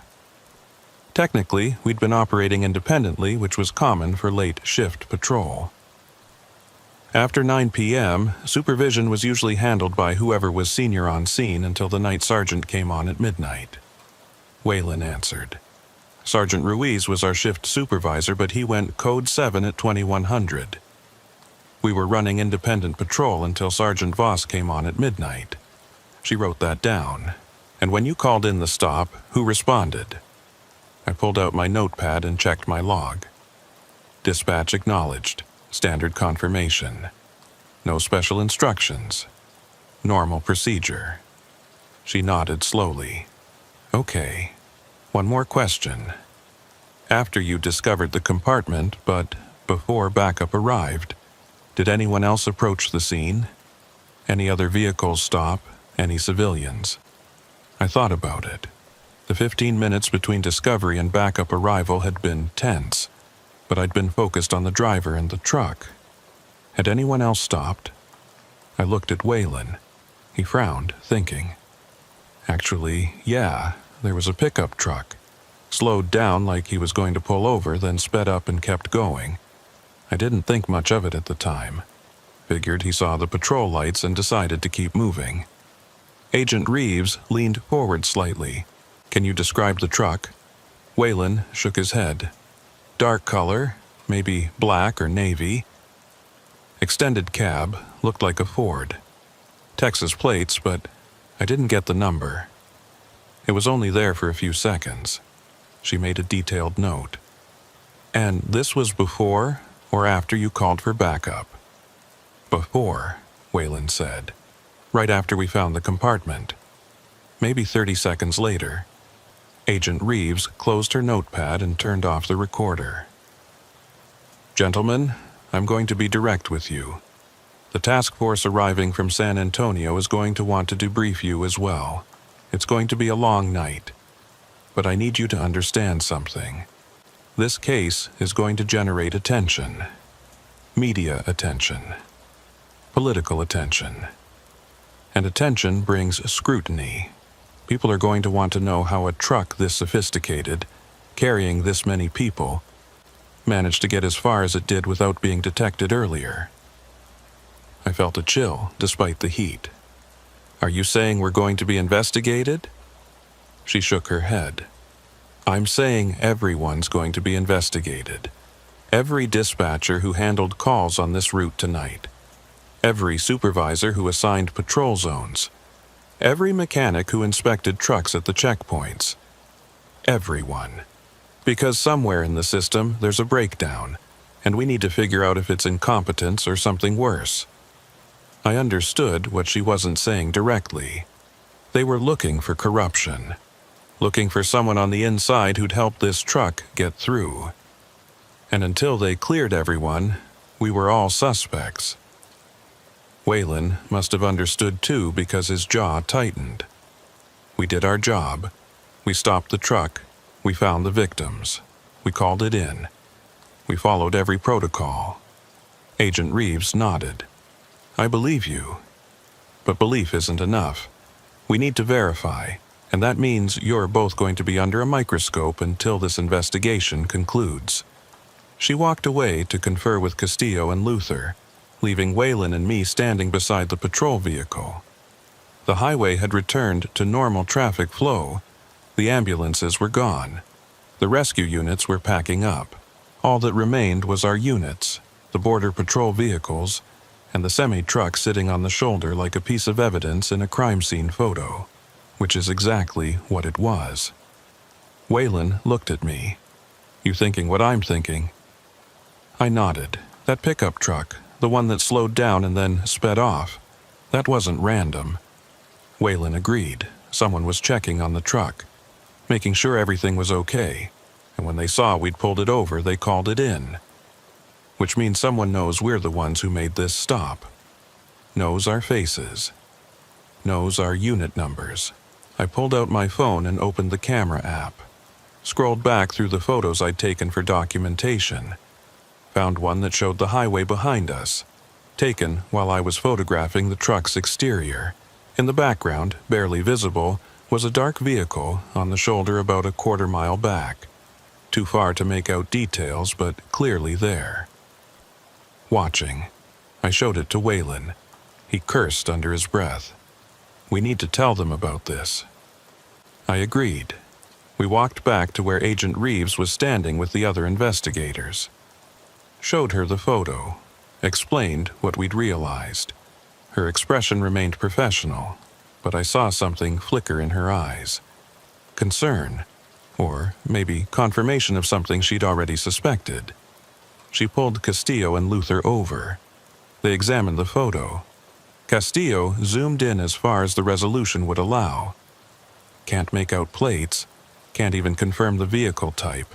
Technically, we'd been operating independently, which was common for late shift patrol. After 9 p.m., supervision was usually handled by whoever was senior on scene until the night sergeant came on at midnight. Waylon answered. Sergeant Ruiz was our shift supervisor, but he went Code 7 at 2100. We were running independent patrol until Sergeant Voss came on at midnight. She wrote that down. And when you called in the stop, who responded? I pulled out my notepad and checked my log. Dispatch acknowledged. Standard confirmation. No special instructions. Normal procedure. She nodded slowly. Okay. One more question. After you discovered the compartment, but before backup arrived, did anyone else approach the scene? Any other vehicles stop? Any civilians? I thought about it. The 15 minutes between discovery and backup arrival had been tense, but I'd been focused on the driver and the truck. Had anyone else stopped? I looked at Waylon. He frowned, thinking. Actually, yeah, there was a pickup truck. Slowed down like he was going to pull over, then sped up and kept going. I didn't think much of it at the time. Figured he saw the patrol lights and decided to keep moving. Agent Reeves leaned forward slightly. Can you describe the truck? Waylon shook his head. Dark color, maybe black or navy. Extended cab, looked like a Ford. Texas plates, but I didn't get the number. It was only there for a few seconds. She made a detailed note. And this was before or after you called for backup? Before, Waylon said. Right after we found the compartment. Maybe 30 seconds later. Agent Reeves closed her notepad and turned off the recorder. Gentlemen, I'm going to be direct with you. The task force arriving from San Antonio is going to want to debrief you as well. It's going to be a long night. But I need you to understand something. This case is going to generate attention. Media attention. Political attention. And attention brings scrutiny. People are going to want to know how a truck this sophisticated, carrying this many people, managed to get as far as it did without being detected earlier. I felt a chill, despite the heat. Are you saying we're going to be investigated? She shook her head. I'm saying everyone's going to be investigated. Every dispatcher who handled calls on this route tonight. Every supervisor who assigned patrol zones. Every mechanic who inspected trucks at the checkpoints. Everyone. Because somewhere in the system there's a breakdown, and we need to figure out if it's incompetence or something worse. I understood what she wasn't saying directly. They were looking for corruption. Looking for someone on the inside who'd help this truck get through. And until they cleared everyone, we were all suspects. Waylon must have understood too because his jaw tightened. We did our job. We stopped the truck. We found the victims. We called it in. We followed every protocol. Agent Reeves nodded. I believe you. But belief isn't enough. We need to verify, and that means you're both going to be under a microscope until this investigation concludes. She walked away to confer with Castillo and Luther, leaving Waylon and me standing beside the patrol vehicle. The highway had returned to normal traffic flow. The ambulances were gone. The rescue units were packing up. All that remained was our units, the border patrol vehicles, and the semi-truck sitting on the shoulder like a piece of evidence in a crime scene photo, which is exactly what it was. Waylon looked at me. You thinking what I'm thinking? I nodded. That pickup truck, the one that slowed down and then sped off, that wasn't random. Waylon agreed. Someone was checking on the truck, making sure everything was okay, and when they saw we'd pulled it over, they called it in. Which means someone knows we're the ones who made this stop. Knows our faces. Knows our unit numbers. I pulled out my phone and opened the camera app. Scrolled back through the photos I'd taken for documentation. Found one that showed the highway behind us, taken while I was photographing the truck's exterior. In the background, barely visible, was a dark vehicle on the shoulder about a quarter-mile back. Too far to make out details, but clearly there. Watching. I showed it to Waylon. He cursed under his breath. "We need to tell them about this." I agreed. We walked back to where Agent Reeves was standing with the other investigators. Showed her the photo, explained what we'd realized. Her expression remained professional, but I saw something flicker in her eyes. Concern, or maybe confirmation of something she'd already suspected. She pulled Castillo and Luther over. They examined the photo. Castillo zoomed in as far as the resolution would allow. Can't make out plates, can't even confirm the vehicle type,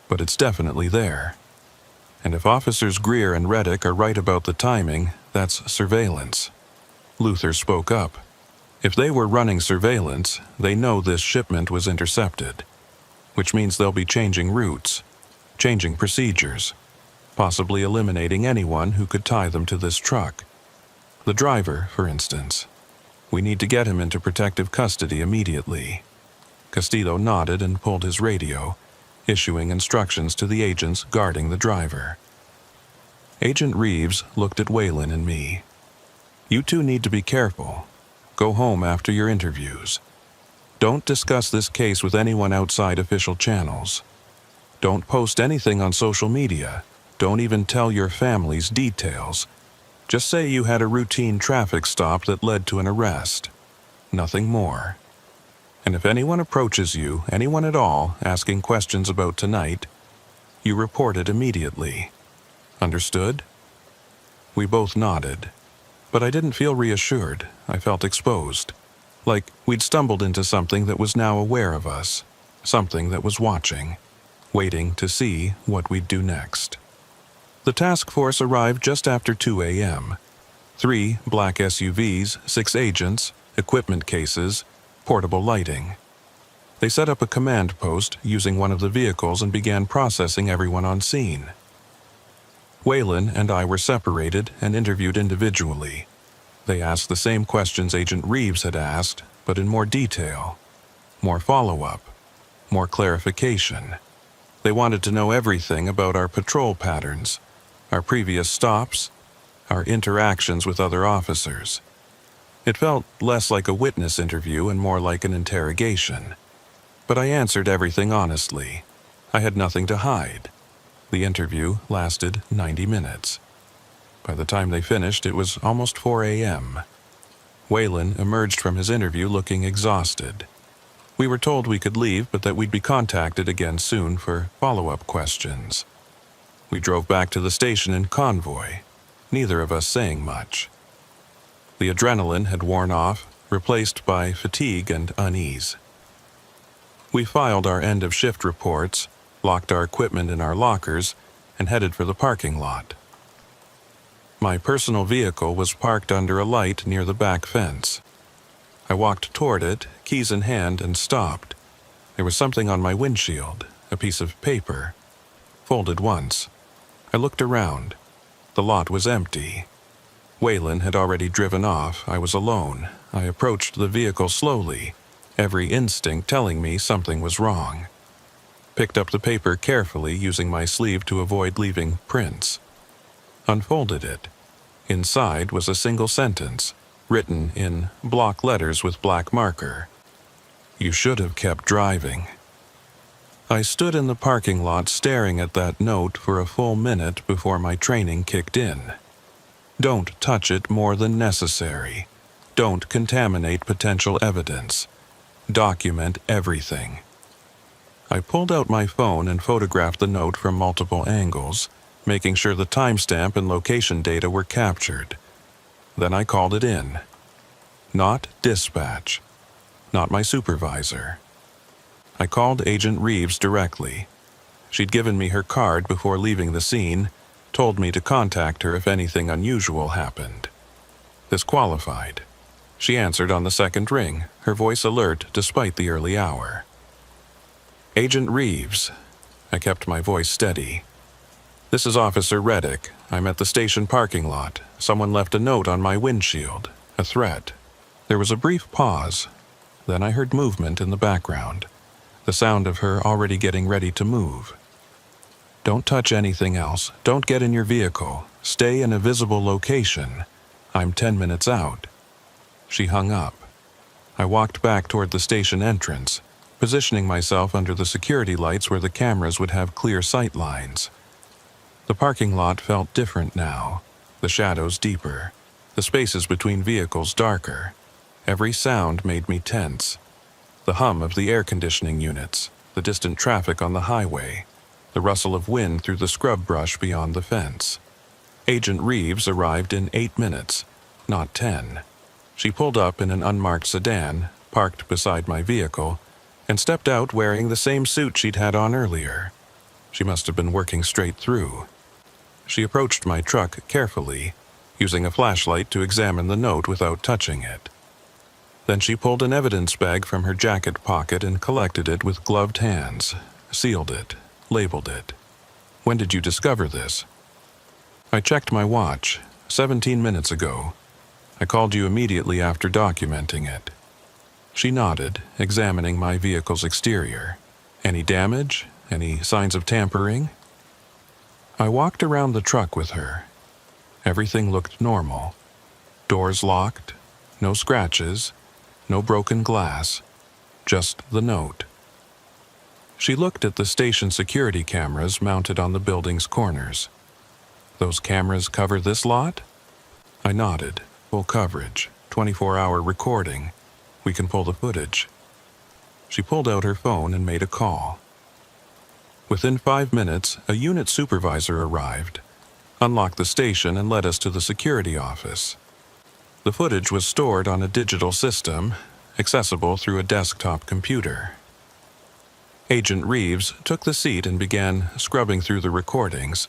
but it's definitely there. And if Officers Greer and Reddick are right about the timing, that's surveillance. Luther spoke up. If they were running surveillance, they know this shipment was intercepted, which means they'll be changing routes, changing procedures, possibly eliminating anyone who could tie them to this truck. The driver, for instance. We need to get him into protective custody immediately. Castillo nodded and pulled his radio, issuing instructions to the agents guarding the driver. Agent Reeves looked at Waylon and me. "You two need to be careful. Go home after your interviews. Don't discuss this case with anyone outside official channels. Don't post anything on social media. Don't even tell your families details. Just say you had a routine traffic stop that led to an arrest. Nothing more. And if anyone approaches you, anyone at all, asking questions about tonight, you report it immediately. Understood?" We both nodded, but I didn't feel reassured. I felt exposed, like we'd stumbled into something that was now aware of us, something that was watching, waiting to see what we'd do next. The task force arrived just after 2 a.m. 3 black SUVs, 6 agents, equipment cases, portable lighting. They set up a command post using one of the vehicles and began processing everyone on scene. Waylon and I were separated and interviewed individually. They asked the same questions Agent Reeves had asked, but in more detail. More follow-up. More clarification. They wanted to know everything about our patrol patterns, our previous stops, our interactions with other officers. It felt less like a witness interview and more like an interrogation. But I answered everything honestly. I had nothing to hide. The interview lasted 90 minutes. By the time they finished, it was almost 4 a.m. Waylon emerged from his interview looking exhausted. We were told we could leave, but that we'd be contacted again soon for follow-up questions. We drove back to the station in convoy, neither of us saying much. The adrenaline had worn off, replaced by fatigue and unease. We filed our end-of-shift reports, locked our equipment in our lockers, and headed for the parking lot. My personal vehicle was parked under a light near the back fence. I walked toward it, keys in hand, and stopped. There was something on my windshield, a piece of paper. Folded once. I looked around. The lot was empty. Waylon had already driven off. I was alone. I approached the vehicle slowly, every instinct telling me something was wrong. Picked up the paper carefully, using my sleeve to avoid leaving prints. Unfolded it. Inside was a single sentence, written in block letters with black marker. "You should have kept driving." I stood in the parking lot staring at that note for a full minute before my training kicked in. Don't touch it more than necessary. Don't contaminate potential evidence. Document everything. I pulled out my phone and photographed the note from multiple angles, making sure the timestamp and location data were captured. Then I called it in. Not dispatch. Not my supervisor. I called Agent Reeves directly. She'd given me her card before leaving the scene, told me to contact her if anything unusual happened. This qualified. She answered on the second ring, her voice alert despite the early hour. "Agent Reeves." I kept my voice steady. "This is Officer Reddick. I'm at the station parking lot. Someone left a note on my windshield. A threat." There was a brief pause. Then I heard movement in the background. The sound of her already getting ready to move. "Don't touch anything else. Don't get in your vehicle. Stay in a visible location. I'm 10 minutes out." She hung up. I walked back toward the station entrance, positioning myself under the security lights where the cameras would have clear sight lines. The parking lot felt different now, the shadows deeper, the spaces between vehicles darker. Every sound made me tense. The hum of the air conditioning units, the distant traffic on the highway, the rustle of wind through the scrub brush beyond the fence. Agent Reeves arrived in 8 minutes, not 10. She pulled up in an unmarked sedan, parked beside my vehicle, and stepped out wearing the same suit she'd had on earlier. She must have been working straight through. She approached my truck carefully, using a flashlight to examine the note without touching it. Then she pulled an evidence bag from her jacket pocket and collected it with gloved hands, sealed it, labeled it. "When did you discover this?" I checked my watch, 17 minutes ago. I called you immediately after documenting it. She nodded, examining my vehicle's exterior. Any damage? Any signs of tampering? I walked around the truck with her. Everything looked normal. Doors locked, no scratches, no broken glass, just the note. She looked at the station security cameras mounted on the building's corners. "Those cameras cover this lot?" I nodded. "Full coverage, 24-hour recording. We can pull the footage." She pulled out her phone and made a call. Within 5 minutes, a unit supervisor arrived, unlocked the station, and led us to the security office. The footage was stored on a digital system, accessible through a desktop computer. Agent Reeves took the seat and began scrubbing through the recordings,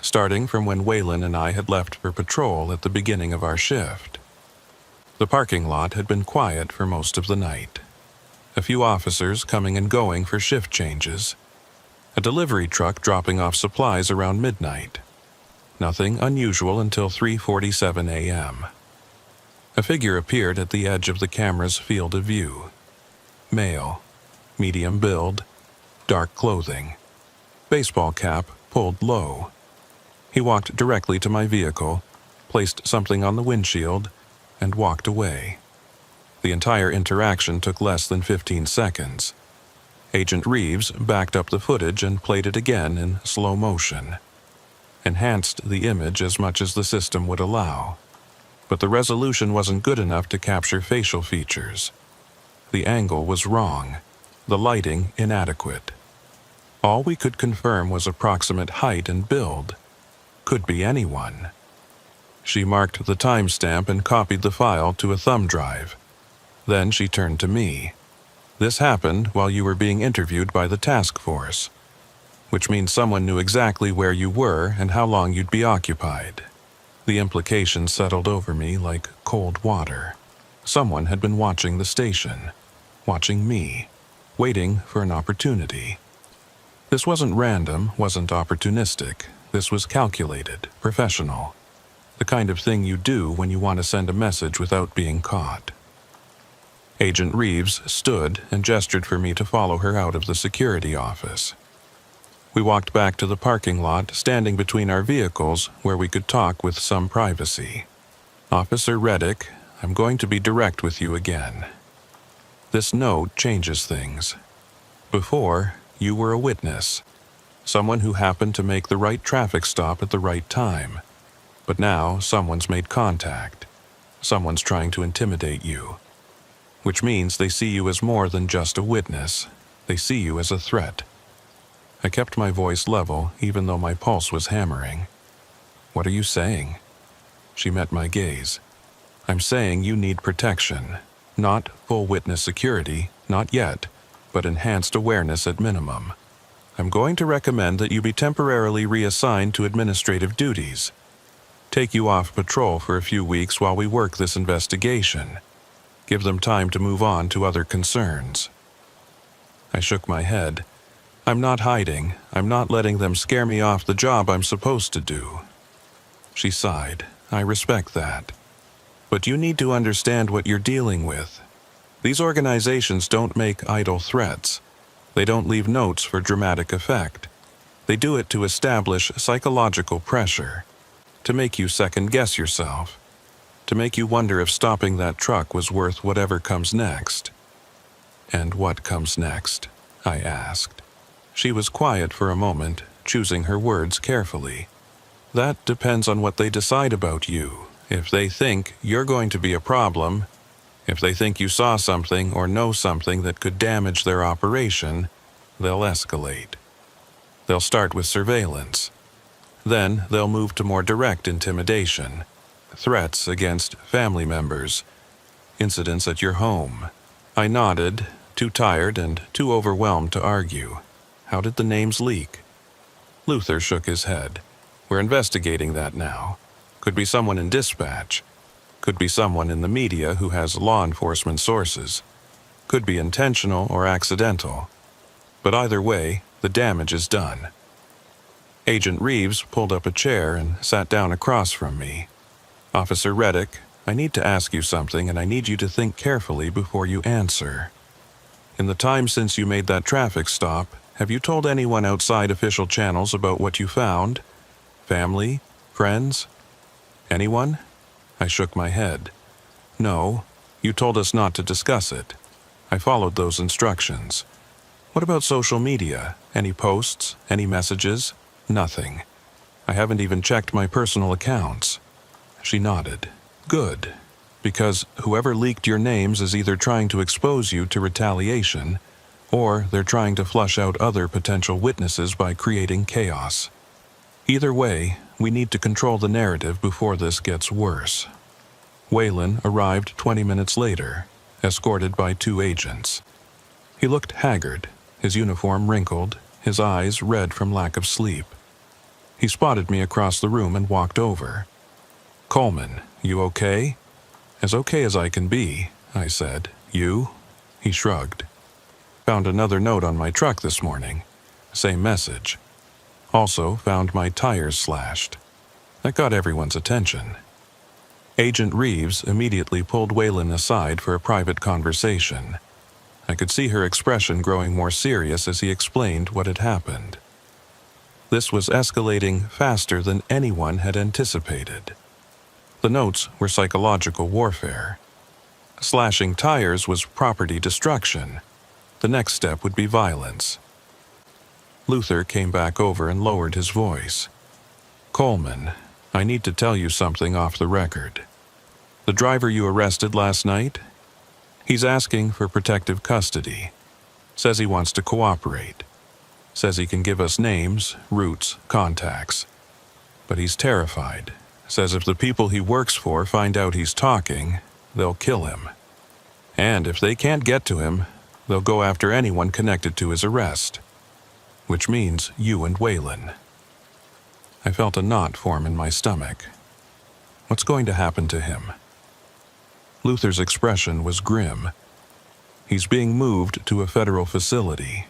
starting from when Waylon and I had left for patrol at the beginning of our shift. The parking lot had been quiet for most of the night. A few officers coming and going for shift changes. A delivery truck dropping off supplies around midnight. Nothing unusual until 3:47 a.m. A figure appeared at the edge of the camera's field of view. Male, medium build, dark clothing, baseball cap pulled low. He walked directly to my vehicle, placed something on the windshield, and walked away. The entire interaction took less than 15 seconds. Agent Reeves backed up the footage and played it again in slow motion. Enhanced the image as much as the system would allow. But the resolution wasn't good enough to capture facial features. The angle was wrong, the lighting inadequate. All we could confirm was approximate height and build. Could be anyone. She marked the timestamp and copied the file to a thumb drive. Then she turned to me. "This happened while you were being interviewed by the task force, which means someone knew exactly where you were and how long you'd be occupied." The implication settled over me like cold water. Someone had been watching the station, watching me, waiting for an opportunity. This wasn't random, wasn't opportunistic. This was calculated, professional. The kind of thing you do when you want to send a message without being caught. Agent Reeves stood and gestured for me to follow her out of the security office. We walked back to the parking lot, standing between our vehicles where we could talk with some privacy. "Officer Reddick, I'm going to be direct with you again. This note changes things. Before, you were a witness, someone who happened to make the right traffic stop at the right time. But now someone's made contact. Someone's trying to intimidate you. Which means they see you as more than just a witness. They see you as a threat." I kept my voice level, even though my pulse was hammering. "What are you saying?" She met my gaze. "I'm saying you need protection. Not full witness security, not yet, but enhanced awareness at minimum. I'm going to recommend that you be temporarily reassigned to administrative duties. Take you off patrol for a few weeks while we work this investigation. Give them time to move on to other concerns." I shook my head. "I'm not hiding. I'm not letting them scare me off the job I'm supposed to do." She sighed. "I respect that. But you need to understand what you're dealing with. These organizations don't make idle threats. They don't leave notes for dramatic effect. They do it to establish psychological pressure, to make you second-guess yourself, to make you wonder if stopping that truck was worth whatever comes next. "And what comes next?" I asked. She was quiet for a moment, choosing her words carefully. "That depends on what they decide about you. If they think you're going to be a problem, if they think you saw something or know something that could damage their operation, they'll escalate. They'll start with surveillance. Then they'll move to more direct intimidation, threats against family members, incidents at your home." I nodded, too tired and too overwhelmed to argue. "How did the names leak?" Luther shook his head. "We're investigating that now. Could be someone in dispatch. Could be someone in the media who has law enforcement sources. Could be intentional or accidental. But either way, the damage is done." Agent Reeves pulled up a chair and sat down across from me. "Officer Reddick, I need to ask you something, and I need you to think carefully before you answer. In the time since you made that traffic stop, have you told anyone outside official channels about what you found? Family? Friends? Anyone?" I shook my head. "No, you told us not to discuss it. I followed those instructions. What about social media? Any posts? Any messages?" "Nothing. I haven't even checked my personal accounts." She nodded. "Good. Because whoever leaked your names is either trying to expose you to retaliation, or they're trying to flush out other potential witnesses by creating chaos. Either way, we need to control the narrative before this gets worse." Waylon arrived 20 minutes later, escorted by 2 agents. He looked haggard, his uniform wrinkled, his eyes red from lack of sleep. He spotted me across the room and walked over. "Coleman, you okay?" "As okay as I can be," I said. "You?" He shrugged. "Found another note on my truck this morning. Same message. Also found my tires slashed." That got everyone's attention. Agent Reeves immediately pulled Waylon aside for a private conversation. I could see her expression growing more serious as he explained what had happened. This was escalating faster than anyone had anticipated. The notes were psychological warfare. Slashing tires was property destruction. The next step would be violence. Luther came back over and lowered his voice. "Coleman, I need to tell you something off the record. The driver you arrested last night? He's asking for protective custody. Says he wants to cooperate. Says he can give us names, routes, contacts. But he's terrified. Says if the people he works for find out he's talking, they'll kill him. And if they can't get to him, they'll go after anyone connected to his arrest. Which means you and Waylon." I felt a knot form in my stomach. What's going to happen to him? Luther's expression was grim. He's being moved to a federal facility.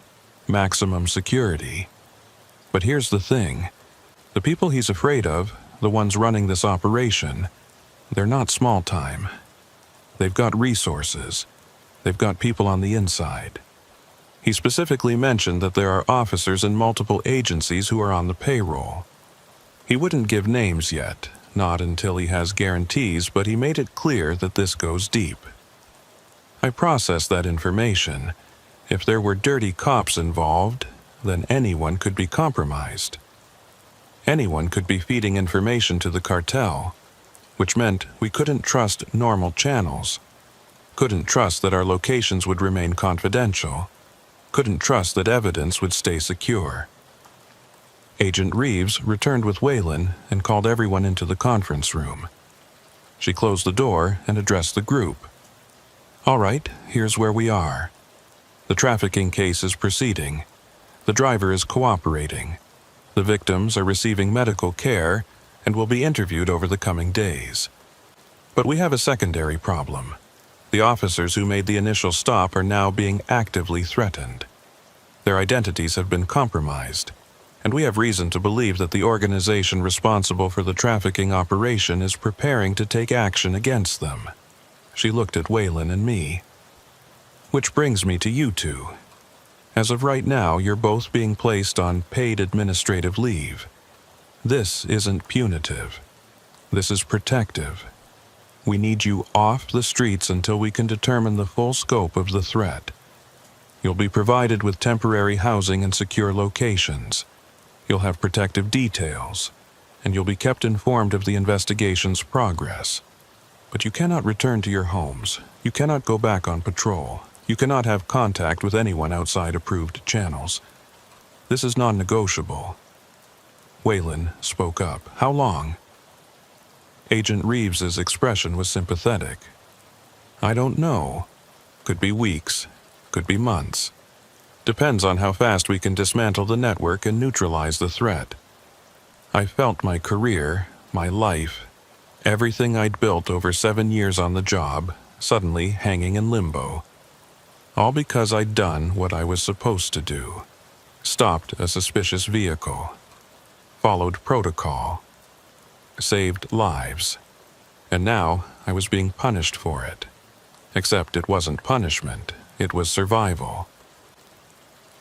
Maximum security. But here's the thing. The people he's afraid of, the ones running this operation, they're not small time. They've got resources. They've got people on the inside. He specifically mentioned that there are officers in multiple agencies who are on the payroll. He wouldn't give names yet, not until he has guarantees, but he made it clear that this goes deep. I processed that information. If there were dirty cops involved, then anyone could be compromised. Anyone could be feeding information to the cartel, which meant we couldn't trust normal channels. Couldn't trust that our locations would remain confidential. Couldn't trust that evidence would stay secure. Agent Reeves returned with Waylon and called everyone into the conference room. She closed the door and addressed the group. "All right, here's where we are. The trafficking case is proceeding. The driver is cooperating. The victims are receiving medical care and will be interviewed over the coming days. But we have a secondary problem. The officers who made the initial stop are now being actively threatened. Their identities have been compromised, and we have reason to believe that the organization responsible for the trafficking operation is preparing to take action against them." She looked at Waylon and me. "Which brings me to you two. As of right now, you're both being placed on paid administrative leave. This isn't punitive. This is protective. We need you off the streets until we can determine the full scope of the threat. You'll be provided with temporary housing and secure locations. You'll have protective details, and you'll be kept informed of the investigation's progress. But you cannot return to your homes. You cannot go back on patrol. You cannot have contact with anyone outside approved channels. This is non-negotiable. Waylon spoke up. How long? Agent Reeves's expression was sympathetic. I don't know. Could be weeks. Could be months. Depends on how fast we can dismantle the network and neutralize the threat. I felt my career, my life, everything I'd built over 7 years on the job, suddenly hanging in limbo. All because I'd done what I was supposed to do. Stopped a suspicious vehicle. Followed protocol. Saved lives. And now I was being punished for it. Except it wasn't punishment, it was survival.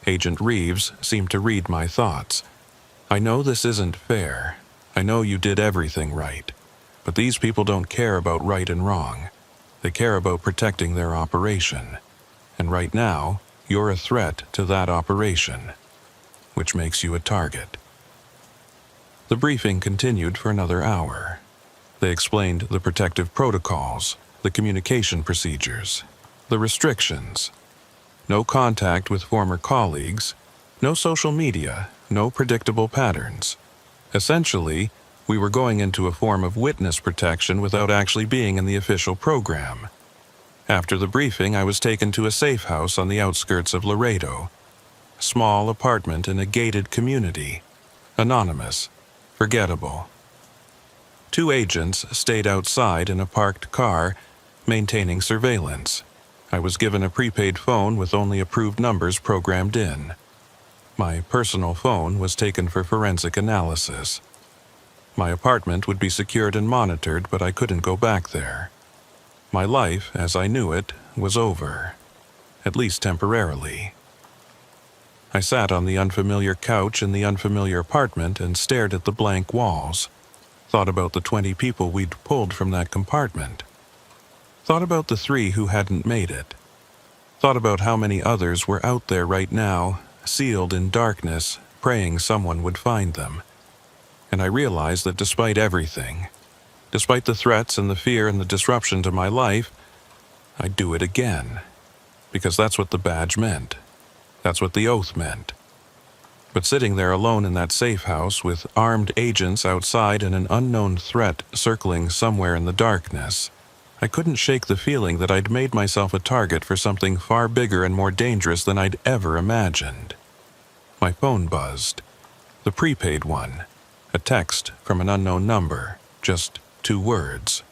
Agent Reeves seemed to read my thoughts. I know this isn't fair. I know you did everything right. But these people don't care about right and wrong. They care about protecting their operation. And right now, you're a threat to that operation, which makes you a target. The briefing continued for another hour. They explained the protective protocols, the communication procedures, the restrictions. No contact with former colleagues, no social media, no predictable patterns. Essentially, we were going into a form of witness protection without actually being in the official program. After the briefing, I was taken to a safe house on the outskirts of Laredo. A small apartment in a gated community. Anonymous. Forgettable. 2 agents stayed outside in a parked car, maintaining surveillance. I was given a prepaid phone with only approved numbers programmed in. My personal phone was taken for forensic analysis. My apartment would be secured and monitored, but I couldn't go back there. My life, as I knew it, was over, at least temporarily. I sat on the unfamiliar couch in the unfamiliar apartment and stared at the blank walls. Thought about the 20 people we'd pulled from that compartment. Thought about the 3 who hadn't made it. Thought about how many others were out there right now, sealed in darkness, praying someone would find them. And I realized that despite everything, despite the threats and the fear and the disruption to my life, I'd do it again. Because that's what the badge meant. That's what the oath meant. But sitting there alone in that safe house with armed agents outside and an unknown threat circling somewhere in the darkness, I couldn't shake the feeling that I'd made myself a target for something far bigger and more dangerous than I'd ever imagined. My phone buzzed. The prepaid one. A text from an unknown number. Just 2 words.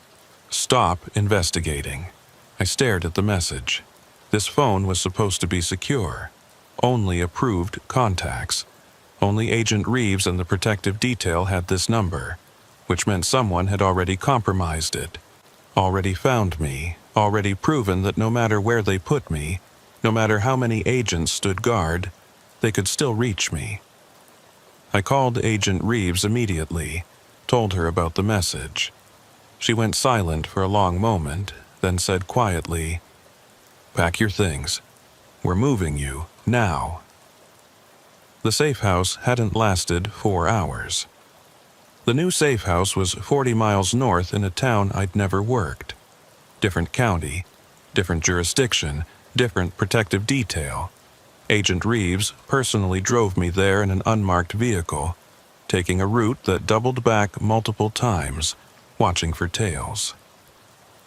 Stop investigating. I stared at the message. This phone was supposed to be secure. Only approved contacts. Only Agent Reeves and the protective detail had this number, which meant someone had already compromised it. Already found me, already proven that no matter where they put me, no matter how many agents stood guard, they could still reach me. I called Agent Reeves immediately, told her about the message. She went silent for a long moment, then said quietly, "Pack your things. We're moving you, now." The safe house hadn't lasted 4 hours. The new safe house was 40 miles north in a town I'd never worked. Different county, different jurisdiction, different protective detail. Agent Reeves personally drove me there in an unmarked vehicle, taking a route that doubled back multiple times, watching for tails.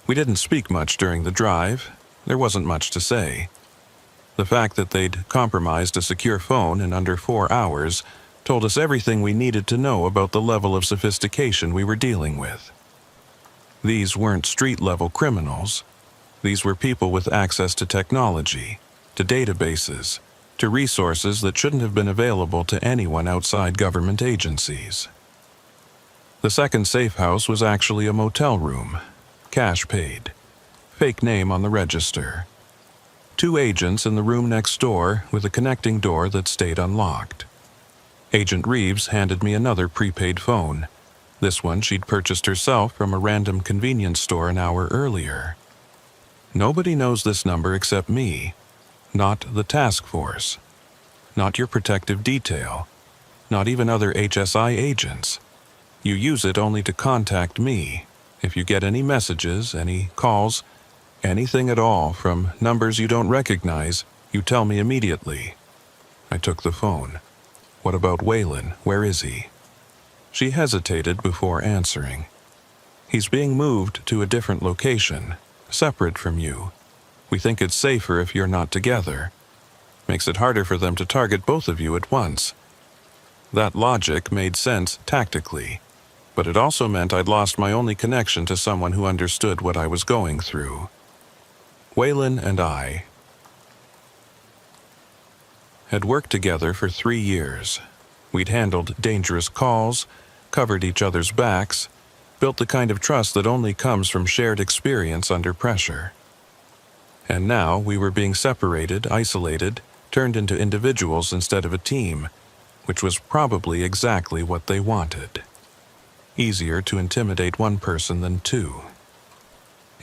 We didn't speak much during the drive. There wasn't much to say. The fact that they'd compromised a secure phone in under 4 hours told us everything we needed to know about the level of sophistication we were dealing with. These weren't street-level criminals. These were people with access to technology, to databases, to resources that shouldn't have been available to anyone outside government agencies. The second safe house was actually a motel room, cash paid, fake name on the register. 2 agents in the room next door with a connecting door that stayed unlocked. Agent Reeves handed me another prepaid phone. This one she'd purchased herself from a random convenience store an hour earlier. Nobody knows this number except me, not the task force, not your protective detail, not even other HSI agents. You use it only to contact me. If you get any messages, any calls, anything at all from numbers you don't recognize, you tell me immediately. I took the phone. What about Waylon? Where is he? She hesitated before answering. He's being moved to a different location, separate from you. We think it's safer if you're not together. Makes it harder for them to target both of you at once. That logic made sense tactically, but it also meant I'd lost my only connection to someone who understood what I was going through. Waylon and I had worked together for 3 years. We'd handled dangerous calls, covered each other's backs, built the kind of trust that only comes from shared experience under pressure. And now we were being separated, isolated, turned into individuals instead of a team, which was probably exactly what they wanted. Easier to intimidate one person than two.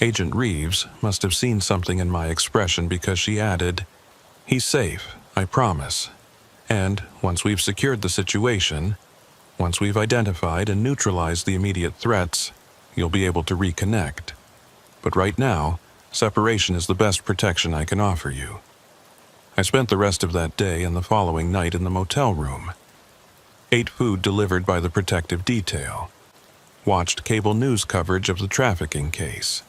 Agent Reeves must have seen something in my expression because she added, "He's safe, I promise. And once we've secured the situation, once we've identified and neutralized the immediate threats, you'll be able to reconnect. But right now, separation is the best protection I can offer you." I spent the rest of that day and the following night in the motel room. Ate food delivered by the protective detail. Watched cable news coverage of the trafficking case.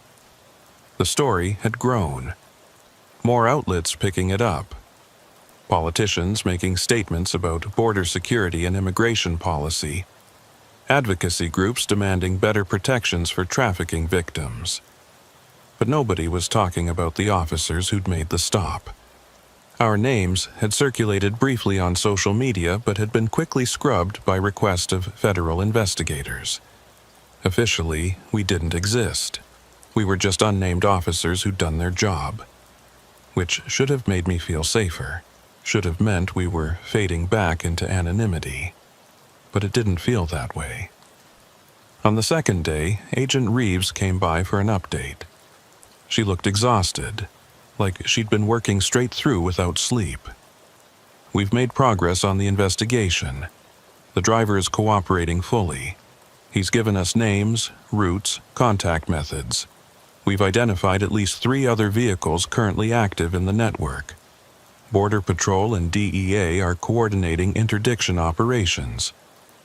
The story had grown. More outlets picking it up. Politicians making statements about border security and immigration policy. Advocacy groups demanding better protections for trafficking victims. But nobody was talking about the officers who'd made the stop. Our names had circulated briefly on social media but had been quickly scrubbed by request of federal investigators. Officially, we didn't exist. We were just unnamed officers who'd done their job. Which should have made me feel safer. Should have meant we were fading back into anonymity. But it didn't feel that way. On the second day, Agent Reeves came by for an update. She looked exhausted, like she'd been working straight through without sleep. We've made progress on the investigation. The driver is cooperating fully. He's given us names, routes, contact methods. We've identified at least 3 other vehicles currently active in the network. Border Patrol and DEA are coordinating interdiction operations.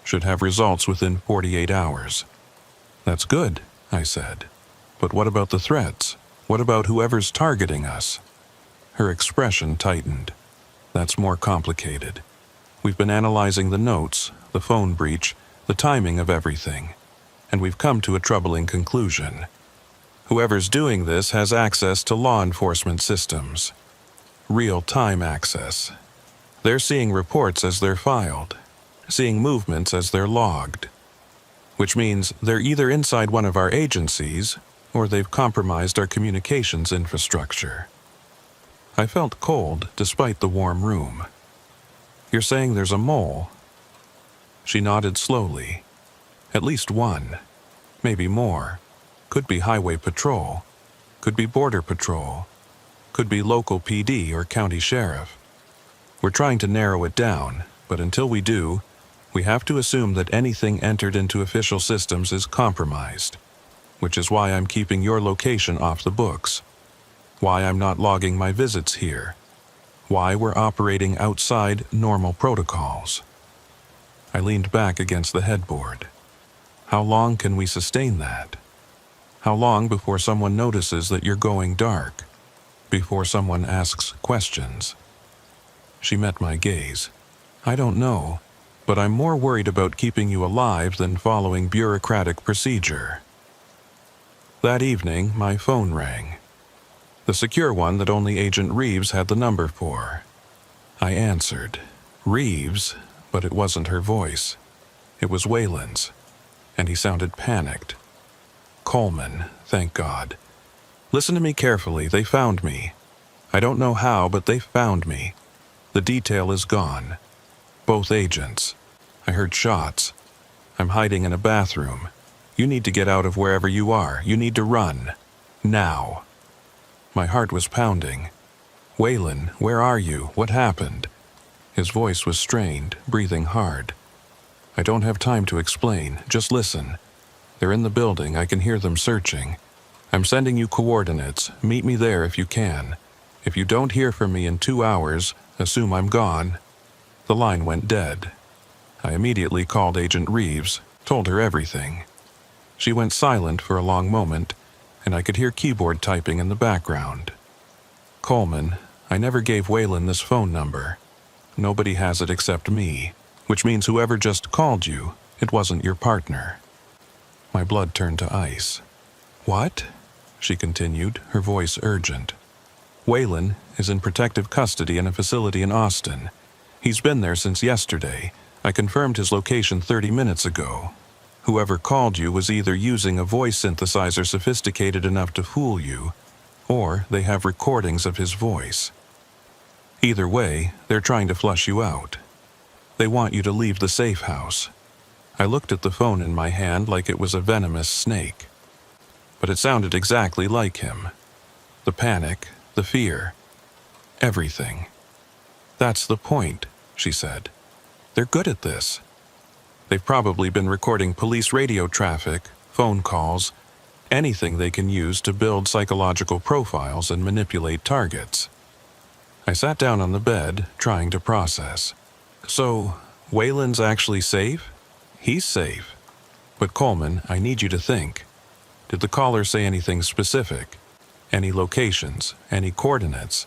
Should have results within 48 hours. That's good, I said. But what about the threats? What about whoever's targeting us? Her expression tightened. That's more complicated. We've been analyzing the notes, the phone breach, the timing of everything, and we've come to a troubling conclusion. Whoever's doing this has access to law enforcement systems. Real-time access. They're seeing reports as they're filed, seeing movements as they're logged, which means they're either inside one of our agencies or they've compromised our communications infrastructure. I felt cold despite the warm room. You're saying there's a mole? She nodded slowly. At least one. Maybe more. Could be Highway Patrol. Could be Border Patrol. Could be local PD or county sheriff. We're trying to narrow it down, but until we do, we have to assume that anything entered into official systems is compromised, which is why I'm keeping your location off the books, why I'm not logging my visits here, why we're operating outside normal protocols. I leaned back against the headboard. How long can we sustain that? How long before someone notices that you're going dark? Before someone asks questions? She met my gaze. I don't know, but I'm more worried about keeping you alive than following bureaucratic procedure. That evening, my phone rang. The secure one that only Agent Reeves had the number for. I answered. Reeves, but it wasn't her voice. It was Waylon's, and he sounded panicked. Coleman, thank God. Listen to me carefully, they found me. I don't know how, but they found me. The detail is gone. Both agents. I heard shots. I'm hiding in a bathroom. You need to get out of wherever you are. You need to run. Now." My heart was pounding. "Waylon, where are you? What happened?" His voice was strained, breathing hard. "I don't have time to explain. Just listen. They're in the building. I can hear them searching. I'm sending you coordinates. Meet me there if you can. If you don't hear from me in 2 hours, assume I'm gone." The line went dead. I immediately called Agent Reeves, told her everything. She went silent for a long moment, and I could hear keyboard typing in the background. "Coleman, I never gave Waylon this phone number. Nobody has it except me, which means whoever just called you, it wasn't your partner." My blood turned to ice. "What?" she continued, her voice urgent. "Waylon is in protective custody in a facility in Austin. He's been there since yesterday. I confirmed his location 30 minutes ago. Whoever called you was either using a voice synthesizer sophisticated enough to fool you, or they have recordings of his voice. Either way, they're trying to flush you out. They want you to leave the safe house." I looked at the phone in my hand like it was a venomous snake. But it sounded exactly like him. The panic, the fear, everything. "That's the point," she said. "They're good at this. They've probably been recording police radio traffic, phone calls, anything they can use to build psychological profiles and manipulate targets." I sat down on the bed, trying to process. "So, Waylon's actually safe?" "He's safe. But Coleman, I need you to think. Did the caller say anything specific? Any locations? Any coordinates?"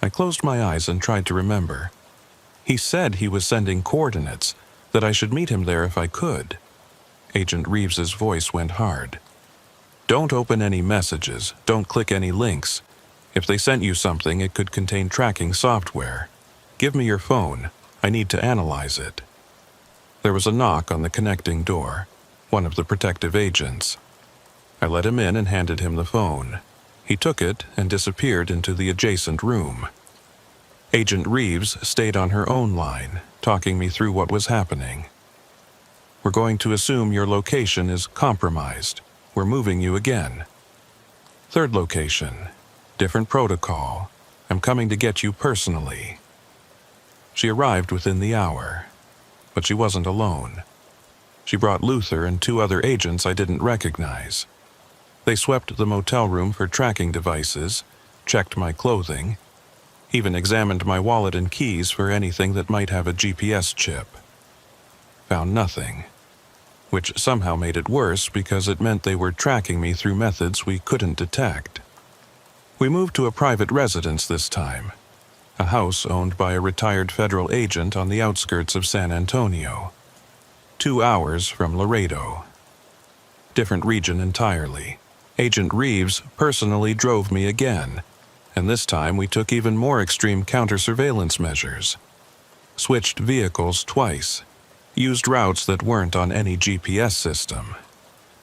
I closed my eyes and tried to remember. "He said he was sending coordinates, that I should meet him there if I could." Agent Reeves's voice went hard. "Don't open any messages. Don't click any links. If they sent you something, it could contain tracking software. Give me your phone. I need to analyze it." There was a knock on the connecting door, one of the protective agents. I let him in and handed him the phone. He took it and disappeared into the adjacent room. Agent Reeves stayed on her own line, talking me through what was happening. "We're going to assume your location is compromised. We're moving you again. Third location, different protocol. I'm coming to get you personally." She arrived within the hour, but she wasn't alone. She brought Luther and 2 other agents I didn't recognize. They swept the motel room for tracking devices, checked my clothing, even examined my wallet and keys for anything that might have a GPS chip. Found nothing, which somehow made it worse because it meant they were tracking me through methods we couldn't detect. We moved to a private residence this time, a house owned by a retired federal agent on the outskirts of San Antonio, 2 hours from Laredo. Different region entirely. Agent Reeves personally drove me again, and this time we took even more extreme counter-surveillance measures. Switched vehicles twice, used routes that weren't on any GPS system,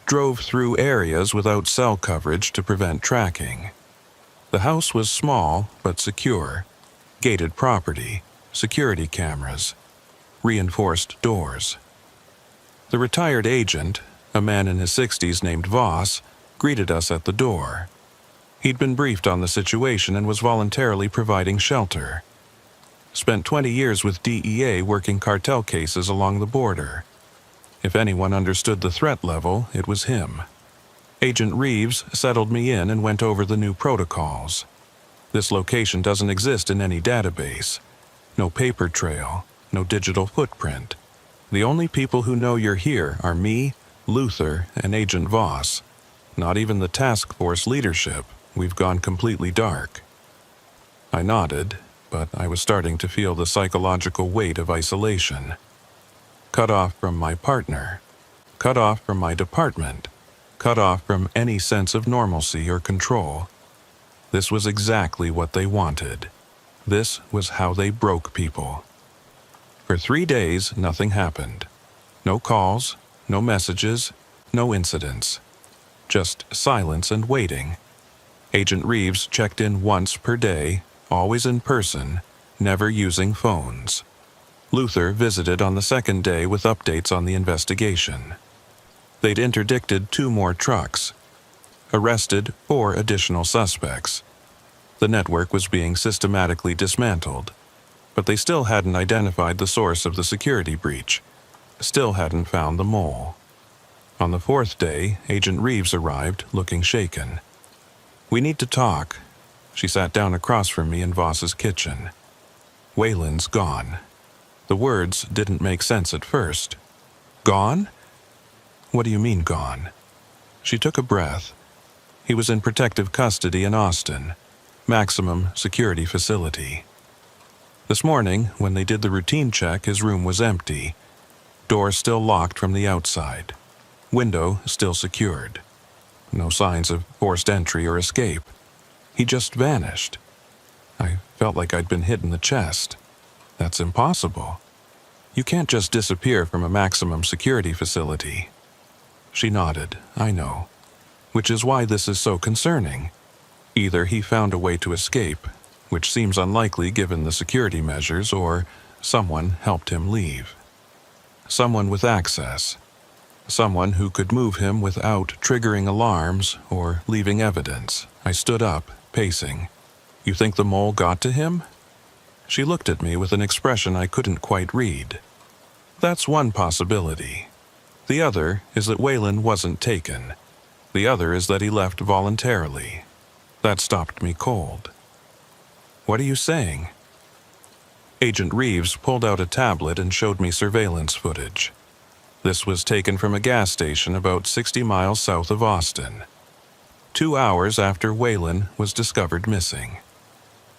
drove through areas without cell coverage to prevent tracking. The house was small but secure, gated property, security cameras, reinforced doors. The retired agent, a man in his 60s named Voss, greeted us at the door. He'd been briefed on the situation and was voluntarily providing shelter. Spent 20 years with DEA working cartel cases along the border. If anyone understood the threat level, it was him. Agent Reeves settled me in and went over the new protocols. This location doesn't exist in any database. No paper trail, no digital footprint. The only people who know you're here are me, Luther, and Agent Voss. Not even the task force leadership. We've gone completely dark. I nodded, but I was starting to feel the psychological weight of isolation. Cut off from my partner. Cut off from my department. Cut off from any sense of normalcy or control. This was exactly what they wanted. This was how they broke people. For 3 days, nothing happened. No calls, no messages, no incidents. Just silence and waiting. Agent Reeves checked in once per day, always in person, never using phones. Luther visited on the second day with updates on the investigation. They'd interdicted 2 more trucks, arrested 4 additional suspects. The network was being systematically dismantled, but they still hadn't identified the source of the security breach, still hadn't found the mole. On the 4th day, Agent Reeves arrived, looking shaken. "We need to talk." She sat down across from me in Voss's kitchen. "Wayland's gone." The words didn't make sense at first. "Gone? What do you mean, gone?" She took a breath. "He was in protective custody in Austin, maximum security facility. This morning, when they did the routine check, his room was empty. Door still locked from the outside. Window still secured. No signs of forced entry or escape. He just vanished. I felt like I'd been hit in the chest. That's impossible. You can't just disappear from a maximum security facility." She nodded. "I know. Which is why this is so concerning. Either he found a way to escape, which seems unlikely given the security measures, or someone helped him leave. Someone with access. Someone who could move him without triggering alarms or leaving evidence." I stood up, pacing. "You think the mole got to him?" She looked at me with an expression I couldn't quite read. "That's one possibility. The other is that Wayland wasn't taken. The other is that he left voluntarily." That stopped me cold. "What are you saying?" Agent Reeves pulled out a tablet and showed me surveillance footage. This was taken from a gas station about 60 miles south of Austin, 2 hours after Wayland was discovered missing.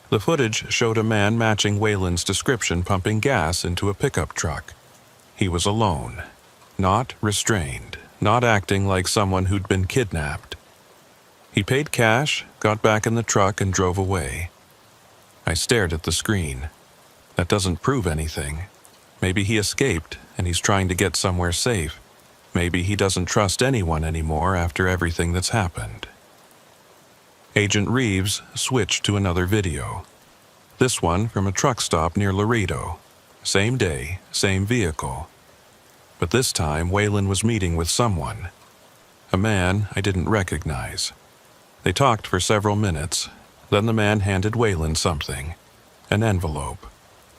The footage showed a man matching Wayland's description pumping gas into a pickup truck. He was alone, not restrained, not acting like someone who'd been kidnapped. He paid cash, got back in the truck, and drove away. I stared at the screen. That doesn't prove anything. Maybe he escaped, and he's trying to get somewhere safe. Maybe he doesn't trust anyone anymore after everything that's happened. Agent Reeves switched to another video. This one from a truck stop near Laredo. Same day, same vehicle. But this time, Wayland was meeting with someone. A man I didn't recognize. They talked for several minutes. Then the man handed Wayland something. An envelope.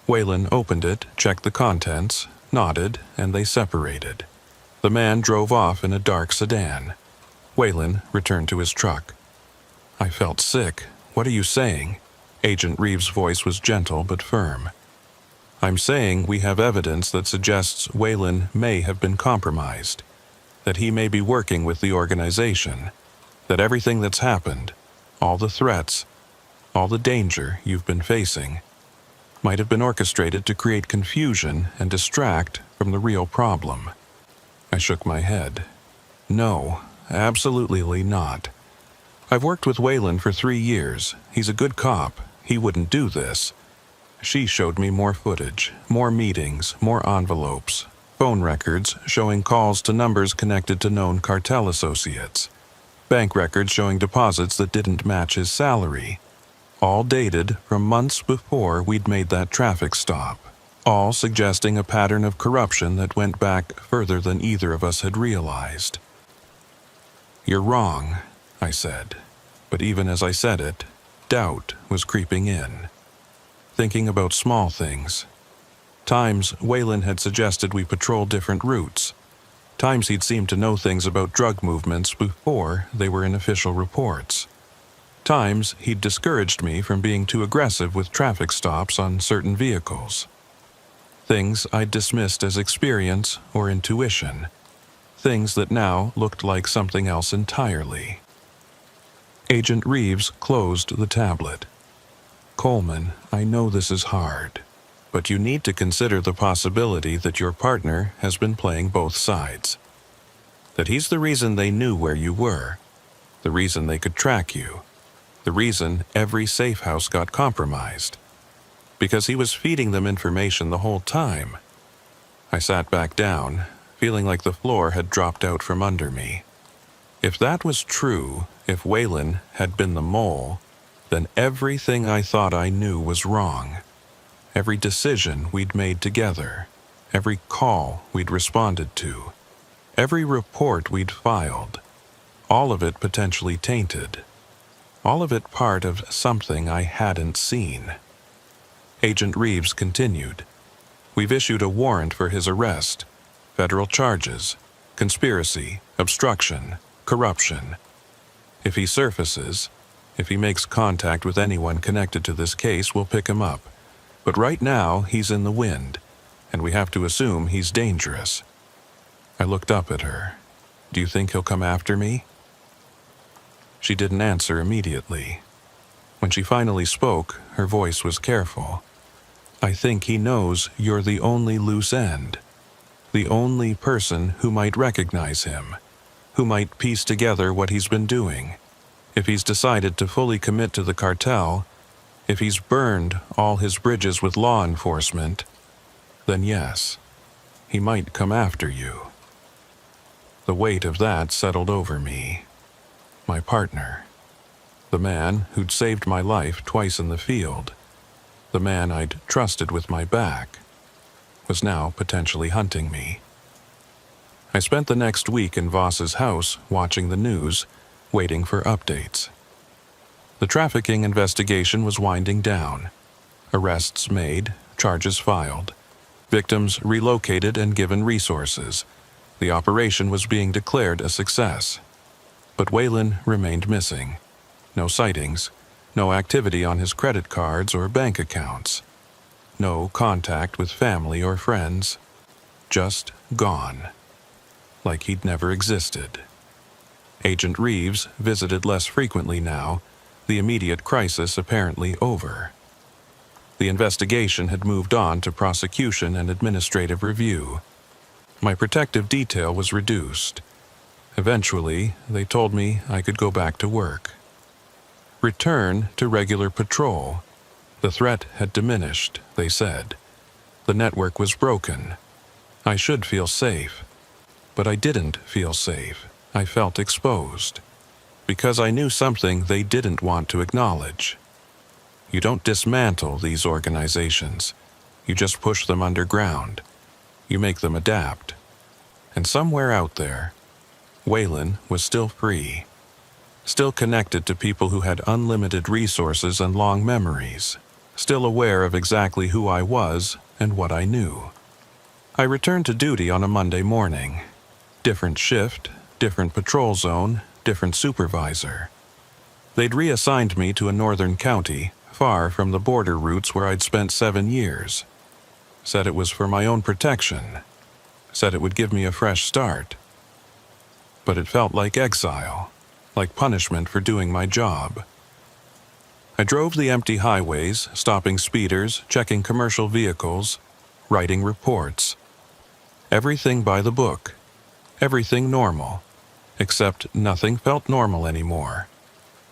Wayland opened it, checked the contents, nodded, and they separated. The man drove off in a dark sedan. Wayland returned to his truck. I felt sick. "What are you saying?" Agent Reeves' voice was gentle but firm. "I'm saying we have evidence that suggests Wayland may have been compromised, that he may be working with the organization, that everything that's happened, all the threats, all the danger you've been facing, might have been orchestrated to create confusion and distract from the real problem." I shook my head. "No, absolutely not. I've worked with Wayland for 3 years. He's a good cop. He wouldn't do this." She showed me more footage, more meetings, more envelopes, phone records showing calls to numbers connected to known cartel associates, bank records showing deposits that didn't match his salary, all dated from months before we'd made that traffic stop, all suggesting a pattern of corruption that went back further than either of us had realized. "You're wrong," I said, but even as I said it, doubt was creeping in. Thinking about small things. Times Wayland had suggested we patrol different routes. Times he'd seemed to know things about drug movements before they were in official reports. Times he'd discouraged me from being too aggressive with traffic stops on certain vehicles. Things I'd dismissed as experience or intuition. Things that now looked like something else entirely. Agent Reeves closed the tablet. "Coleman, I know this is hard, but you need to consider the possibility that your partner has been playing both sides. That he's the reason they knew where you were, the reason they could track you, the reason every safe house got compromised. Because he was feeding them information the whole time." I sat back down, feeling like the floor had dropped out from under me. If that was true, if Wayland had been the mole, then everything I thought I knew was wrong. every decision we'd made together, every call we'd responded to, every report we'd filed, all of it potentially tainted, all of it part of something I hadn't seen. Agent Reeves continued, "We've issued a warrant for his arrest, federal charges, conspiracy, obstruction, corruption. If he surfaces, if he makes contact with anyone connected to this case, we'll pick him up. But right now, he's in the wind, and we have to assume he's dangerous." I looked up at her. "Do you think he'll come after me?" She didn't answer immediately. When she finally spoke, her voice was careful. "I think he knows you're the only loose end, the only person who might recognize him, who might piece together what he's been doing. If he's decided to fully commit to the cartel, if he's burned all his bridges with law enforcement, then yes, he might come after you." The weight of that settled over me. My partner, the man who'd saved my life twice in the field, the man I'd trusted with my back, was now potentially hunting me. I spent the next week in Voss's house watching the news, waiting for updates. The trafficking investigation was winding down. Arrests made, charges filed, victims relocated and given resources. The operation was being declared a success. But Waylon remained missing. No sightings, no activity on his credit cards or bank accounts. No contact with family or friends. Just gone. Like he'd never existed. Agent Reeves visited less frequently now, the immediate crisis apparently over. The investigation had moved on to prosecution and administrative review. My protective detail was reduced. Eventually, they told me I could go back to work. Return to regular patrol. The threat had diminished, they said. The network was broken. I should feel safe. But I didn't feel safe. I felt exposed. Because I knew something they didn't want to acknowledge. You don't dismantle these organizations. You just push them underground. You make them adapt. And somewhere out there, Waylon was still free. Still connected to people who had unlimited resources and long memories. Still aware of exactly who I was and what I knew. I returned to duty on a Monday morning. Different shift, different patrol zone, different supervisor. They'd reassigned me to a northern county, far from the border routes where I'd spent 7 years. Said it was for my own protection. Said it would give me a fresh start. But it felt like exile, like punishment for doing my job. I drove the empty highways, stopping speeders, checking commercial vehicles, writing reports. Everything by the book. Everything normal. Except nothing felt normal anymore.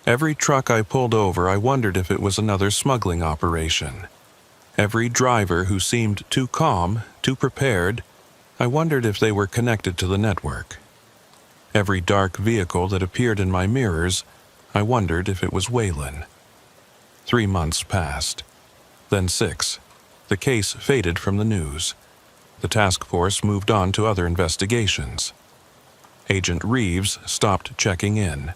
Every truck I pulled over, I wondered if it was another smuggling operation. Every driver who seemed too calm, too prepared, I wondered if they were connected to the network. Every dark vehicle that appeared in my mirrors, I wondered if it was Waylon. 3 months passed. Then 6. The case faded from the news. The task force moved on to other investigations. Agent Reeves stopped checking in.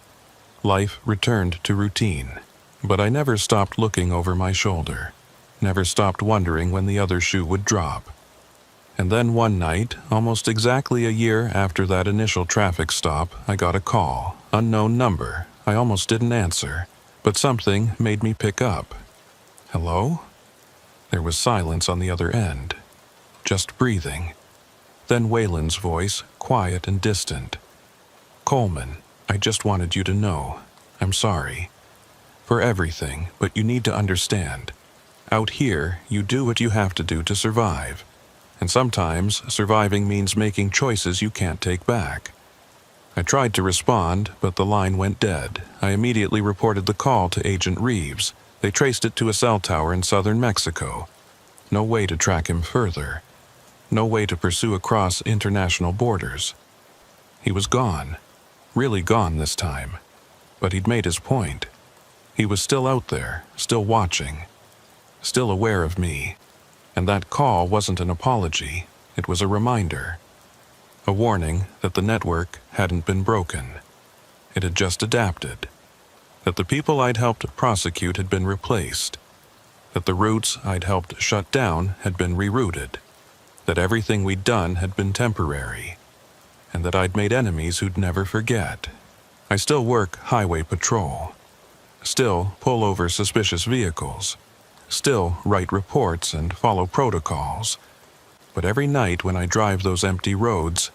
Life returned to routine. But I never stopped looking over my shoulder. Never stopped wondering when the other shoe would drop. And then one night, almost exactly a year after that initial traffic stop, I got a call. Unknown number. I almost didn't answer. But something made me pick up. Hello? There was silence on the other end. Just breathing. Then Waylon's voice, quiet and distant. "Coleman, I just wanted you to know. I'm sorry. For everything, but you need to understand. Out here, you do what you have to do to survive. And sometimes, surviving means making choices you can't take back." I tried to respond, but the line went dead. I immediately reported the call to Agent Reeves. They traced it to a cell tower in southern Mexico. No way to track him further. No way to pursue across international borders. He was gone. Really gone this time. But he'd made his point. He was still out there, still watching. Still aware of me. And that call wasn't an apology, it was a reminder. A warning that the network hadn't been broken. It had just adapted. That the people I'd helped prosecute had been replaced. That the routes I'd helped shut down had been rerouted. That everything we'd done had been temporary. And that I'd made enemies who'd never forget. I still work highway patrol. Still pull over suspicious vehicles. Still write reports and follow protocols. But every night when I drive those empty roads,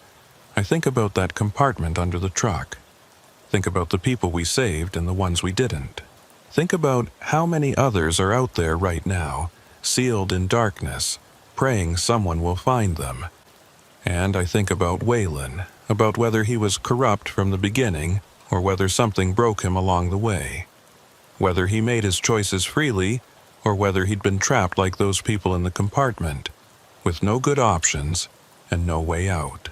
I think about that compartment under the truck. Think about the people we saved and the ones we didn't. Think about how many others are out there right now, sealed in darkness, praying someone will find them. And I think about Waylon, about whether he was corrupt from the beginning or whether something broke him along the way. Whether he made his choices freely or whether he'd been trapped like those people in the compartment, with no good options and no way out.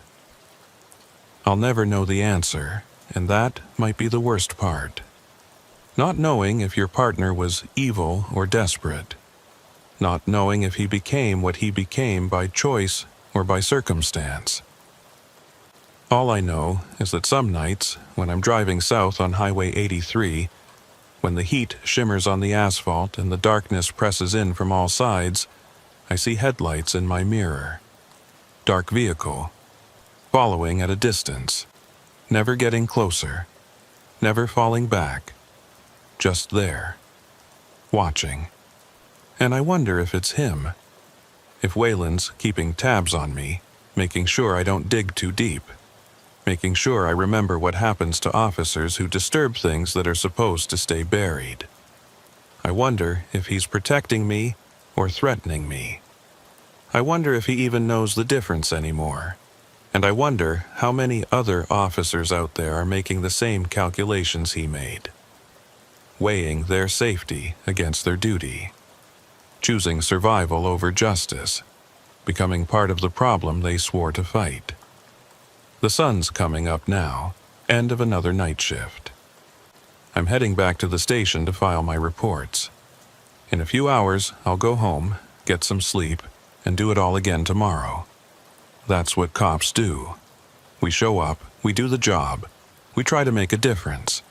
I'll never know the answer, and that might be the worst part. Not knowing if your partner was evil or desperate. Not knowing if he became what he became by choice or by circumstance. All I know is that some nights, when I'm driving south on Highway 83, when the heat shimmers on the asphalt and the darkness presses in from all sides, I see headlights in my mirror. Dark vehicle, following at a distance, never getting closer, never falling back, just there, watching. And I wonder if it's him, if Waylon's keeping tabs on me, making sure I don't dig too deep, making sure I remember what happens to officers who disturb things that are supposed to stay buried. I wonder if he's protecting me or threatening me. I wonder if he even knows the difference anymore. And I wonder how many other officers out there are making the same calculations he made. Weighing their safety against their duty. Choosing survival over justice. Becoming part of the problem they swore to fight. The sun's coming up now, end of another night shift. I'm heading back to the station to file my reports. In a few hours, I'll go home, get some sleep, and do it all again tomorrow. That's what cops do. We show up, we do the job, we try to make a difference.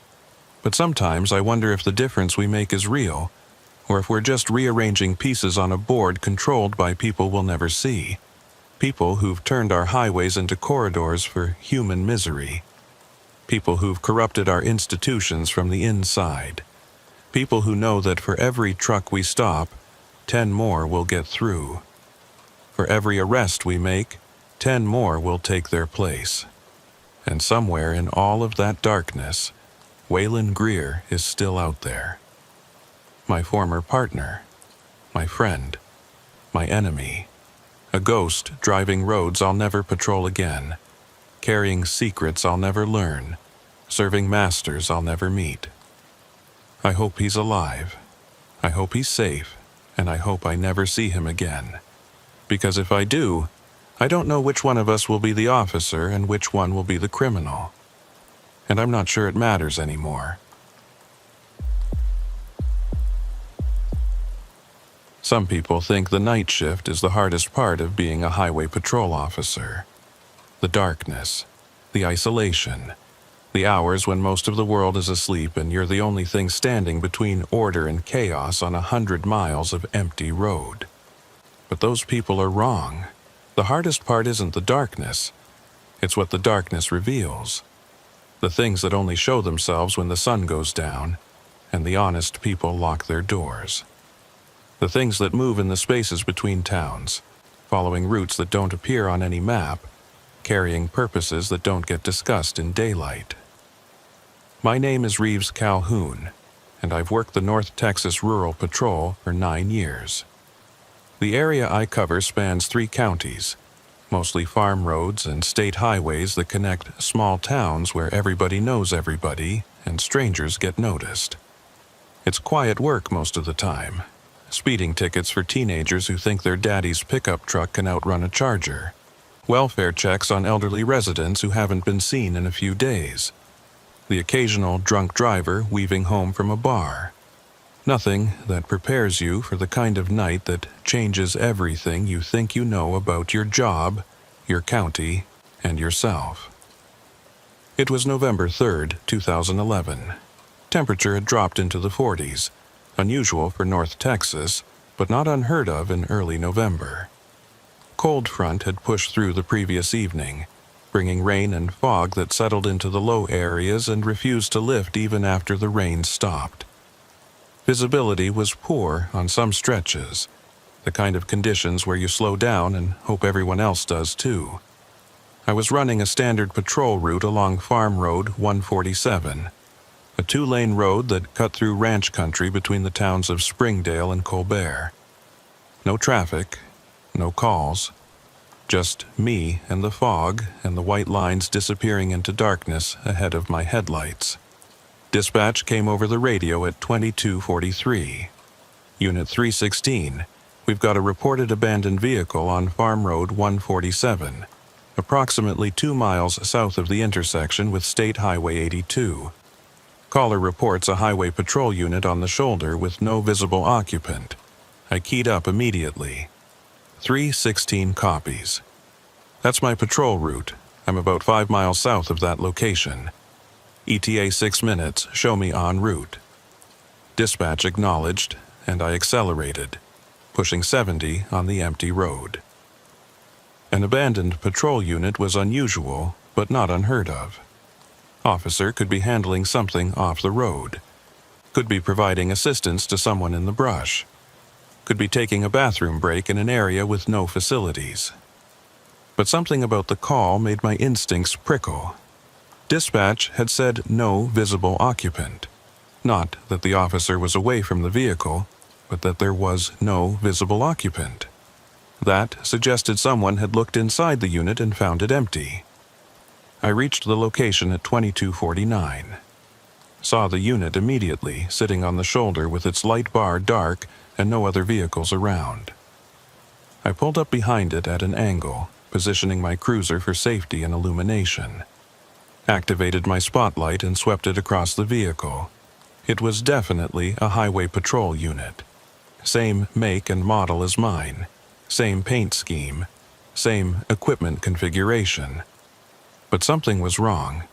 But sometimes I wonder if the difference we make is real, or if we're just rearranging pieces on a board controlled by people we'll never see. People who've turned our highways into corridors for human misery. People who've corrupted our institutions from the inside. People who know that for every truck we stop, 10 more will get through. For every arrest we make, 10 more will take their place. And somewhere in all of that darkness, Waylon Greer is still out there. My former partner, my friend, my enemy. A ghost driving roads I'll never patrol again, carrying secrets I'll never learn, serving masters I'll never meet. I hope he's alive. I hope he's safe, and I hope I never see him again. Because if I do, I don't know which one of us will be the officer and which one will be the criminal. And I'm not sure it matters anymore. Some people think the night shift is the hardest part of being a highway patrol officer. The darkness, the isolation, the hours when most of the world is asleep and you're the only thing standing between order and chaos on 100 miles of empty road. But those people are wrong. The hardest part isn't the darkness. It's what the darkness reveals. The things that only show themselves when the sun goes down and the honest people lock their doors. The things that move in the spaces between towns, following routes that don't appear on any map, carrying purposes that don't get discussed in daylight. My name is Reeves Calhoun, and I've worked the North Texas Rural Patrol for 9 years. The area I cover spans 3 counties, mostly farm roads and state highways that connect small towns where everybody knows everybody and strangers get noticed. It's quiet work most of the time. Speeding tickets for teenagers who think their daddy's pickup truck can outrun a Charger. Welfare checks on elderly residents who haven't been seen in a few days. The occasional drunk driver weaving home from a bar. Nothing that prepares you for the kind of night that changes everything you think you know about your job, your county, and yourself. It was November 3rd, 2011. Temperature had dropped into the 40s, unusual for North Texas, but not unheard of in early November. Cold front had pushed through the previous evening, bringing rain and fog that settled into the low areas and refused to lift even after the rain stopped. Visibility was poor on some stretches, the kind of conditions where you slow down and hope everyone else does too. I was running a standard patrol route along Farm Road 147, a 2-lane road that cut through ranch country between the towns of Springdale and Colbert. No traffic, no calls, just me and the fog and the white lines disappearing into darkness ahead of my headlights. Dispatch came over the radio at 2243. Unit 316, we've got a reported abandoned vehicle on Farm Road 147, approximately 2 miles south of the intersection with State Highway 82. Caller reports a highway patrol unit on the shoulder with no visible occupant. I keyed up immediately. 316 copies. That's my patrol route. I'm about 5 miles south of that location. ETA 6 minutes, show me en route. Dispatch acknowledged, and I accelerated, pushing 70 on the empty road. An abandoned patrol unit was unusual, but not unheard of. Officer could be handling something off the road, could be providing assistance to someone in the brush, could be taking a bathroom break in an area with no facilities. But something about the call made my instincts prickle. Dispatch had said no visible occupant. Not that the officer was away from the vehicle, but that there was no visible occupant. That suggested someone had looked inside the unit and found it empty. I reached the location at 2249. Saw the unit immediately, sitting on the shoulder with its light bar dark and no other vehicles around. I pulled up behind it at an angle, positioning my cruiser for safety and illumination. Activated my spotlight and swept it across the vehicle. It was definitely a highway patrol unit. Same make and model as mine. Same paint scheme. Same equipment configuration. But something was wrong.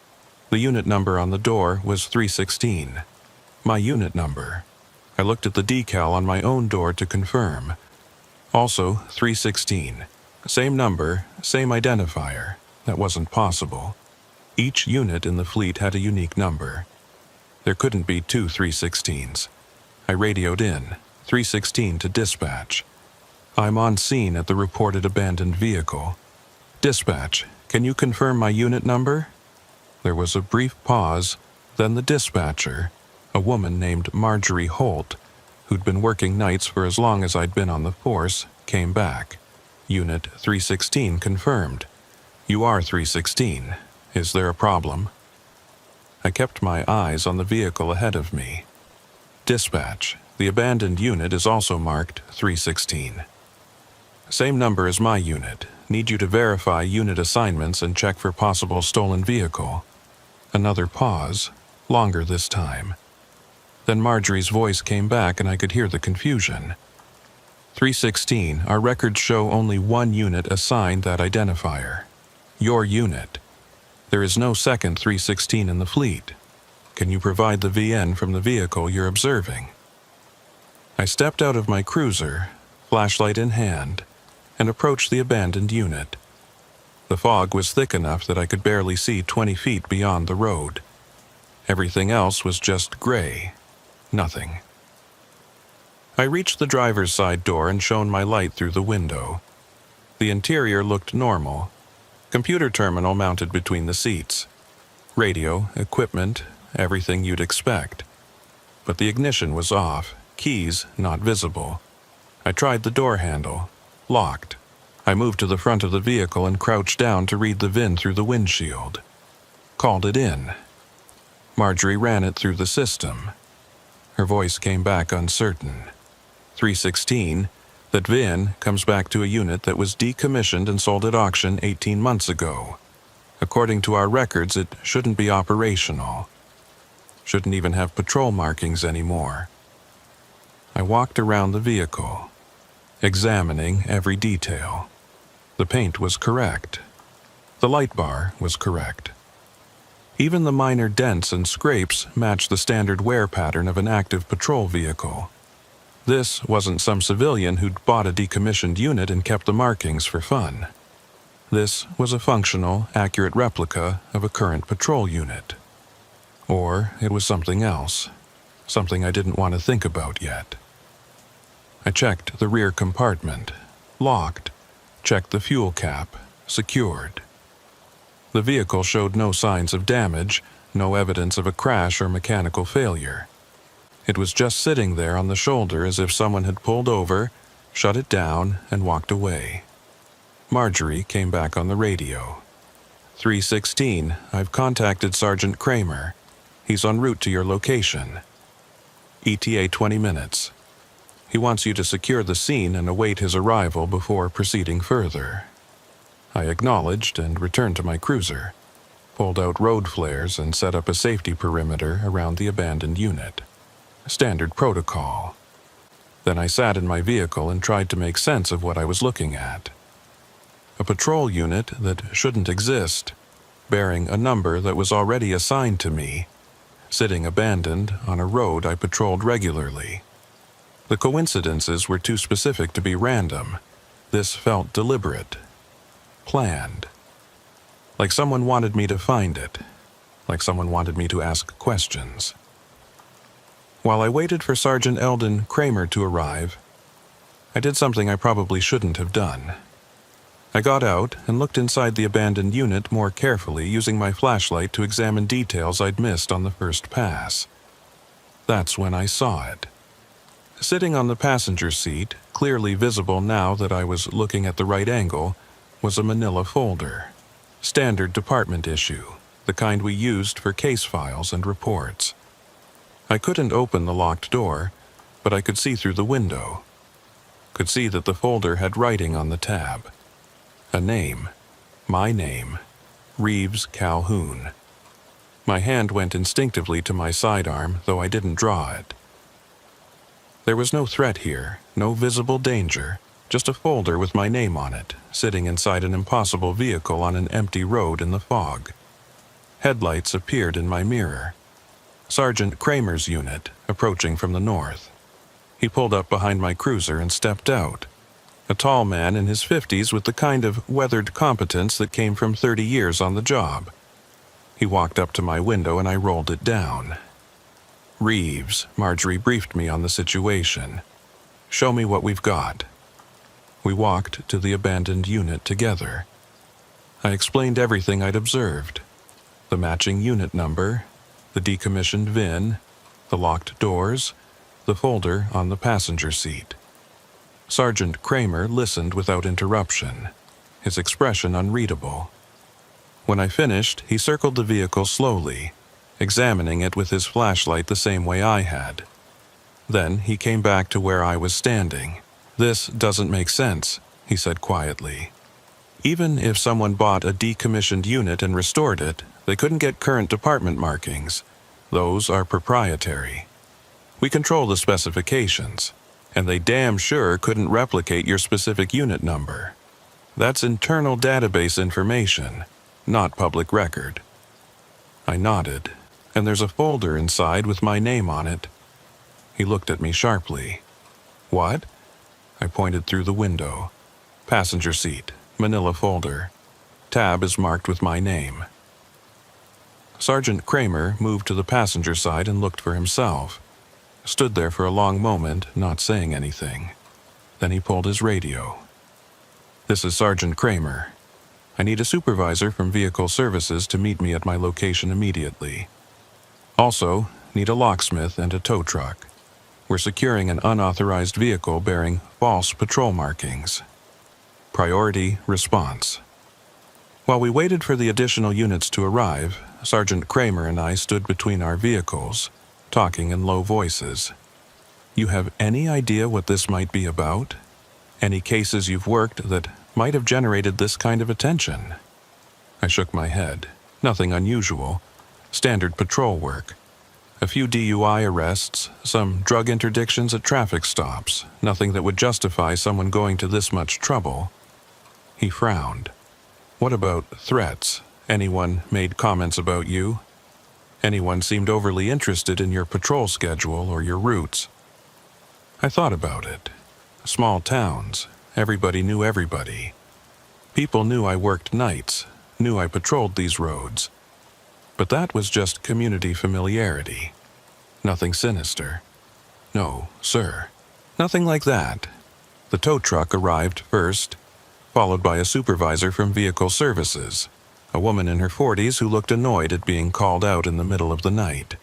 The unit number on the door was 316. My unit number. I looked at the decal on my own door to confirm. Also 316. Same number, same identifier. That wasn't possible. Each unit in the fleet had a unique number. There couldn't be 2 316s. I radioed in, 316 to dispatch. I'm on scene at the reported abandoned vehicle. Dispatch, can you confirm my unit number? There was a brief pause, then the dispatcher, a woman named Marjorie Holt, who'd been working nights for as long as I'd been on the force, came back. Unit 316 confirmed. You are 316. Is there a problem? I kept my eyes on the vehicle ahead of me. Dispatch, the abandoned unit is also marked 316. Same number as my unit. Need you to verify unit assignments and check for possible stolen vehicle. Another pause, longer this time. Then Marjorie's voice came back and I could hear the confusion. 316, our records show only one unit assigned that identifier. Your unit. There is no second 316 in the fleet. Can you provide the VN from the vehicle you're observing? I stepped out of my cruiser, flashlight in hand, and approached the abandoned unit. The fog was thick enough that I could barely see 20 feet beyond the road. Everything else was just gray. Nothing. I reached the driver's side door and shone my light through the window. The interior looked normal. Computer terminal mounted between the seats. Radio, equipment, everything you'd expect. But the ignition was off, keys not visible. I tried the door handle. Locked. I moved to the front of the vehicle and crouched down to read the VIN through the windshield. Called it in. Marjorie ran it through the system. Her voice came back uncertain. 316, that VIN comes back to a unit that was decommissioned and sold at auction 18 months ago. According to our records, it shouldn't be operational. Shouldn't even have patrol markings anymore. I walked around the vehicle, examining every detail. The paint was correct. The light bar was correct. Even the minor dents and scrapes matched the standard wear pattern of an active patrol vehicle. This wasn't some civilian who'd bought a decommissioned unit and kept the markings for fun. This was a functional, accurate replica of a current patrol unit. Or it was something else, something I didn't want to think about yet. I checked the rear compartment, locked, checked the fuel cap, secured. The vehicle showed no signs of damage, no evidence of a crash or mechanical failure. It was just sitting there on the shoulder as if someone had pulled over, shut it down, and walked away. Marjorie came back on the radio. 316, I've contacted Sergeant Kramer. He's en route to your location. ETA 20 minutes. He wants you to secure the scene and await his arrival before proceeding further. I acknowledged and returned to my cruiser, pulled out road flares and set up a safety perimeter around the abandoned unit. Standard protocol. Then I sat in my vehicle and tried to make sense of what I was looking at. A patrol unit that shouldn't exist, bearing a number that was already assigned to me, sitting abandoned on a road I patrolled regularly. The coincidences were too specific to be random. This felt deliberate, planned. Like someone wanted me to find it, like someone wanted me to ask questions. While I waited for Sergeant Eldon Kramer to arrive, I did something I probably shouldn't have done. I got out and looked inside the abandoned unit more carefully, using my flashlight to examine details I'd missed on the first pass. That's when I saw it. Sitting on the passenger seat, clearly visible now that I was looking at the right angle, was a manila folder. Standard department issue, the kind we used for case files and reports. I couldn't open the locked door, but I could see through the window. Could see that the folder had writing on the tab. A name. My name. Reeves Calhoun. My hand went instinctively to my sidearm, though I didn't draw it. There was no threat here, no visible danger, just a folder with my name on it, sitting inside an impossible vehicle on an empty road in the fog. Headlights appeared in my mirror. Sergeant Kramer's unit, approaching from the north. He pulled up behind my cruiser and stepped out. A tall man in his 50s with the kind of weathered competence that came from 30 years on the job. He walked up to my window and I rolled it down. Reeves, Marjorie briefed me on the situation. Show me what we've got. We walked to the abandoned unit together. I explained everything I'd observed. The matching unit number, the decommissioned VIN, the locked doors, the folder on the passenger seat. Sergeant Kramer listened without interruption, his expression unreadable. When I finished, he circled the vehicle slowly, examining it with his flashlight the same way I had. Then he came back to where I was standing. "This doesn't make sense," he said quietly. "Even if someone bought a decommissioned unit and restored it, they couldn't get current department markings. Those are proprietary. We control the specifications, and they damn sure couldn't replicate your specific unit number. That's internal database information, not public record." I nodded, and there's a folder inside with my name on it. He looked at me sharply. "What?" I pointed through the window. "Passenger seat, manila folder. Tab is marked with my name." Sergeant Kramer moved to the passenger side and looked for himself. Stood there for a long moment, not saying anything. Then he pulled his radio. "This is Sergeant Kramer. I need a supervisor from Vehicle Services to meet me at my location immediately. Also, need a locksmith and a tow truck. We're securing an unauthorized vehicle bearing false patrol markings. Priority response." While we waited for the additional units to arrive, Sergeant Kramer and I stood between our vehicles, talking in low voices. "You have any idea what this might be about? Any cases you've worked that might have generated this kind of attention?" I shook my head. Nothing unusual. Standard patrol work. A few DUI arrests, some drug interdictions at traffic stops, nothing that would justify someone going to this much trouble. He frowned. What about threats? Anyone made comments about you? Anyone seemed overly interested in your patrol schedule or your routes? I thought about it. Small towns. Everybody knew everybody. People knew I worked nights, knew I patrolled these roads. But that was just community familiarity. Nothing sinister. No, sir. Nothing like that. The tow truck arrived first, followed by a supervisor from Vehicle Services, a woman in her 40s who looked annoyed at being called out in the middle of the night.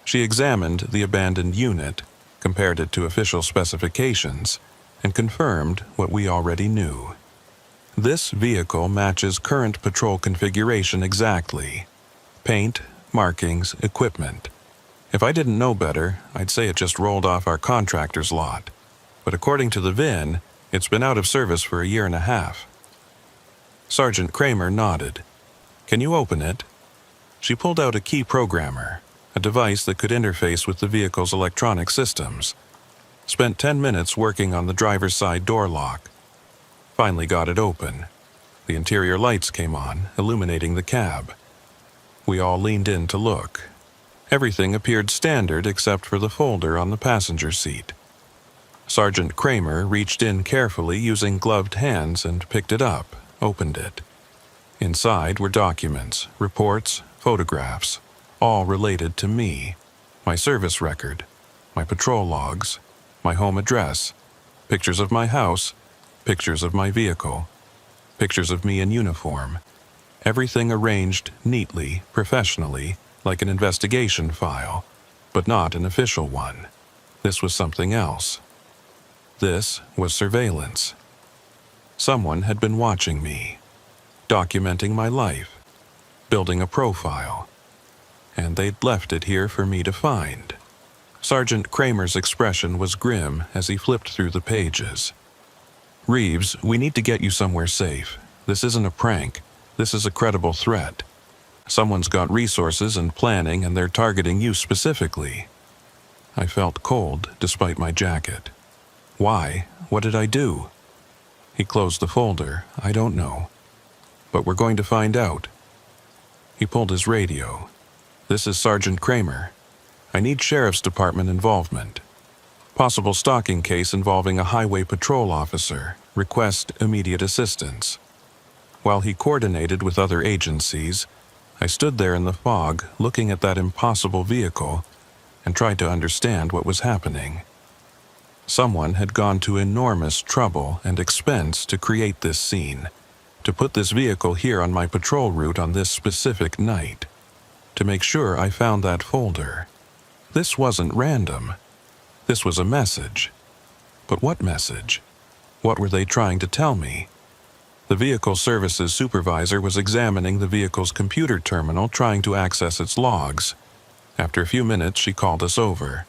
She examined the abandoned unit, compared it to official specifications, and confirmed what we already knew. This vehicle matches current patrol configuration exactly. Paint, markings, equipment. If I didn't know better, I'd say it just rolled off our contractor's lot. But according to the VIN, it's been out of service for a year and a half. Sergeant Kramer nodded. Can you open it? She pulled out a key programmer, a device that could interface with the vehicle's electronic systems. Spent 10 minutes working on the driver's side door lock. Finally got it open. The interior lights came on, illuminating the cab. We all leaned in to look. Everything appeared standard except for the folder on the passenger seat. Sergeant Kramer reached in carefully using gloved hands and picked it up, opened it. Inside were documents, reports, photographs, all related to me, my service record, my patrol logs, my home address, pictures of my house, pictures of my vehicle, pictures of me in uniform. Everything arranged neatly, professionally, like an investigation file, but not an official one. This was something else. This was surveillance. Someone had been watching me, documenting my life, building a profile, and they'd left it here for me to find. Sergeant Kramer's expression was grim as he flipped through the pages. Reeves, we need to get you somewhere safe. This isn't a prank. This is a credible threat. Someone's got resources and planning, and they're targeting you specifically. I felt cold despite my jacket. Why? What did I do? He closed the folder. I don't know. But we're going to find out. He pulled his radio. This is Sergeant Kramer. I need Sheriff's Department involvement. Possible stalking case involving a highway patrol officer. Request immediate assistance. While he coordinated with other agencies, I stood there in the fog, looking at that impossible vehicle, and tried to understand what was happening. Someone had gone to enormous trouble and expense to create this scene, to put this vehicle here on my patrol route on this specific night, to make sure I found that folder. This wasn't random. This was a message. But what message? What were they trying to tell me? The Vehicle Services supervisor was examining the vehicle's computer terminal, trying to access its logs. After a few minutes, she called us over.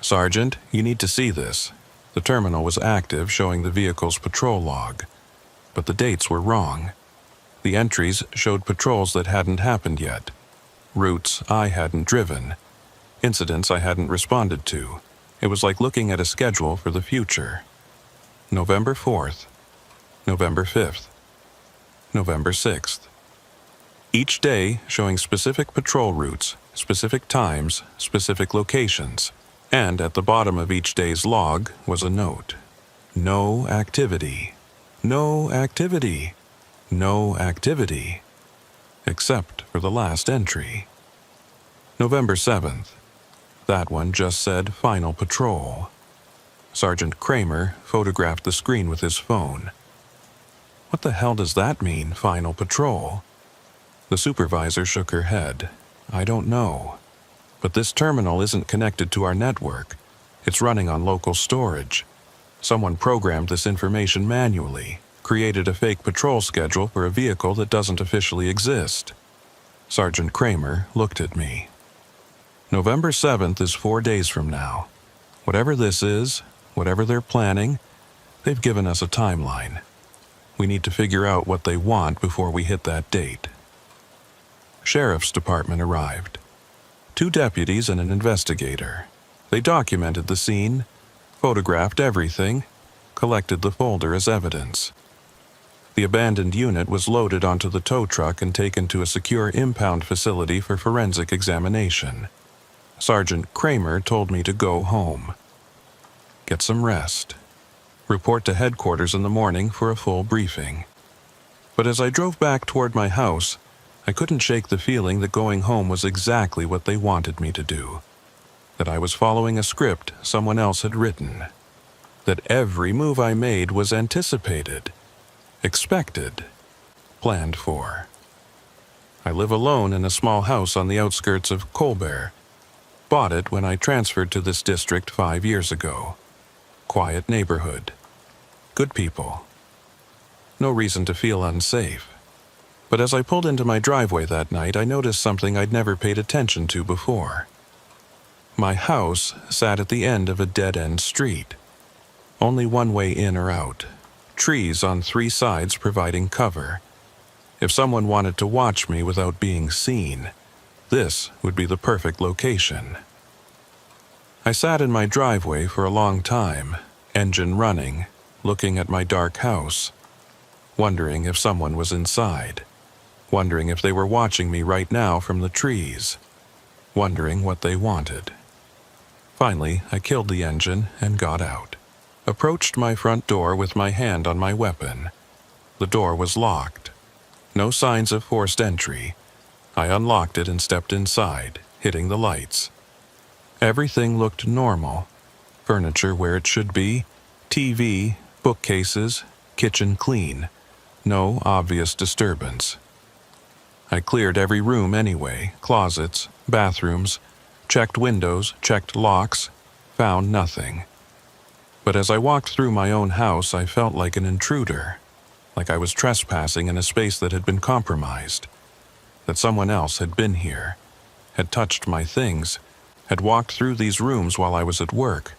Sergeant, you need to see this. The terminal was active, showing the vehicle's patrol log. But the dates were wrong. The entries showed patrols that hadn't happened yet. Routes I hadn't driven. Incidents I hadn't responded to. It was like looking at a schedule for the future. November 4th. November 5th. November 6th. Each day showing specific patrol routes, specific times, specific locations, and at the bottom of each day's log was a note. No activity. No activity. No activity. Except for the last entry. November 7th. That one just said Final Patrol. Sergeant Kramer photographed the screen with his phone. What the hell does that mean, Final Patrol? The supervisor shook her head. I don't know. But this terminal isn't connected to our network. It's running on local storage. Someone programmed this information manually, created a fake patrol schedule for a vehicle that doesn't officially exist. Sergeant Kramer looked at me. November 7th is 4 days from now. Whatever this is, whatever they're planning, they've given us a timeline. We need to figure out what they want before we hit that date. Sheriff's Department arrived. 2 deputies and an investigator. They documented the scene, photographed everything, collected the folder as evidence. The abandoned unit was loaded onto the tow truck and taken to a secure impound facility for forensic examination. Sergeant Kramer told me to go home. Get some rest. Report to headquarters in the morning for a full briefing. But as I drove back toward my house, I couldn't shake the feeling that going home was exactly what they wanted me to do. That I was following a script someone else had written. That every move I made was anticipated, expected, planned for. I live alone in a small house on the outskirts of Colbert. Bought it when I transferred to this district 5 years ago. Quiet neighborhood. Good people. No reason to feel unsafe. But as I pulled into my driveway that night, I noticed something I'd never paid attention to before. My house sat at the end of a dead-end street. Only one way in or out. Trees on 3 sides providing cover. If someone wanted to watch me without being seen, this would be the perfect location. I sat in my driveway for a long time, engine running, looking at my dark house, wondering if someone was inside, wondering if they were watching me right now from the trees, wondering what they wanted. Finally, I killed the engine and got out. Approached my front door with my hand on my weapon. The door was locked. No signs of forced entry. I unlocked it and stepped inside, hitting the lights. Everything looked normal. Furniture where it should be, TV, bookcases, kitchen clean. No obvious disturbance. I cleared every room anyway, closets, bathrooms, checked windows, checked locks, found nothing. But as I walked through my own house, I felt like an intruder, like I was trespassing in a space that had been compromised, that someone else had been here, had touched my things, had walked through these rooms while I was at work.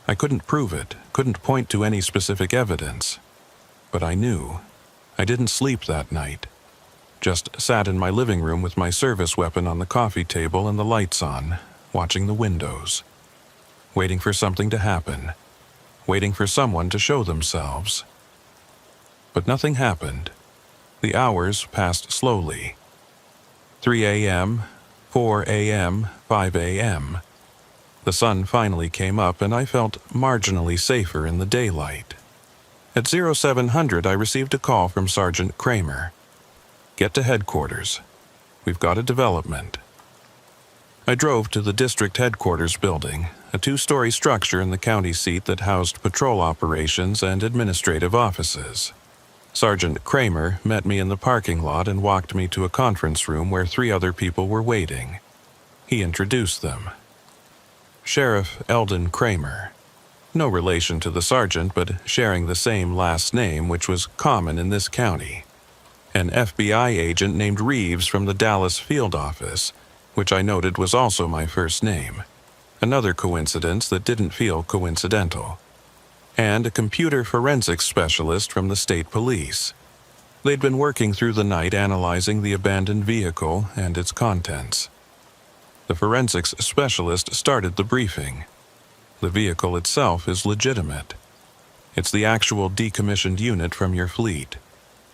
I couldn't prove it, couldn't point to any specific evidence. But I knew. I didn't sleep that night. Just sat in my living room with my service weapon on the coffee table and the lights on, watching the windows. Waiting for something to happen. Waiting for someone to show themselves. But nothing happened. The hours passed slowly. 3 a.m., 4 a.m., 5 a.m. The sun finally came up and I felt marginally safer in the daylight. At 0700, I received a call from Sergeant Kramer. Get to headquarters. We've got a development. I drove to the district headquarters building, a 2-story structure in the county seat that housed patrol operations and administrative offices. Sergeant Kramer met me in the parking lot and walked me to a conference room where 3 other people were waiting. He introduced them. Sheriff Eldon Kramer. No relation to the sergeant, but sharing the same last name, which was common in this county. An FBI agent named Reeves from the Dallas field office, which I noted was also my first name. Another coincidence that didn't feel coincidental. And a computer forensics specialist from the state police. They'd been working through the night analyzing the abandoned vehicle and its contents. The forensics specialist started the briefing. The vehicle itself is legitimate. It's the actual decommissioned unit from your fleet.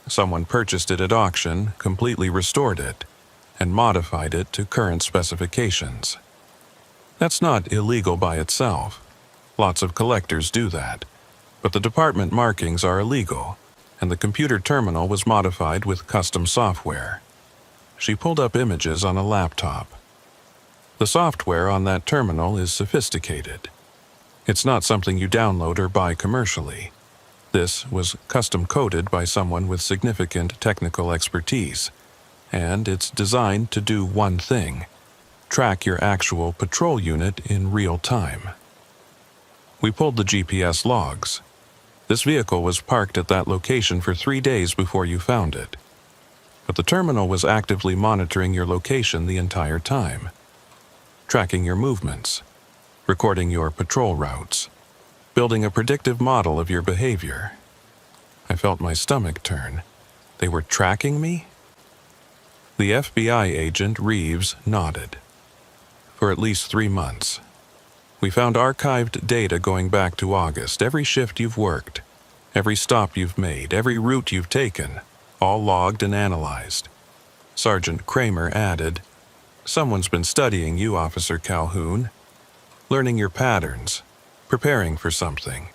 Someone purchased it at auction, completely restored it, and modified it to current specifications. That's not illegal by itself. Lots of collectors do that. But the department markings are illegal, and the computer terminal was modified with custom software. She pulled up images on a laptop. The software on that terminal is sophisticated. It's not something you download or buy commercially. This was custom-coded by someone with significant technical expertise, and it's designed to do one thing: track your actual patrol unit in real time. We pulled the GPS logs. This vehicle was parked at that location for 3 days before you found it. But the terminal was actively monitoring your location the entire time, tracking your movements, recording your patrol routes, building a predictive model of your behavior. I felt my stomach turn. They were tracking me? The FBI agent Reeves nodded. for at least 3 months. We found archived data going back to August, every shift you've worked, every stop you've made, every route you've taken, all logged and analyzed. Sergeant Kramer added, "Someone's been studying you, Officer Calhoun, learning your patterns, preparing for something.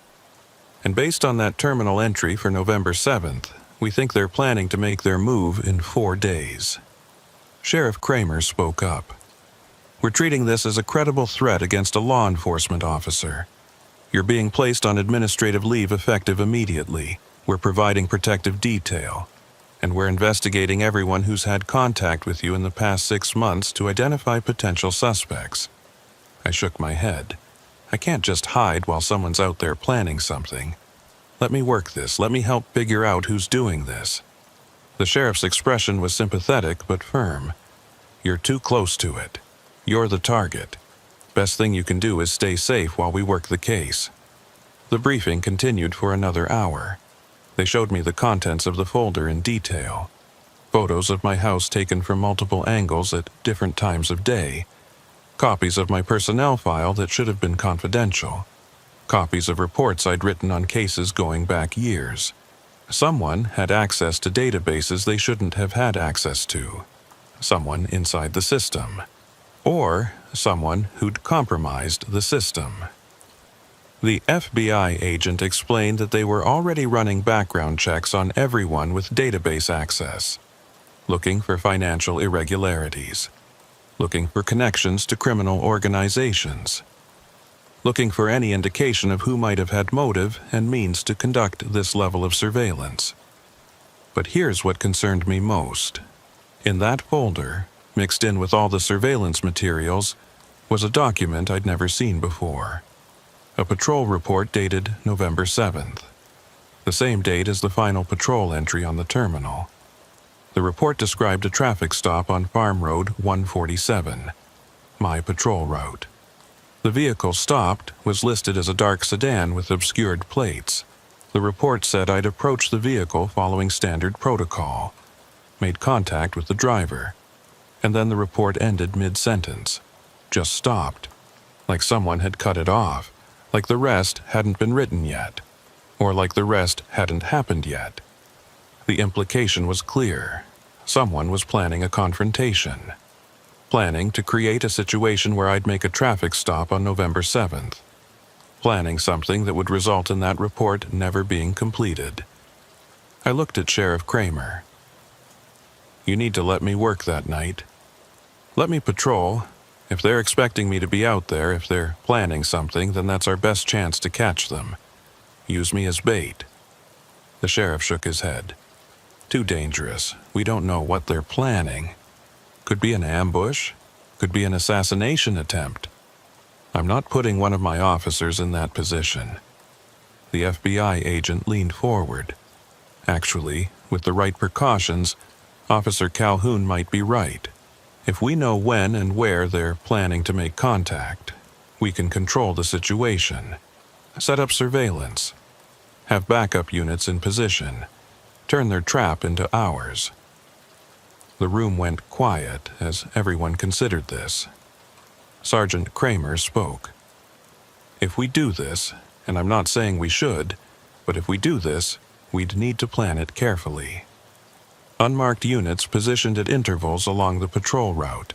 And based on that terminal entry for November 7th, we think they're planning to make their move in 4 days." Sheriff Kramer spoke up. "We're treating this as a credible threat against a law enforcement officer. You're being placed on administrative leave effective immediately. We're providing protective detail. And we're investigating everyone who's had contact with you in the past 6 months to identify potential suspects." I shook my head. I can't just hide while someone's out there planning something. Let me work this. Let me help figure out who's doing this. The sheriff's expression was sympathetic but firm. "You're too close to it. You're the target. Best thing you can do is stay safe while we work the case." The briefing continued for another hour. They showed me the contents of the folder in detail. Photos of my house taken from multiple angles at different times of day. Copies of my personnel file that should have been confidential. Copies of reports I'd written on cases going back years. Someone had access to databases they shouldn't have had access to. Someone inside the system. Or someone who'd compromised the system. The FBI agent explained that they were already running background checks on everyone with database access, looking for financial irregularities, looking for connections to criminal organizations, looking for any indication of who might have had motive and means to conduct this level of surveillance. But here's what concerned me most. In that folder, mixed in with all the surveillance materials, was a document I'd never seen before. A patrol report dated November 7th, the same date as the final patrol entry on the terminal. The report described a traffic stop on Farm Road 147, my patrol route. The vehicle stopped was listed as a dark sedan with obscured plates. The report said I'd approached the vehicle following standard protocol, made contact with the driver, and then the report ended mid-sentence. Just stopped, like someone had cut it off, like the rest hadn't been written yet, or like the rest hadn't happened yet. The implication was clear. Someone was planning a confrontation, planning to create a situation where I'd make a traffic stop on November 7th, planning something that would result in that report never being completed. I looked at Sheriff Kramer. "You need to let me work that night. Let me patrol. If they're expecting me to be out there, if they're planning something, then that's our best chance to catch them. Use me as bait." The sheriff shook his head. "Too dangerous. We don't know what they're planning. Could be an ambush. Could be an assassination attempt. I'm not putting one of my officers in that position." The FBI agent leaned forward. "Actually, with the right precautions, Officer Calhoun might be right. If we know when and where they're planning to make contact, we can control the situation, set up surveillance, have backup units in position, turn their trap into ours." The room went quiet as everyone considered this. Sergeant Kramer spoke. "If we do this, and I'm not saying we should, but if we do this, we'd need to plan it carefully. Unmarked units positioned at intervals along the patrol route.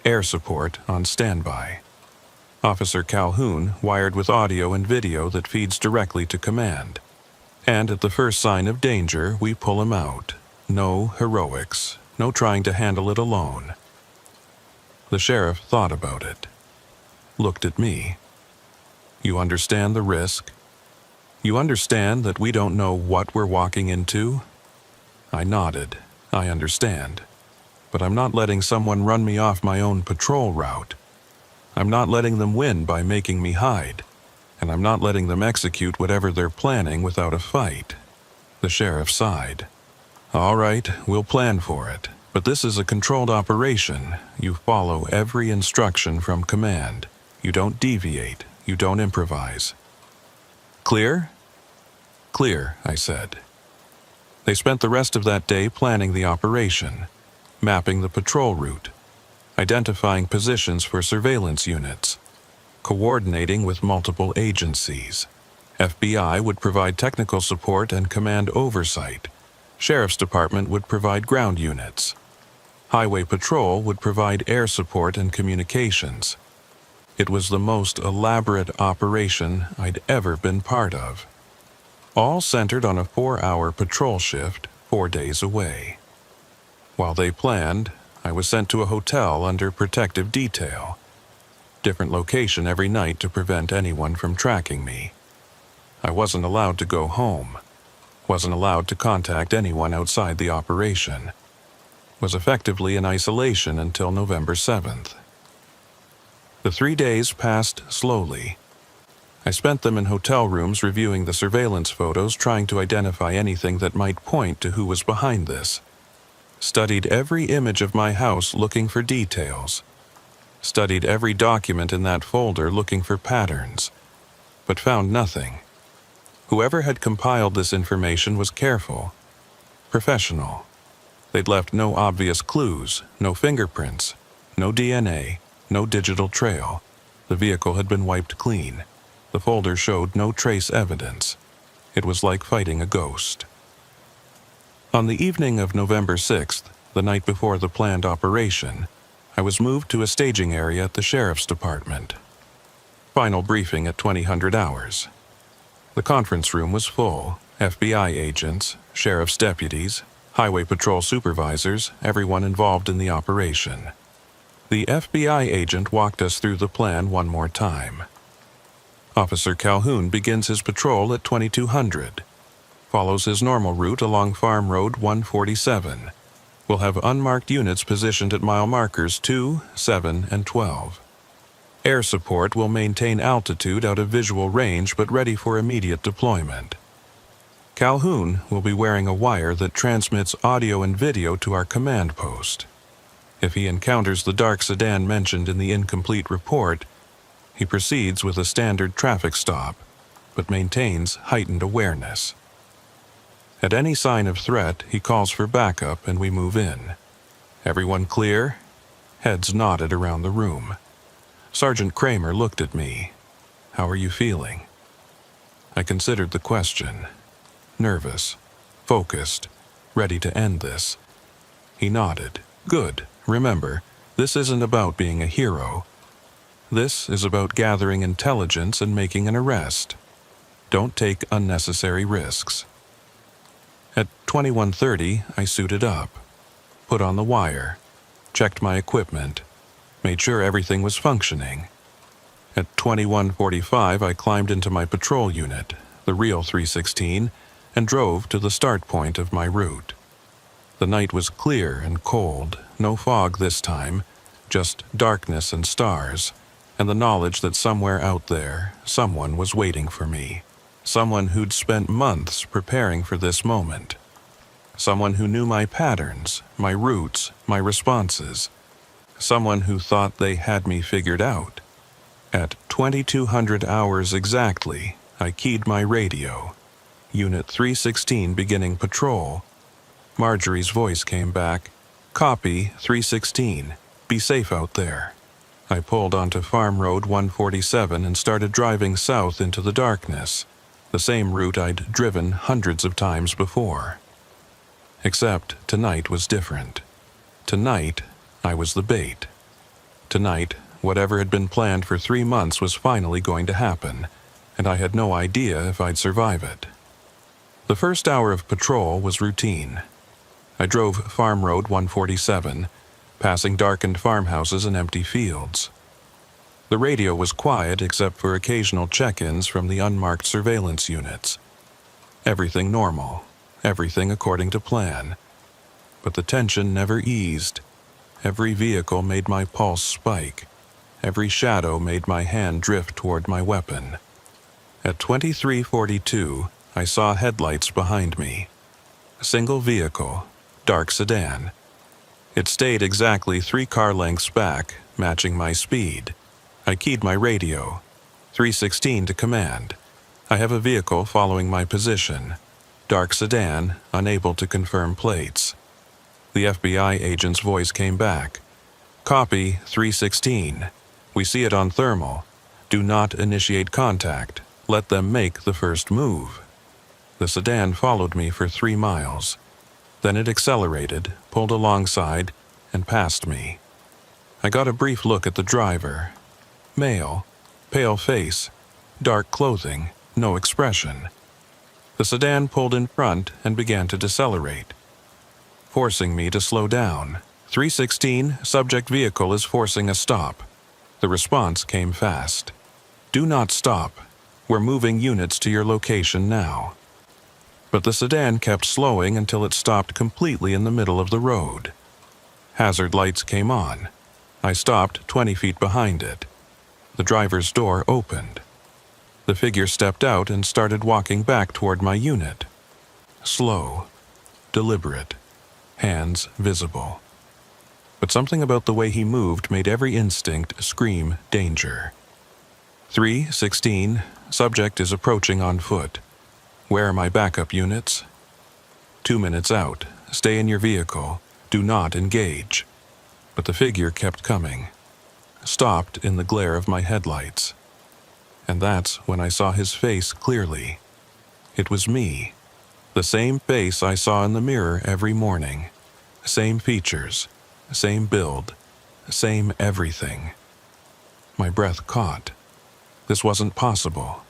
Air support on standby. Officer Calhoun wired with audio and video that feeds directly to command. And at the first sign of danger, we pull him out. No heroics, no trying to handle it alone." The sheriff thought about it, looked at me. "You understand the risk? You understand that we don't know what we're walking into?" I nodded. "I understand. But I'm not letting someone run me off my own patrol route. I'm not letting them win by making me hide. And I'm not letting them execute whatever they're planning without a fight." The sheriff sighed. "All right, we'll plan for it. But this is a controlled operation. You follow every instruction from command. You don't deviate. You don't improvise." "Clear?" "Clear," I said. They spent the rest of that day planning the operation, mapping the patrol route. identifying positions for surveillance units, coordinating with multiple agencies. FBI would provide technical support and command oversight. Sheriff's Department would provide ground units. Highway Patrol would provide air support and communications. It was the most elaborate operation I'd ever been part of, all centered on a 4-hour patrol shift 4 days away. While they planned, I was sent to a hotel under protective detail. Different location every night to prevent anyone from tracking me. I wasn't allowed to go home. Wasn't allowed to contact anyone outside the operation. Was effectively in isolation until November 7th. The 3 days passed slowly. I spent them in hotel rooms reviewing the surveillance photos, trying to identify anything that might point to who was behind this. Studied every image of my house looking for details. Studied every document in that folder looking for patterns, but found nothing. Whoever had compiled this information was careful, professional. They'd left no obvious clues, no fingerprints, no DNA, no digital trail. The vehicle had been wiped clean. The folder showed no trace evidence. It was like fighting a ghost. On the evening of November 6th, the night before the planned operation, I was moved to a staging area at the Sheriff's Department. Final briefing at 2000 hours. The conference room was full. FBI agents, sheriff's deputies, highway patrol supervisors, everyone involved in the operation. The FBI agent walked us through the plan one more time. Officer Calhoun begins his patrol at 2200. Follows his normal route along Farm Road 147. Will have unmarked units positioned at mile markers 2, 7, and 12. Air support will maintain altitude out of visual range but ready for immediate deployment. Calhoun will be wearing a wire that transmits audio and video to our command post. If he encounters the dark sedan mentioned in the incomplete report, he proceeds with a standard traffic stop, but maintains heightened awareness. At any sign of threat, he calls for backup and we move in. Everyone clear? Heads nodded around the room. Sergeant Kramer looked at me. "How are you feeling?" I considered the question. Nervous, focused, ready to end this. He nodded. "Good. Remember, this isn't about being a hero. This is about gathering intelligence and making an arrest. Don't take unnecessary risks." At 2130, I suited up, put on the wire, checked my equipment, made sure everything was functioning. At 2145, I climbed into my patrol unit, the real 316, and drove to the start point of my route. The night was clear and cold, no fog this time, just darkness and stars, and the knowledge that somewhere out there, someone was waiting for me. Someone who'd spent months preparing for this moment. Someone who knew my patterns, my routes, my responses. Someone who thought they had me figured out. At 2200 hours exactly, I keyed my radio. Unit 316 beginning patrol. Marjorie's voice came back. "Copy, 316. Be safe out there." I pulled onto Farm Road 147 and started driving south into the darkness, the same route I'd driven hundreds of times before. Except tonight was different. Tonight, I was the bait. Tonight, whatever had been planned for 3 months was finally going to happen, and I had no idea if I'd survive it. The first hour of patrol was routine. I drove Farm Road 147, passing darkened farmhouses and empty fields. The radio was quiet except for occasional check-ins from the unmarked surveillance units. Everything normal, everything according to plan. But the tension never eased. Every vehicle made my pulse spike. Every shadow made my hand drift toward my weapon. At 2342, I saw headlights behind me. A single vehicle, dark sedan. It stayed exactly 3 car lengths back, matching my speed. I keyed my radio. 316 to command. I have a vehicle following my position. Dark sedan, unable to confirm plates. The FBI agent's voice came back. Copy 316. We see it on thermal. Do not initiate contact. Let them make the first move. The sedan followed me for 3 miles. Then it accelerated, pulled alongside, and passed me. I got a brief look at the driver. Male, pale face, dark clothing, no expression. The sedan pulled in front and began to decelerate, forcing me to slow down. 316, subject vehicle is forcing a stop. The response came fast. Do not stop. We're moving units to your location now. But the sedan kept slowing until it stopped completely in the middle of the road. Hazard lights came on. I stopped 20 feet behind it. The driver's door opened. The figure stepped out and started walking back toward my unit. Slow, deliberate, hands visible. But something about the way he moved made every instinct scream danger. 316, subject is approaching on foot. Where are my backup units? 2 minutes out. Stay in your vehicle. Do not engage. But the figure kept coming. Stopped in the glare of my headlights. And that's when I saw his face clearly. It was me. The same face I saw in the mirror every morning. Same features. Same build. Same everything. My breath caught. This wasn't possible.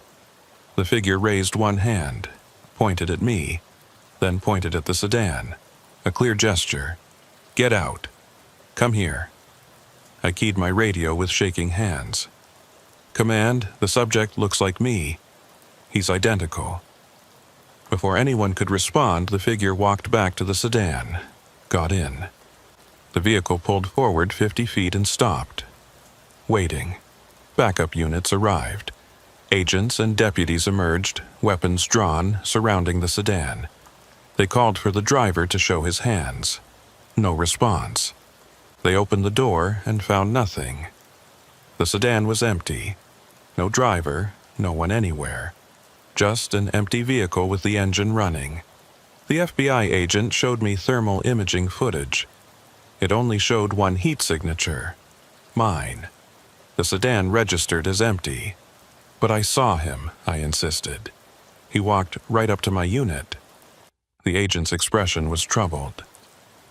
The figure raised one hand, pointed at me, then pointed at the sedan. A clear gesture. Get out. Come here. I keyed my radio with shaking hands. Command, the subject looks like me. He's identical. Before anyone could respond, the figure walked back to the sedan, got in. The vehicle pulled forward 50 feet and stopped. Waiting. Backup units arrived. Agents and deputies emerged, weapons drawn, surrounding the sedan. They called for the driver to show his hands. No response. They opened the door and found nothing. The sedan was empty. No driver, no one anywhere. Just an empty vehicle with the engine running. The FBI agent showed me thermal imaging footage. It only showed one heat signature. Mine. The sedan registered as empty. But I saw him, I insisted. He walked right up to my unit. The agent's expression was troubled.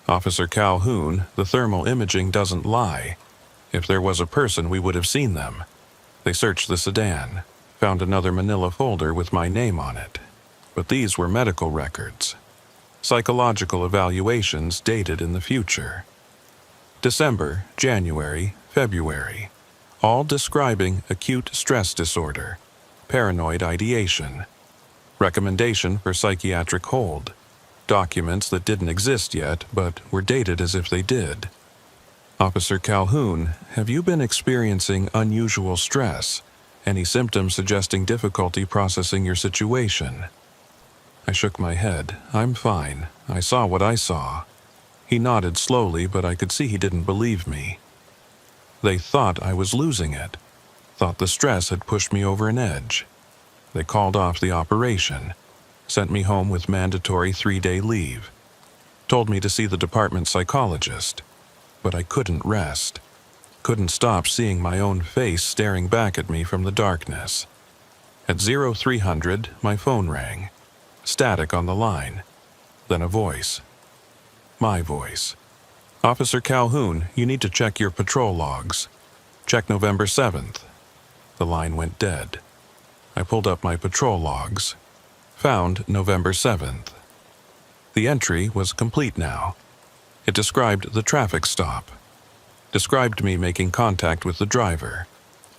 Officer Calhoun, the thermal imaging doesn't lie. If there was a person, we would have seen them. They searched the sedan, found another manila folder with my name on it. But these were medical records. Psychological evaluations dated in the future. December, January, February. All describing acute stress disorder, paranoid ideation. Recommendation for psychiatric hold. Documents that didn't exist yet, but were dated as if they did. Officer Calhoun, have you been experiencing unusual stress? Any symptoms suggesting difficulty processing your situation? I shook my head. I'm fine. I saw what I saw. He nodded slowly, but I could see he didn't believe me. They thought I was losing it. Thought the stress had pushed me over an edge. They called off the operation. Sent me home with mandatory 3-day leave. Told me to see the department psychologist. But I couldn't rest. Couldn't stop seeing my own face staring back at me from the darkness. At 0300, my phone rang. Static on the line. Then a voice. My voice. Officer Calhoun, you need to check your patrol logs. Check November 7th. The line went dead. I pulled up my patrol logs. Found November 7th. The entry was complete now. It described the traffic stop. Described me making contact with the driver.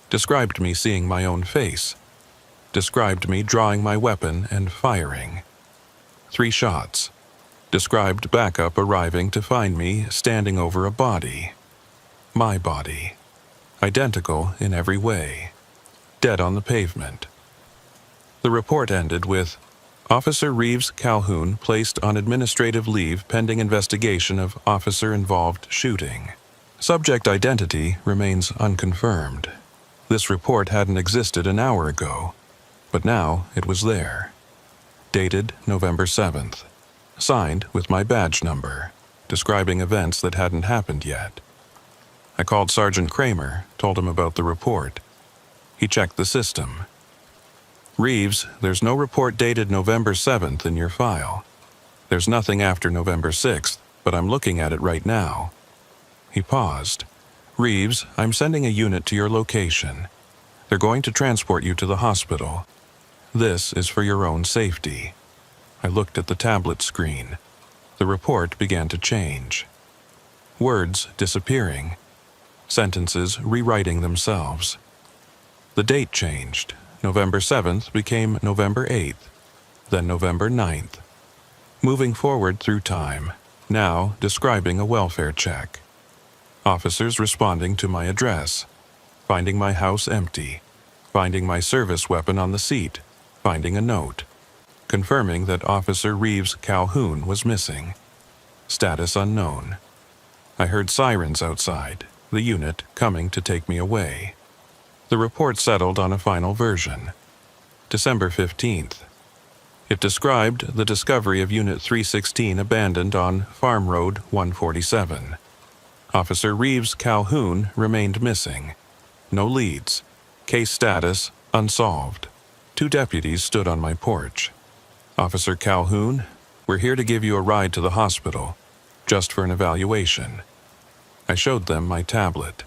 Described me seeing my own face. Described me drawing my weapon and firing. 3 shots. Described backup arriving to find me standing over a body. My body. Identical in every way. Dead on the pavement. The report ended with, Officer Reeves Calhoun placed on administrative leave pending investigation of officer-involved shooting. Subject identity remains unconfirmed. This report hadn't existed an hour ago, but now it was there. Dated November 7th. Signed with my badge number, describing events that hadn't happened yet. I called Sergeant Kramer, told him about the report. He checked the system. Reeves, there's no report dated November 7th in your file. There's nothing after November 6th, but I'm looking at it right now. He paused. Reeves, I'm sending a unit to your location. They're going to transport you to the hospital. This is for your own safety. I looked at the tablet screen. The report began to change. Words disappearing. Sentences rewriting themselves. The date changed. November 7th became November 8th, then November 9th. Moving forward through time, now describing a welfare check. Officers responding to my address. Finding my house empty. Finding my service weapon on the seat. Finding a note. Confirming that Officer Reeves Calhoun was missing. Status unknown. I heard sirens outside, the unit coming to take me away. The report settled on a final version. December 15th. It described the discovery of Unit 316 abandoned on Farm Road 147. Officer Reeves Calhoun remained missing. No leads. Case status unsolved. 2 deputies stood on my porch. Officer Calhoun, we're here to give you a ride to the hospital, just for an evaluation. I showed them my tablet.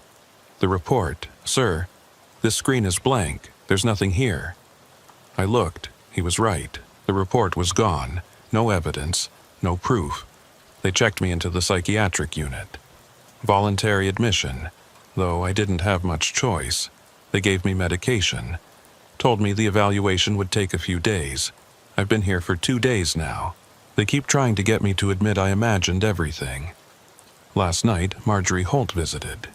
The report, sir, this screen is blank, there's nothing here. I looked, he was right. The report was gone, no evidence, no proof. They checked me into the psychiatric unit. Voluntary admission, though I didn't have much choice. They gave me medication. Told me the evaluation would take a few days. I've been here for 2 days now. They keep trying to get me to admit I imagined everything. Last night, Marjorie Holt visited.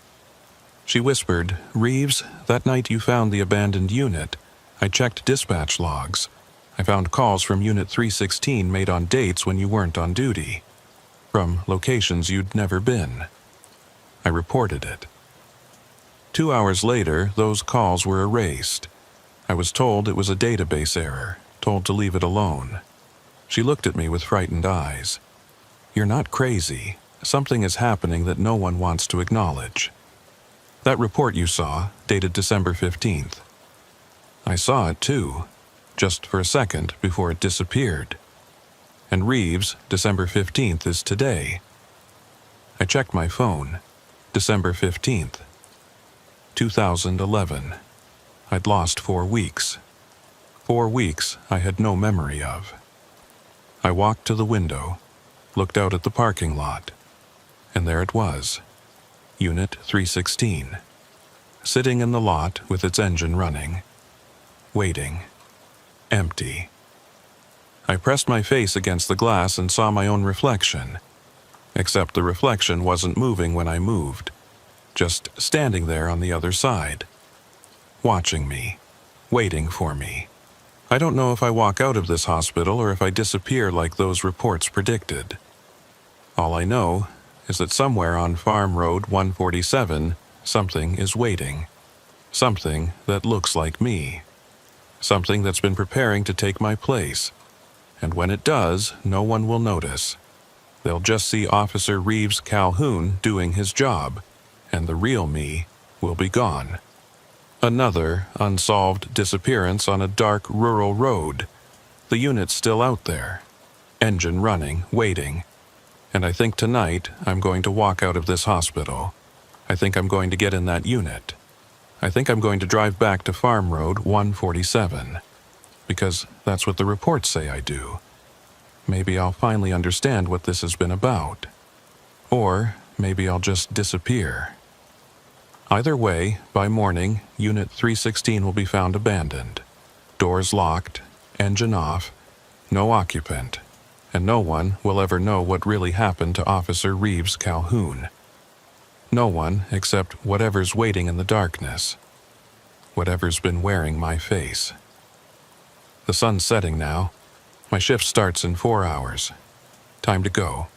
She whispered, Reeves, that night you found the abandoned unit, I checked dispatch logs. I found calls from Unit 316 made on dates when you weren't on duty. From locations you'd never been. I reported it. 2 hours later, those calls were erased. I was told it was a database error, told to leave it alone. She looked at me with frightened eyes. You're not crazy. Something is happening that no one wants to acknowledge. That report you saw, dated December 15th. I saw it too, just for a second before it disappeared. And Reeves, December 15th is today. I checked my phone. December 15th. 2011. I'd lost 4 weeks. 4 weeks I had no memory of. I walked to the window, looked out at the parking lot, and there it was, Unit 316, sitting in the lot with its engine running, waiting, empty. I pressed my face against the glass and saw my own reflection, except the reflection wasn't moving when I moved, just standing there on the other side, watching me, waiting for me. I don't know if I walk out of this hospital or if I disappear like those reports predicted. All I know is that somewhere on Farm Road 147, something is waiting. Something that looks like me. Something that's been preparing to take my place. And when it does, no one will notice. They'll just see Officer Reeves Calhoun doing his job, and the real me will be gone. Another unsolved disappearance on a dark rural road. The unit's still out there. Engine running, waiting. And I think tonight I'm going to walk out of this hospital. I think I'm going to get in that unit. I think I'm going to drive back to Farm Road 147. Because that's what the reports say I do. Maybe I'll finally understand what this has been about. Or maybe I'll just disappear. Either way, by morning, Unit 316 will be found abandoned. Doors locked, engine off, no occupant, and no one will ever know what really happened to Officer Reeves Calhoun. No one except whatever's waiting in the darkness. Whatever's been wearing my face. The sun's setting now. My shift starts in 4 hours. Time to go.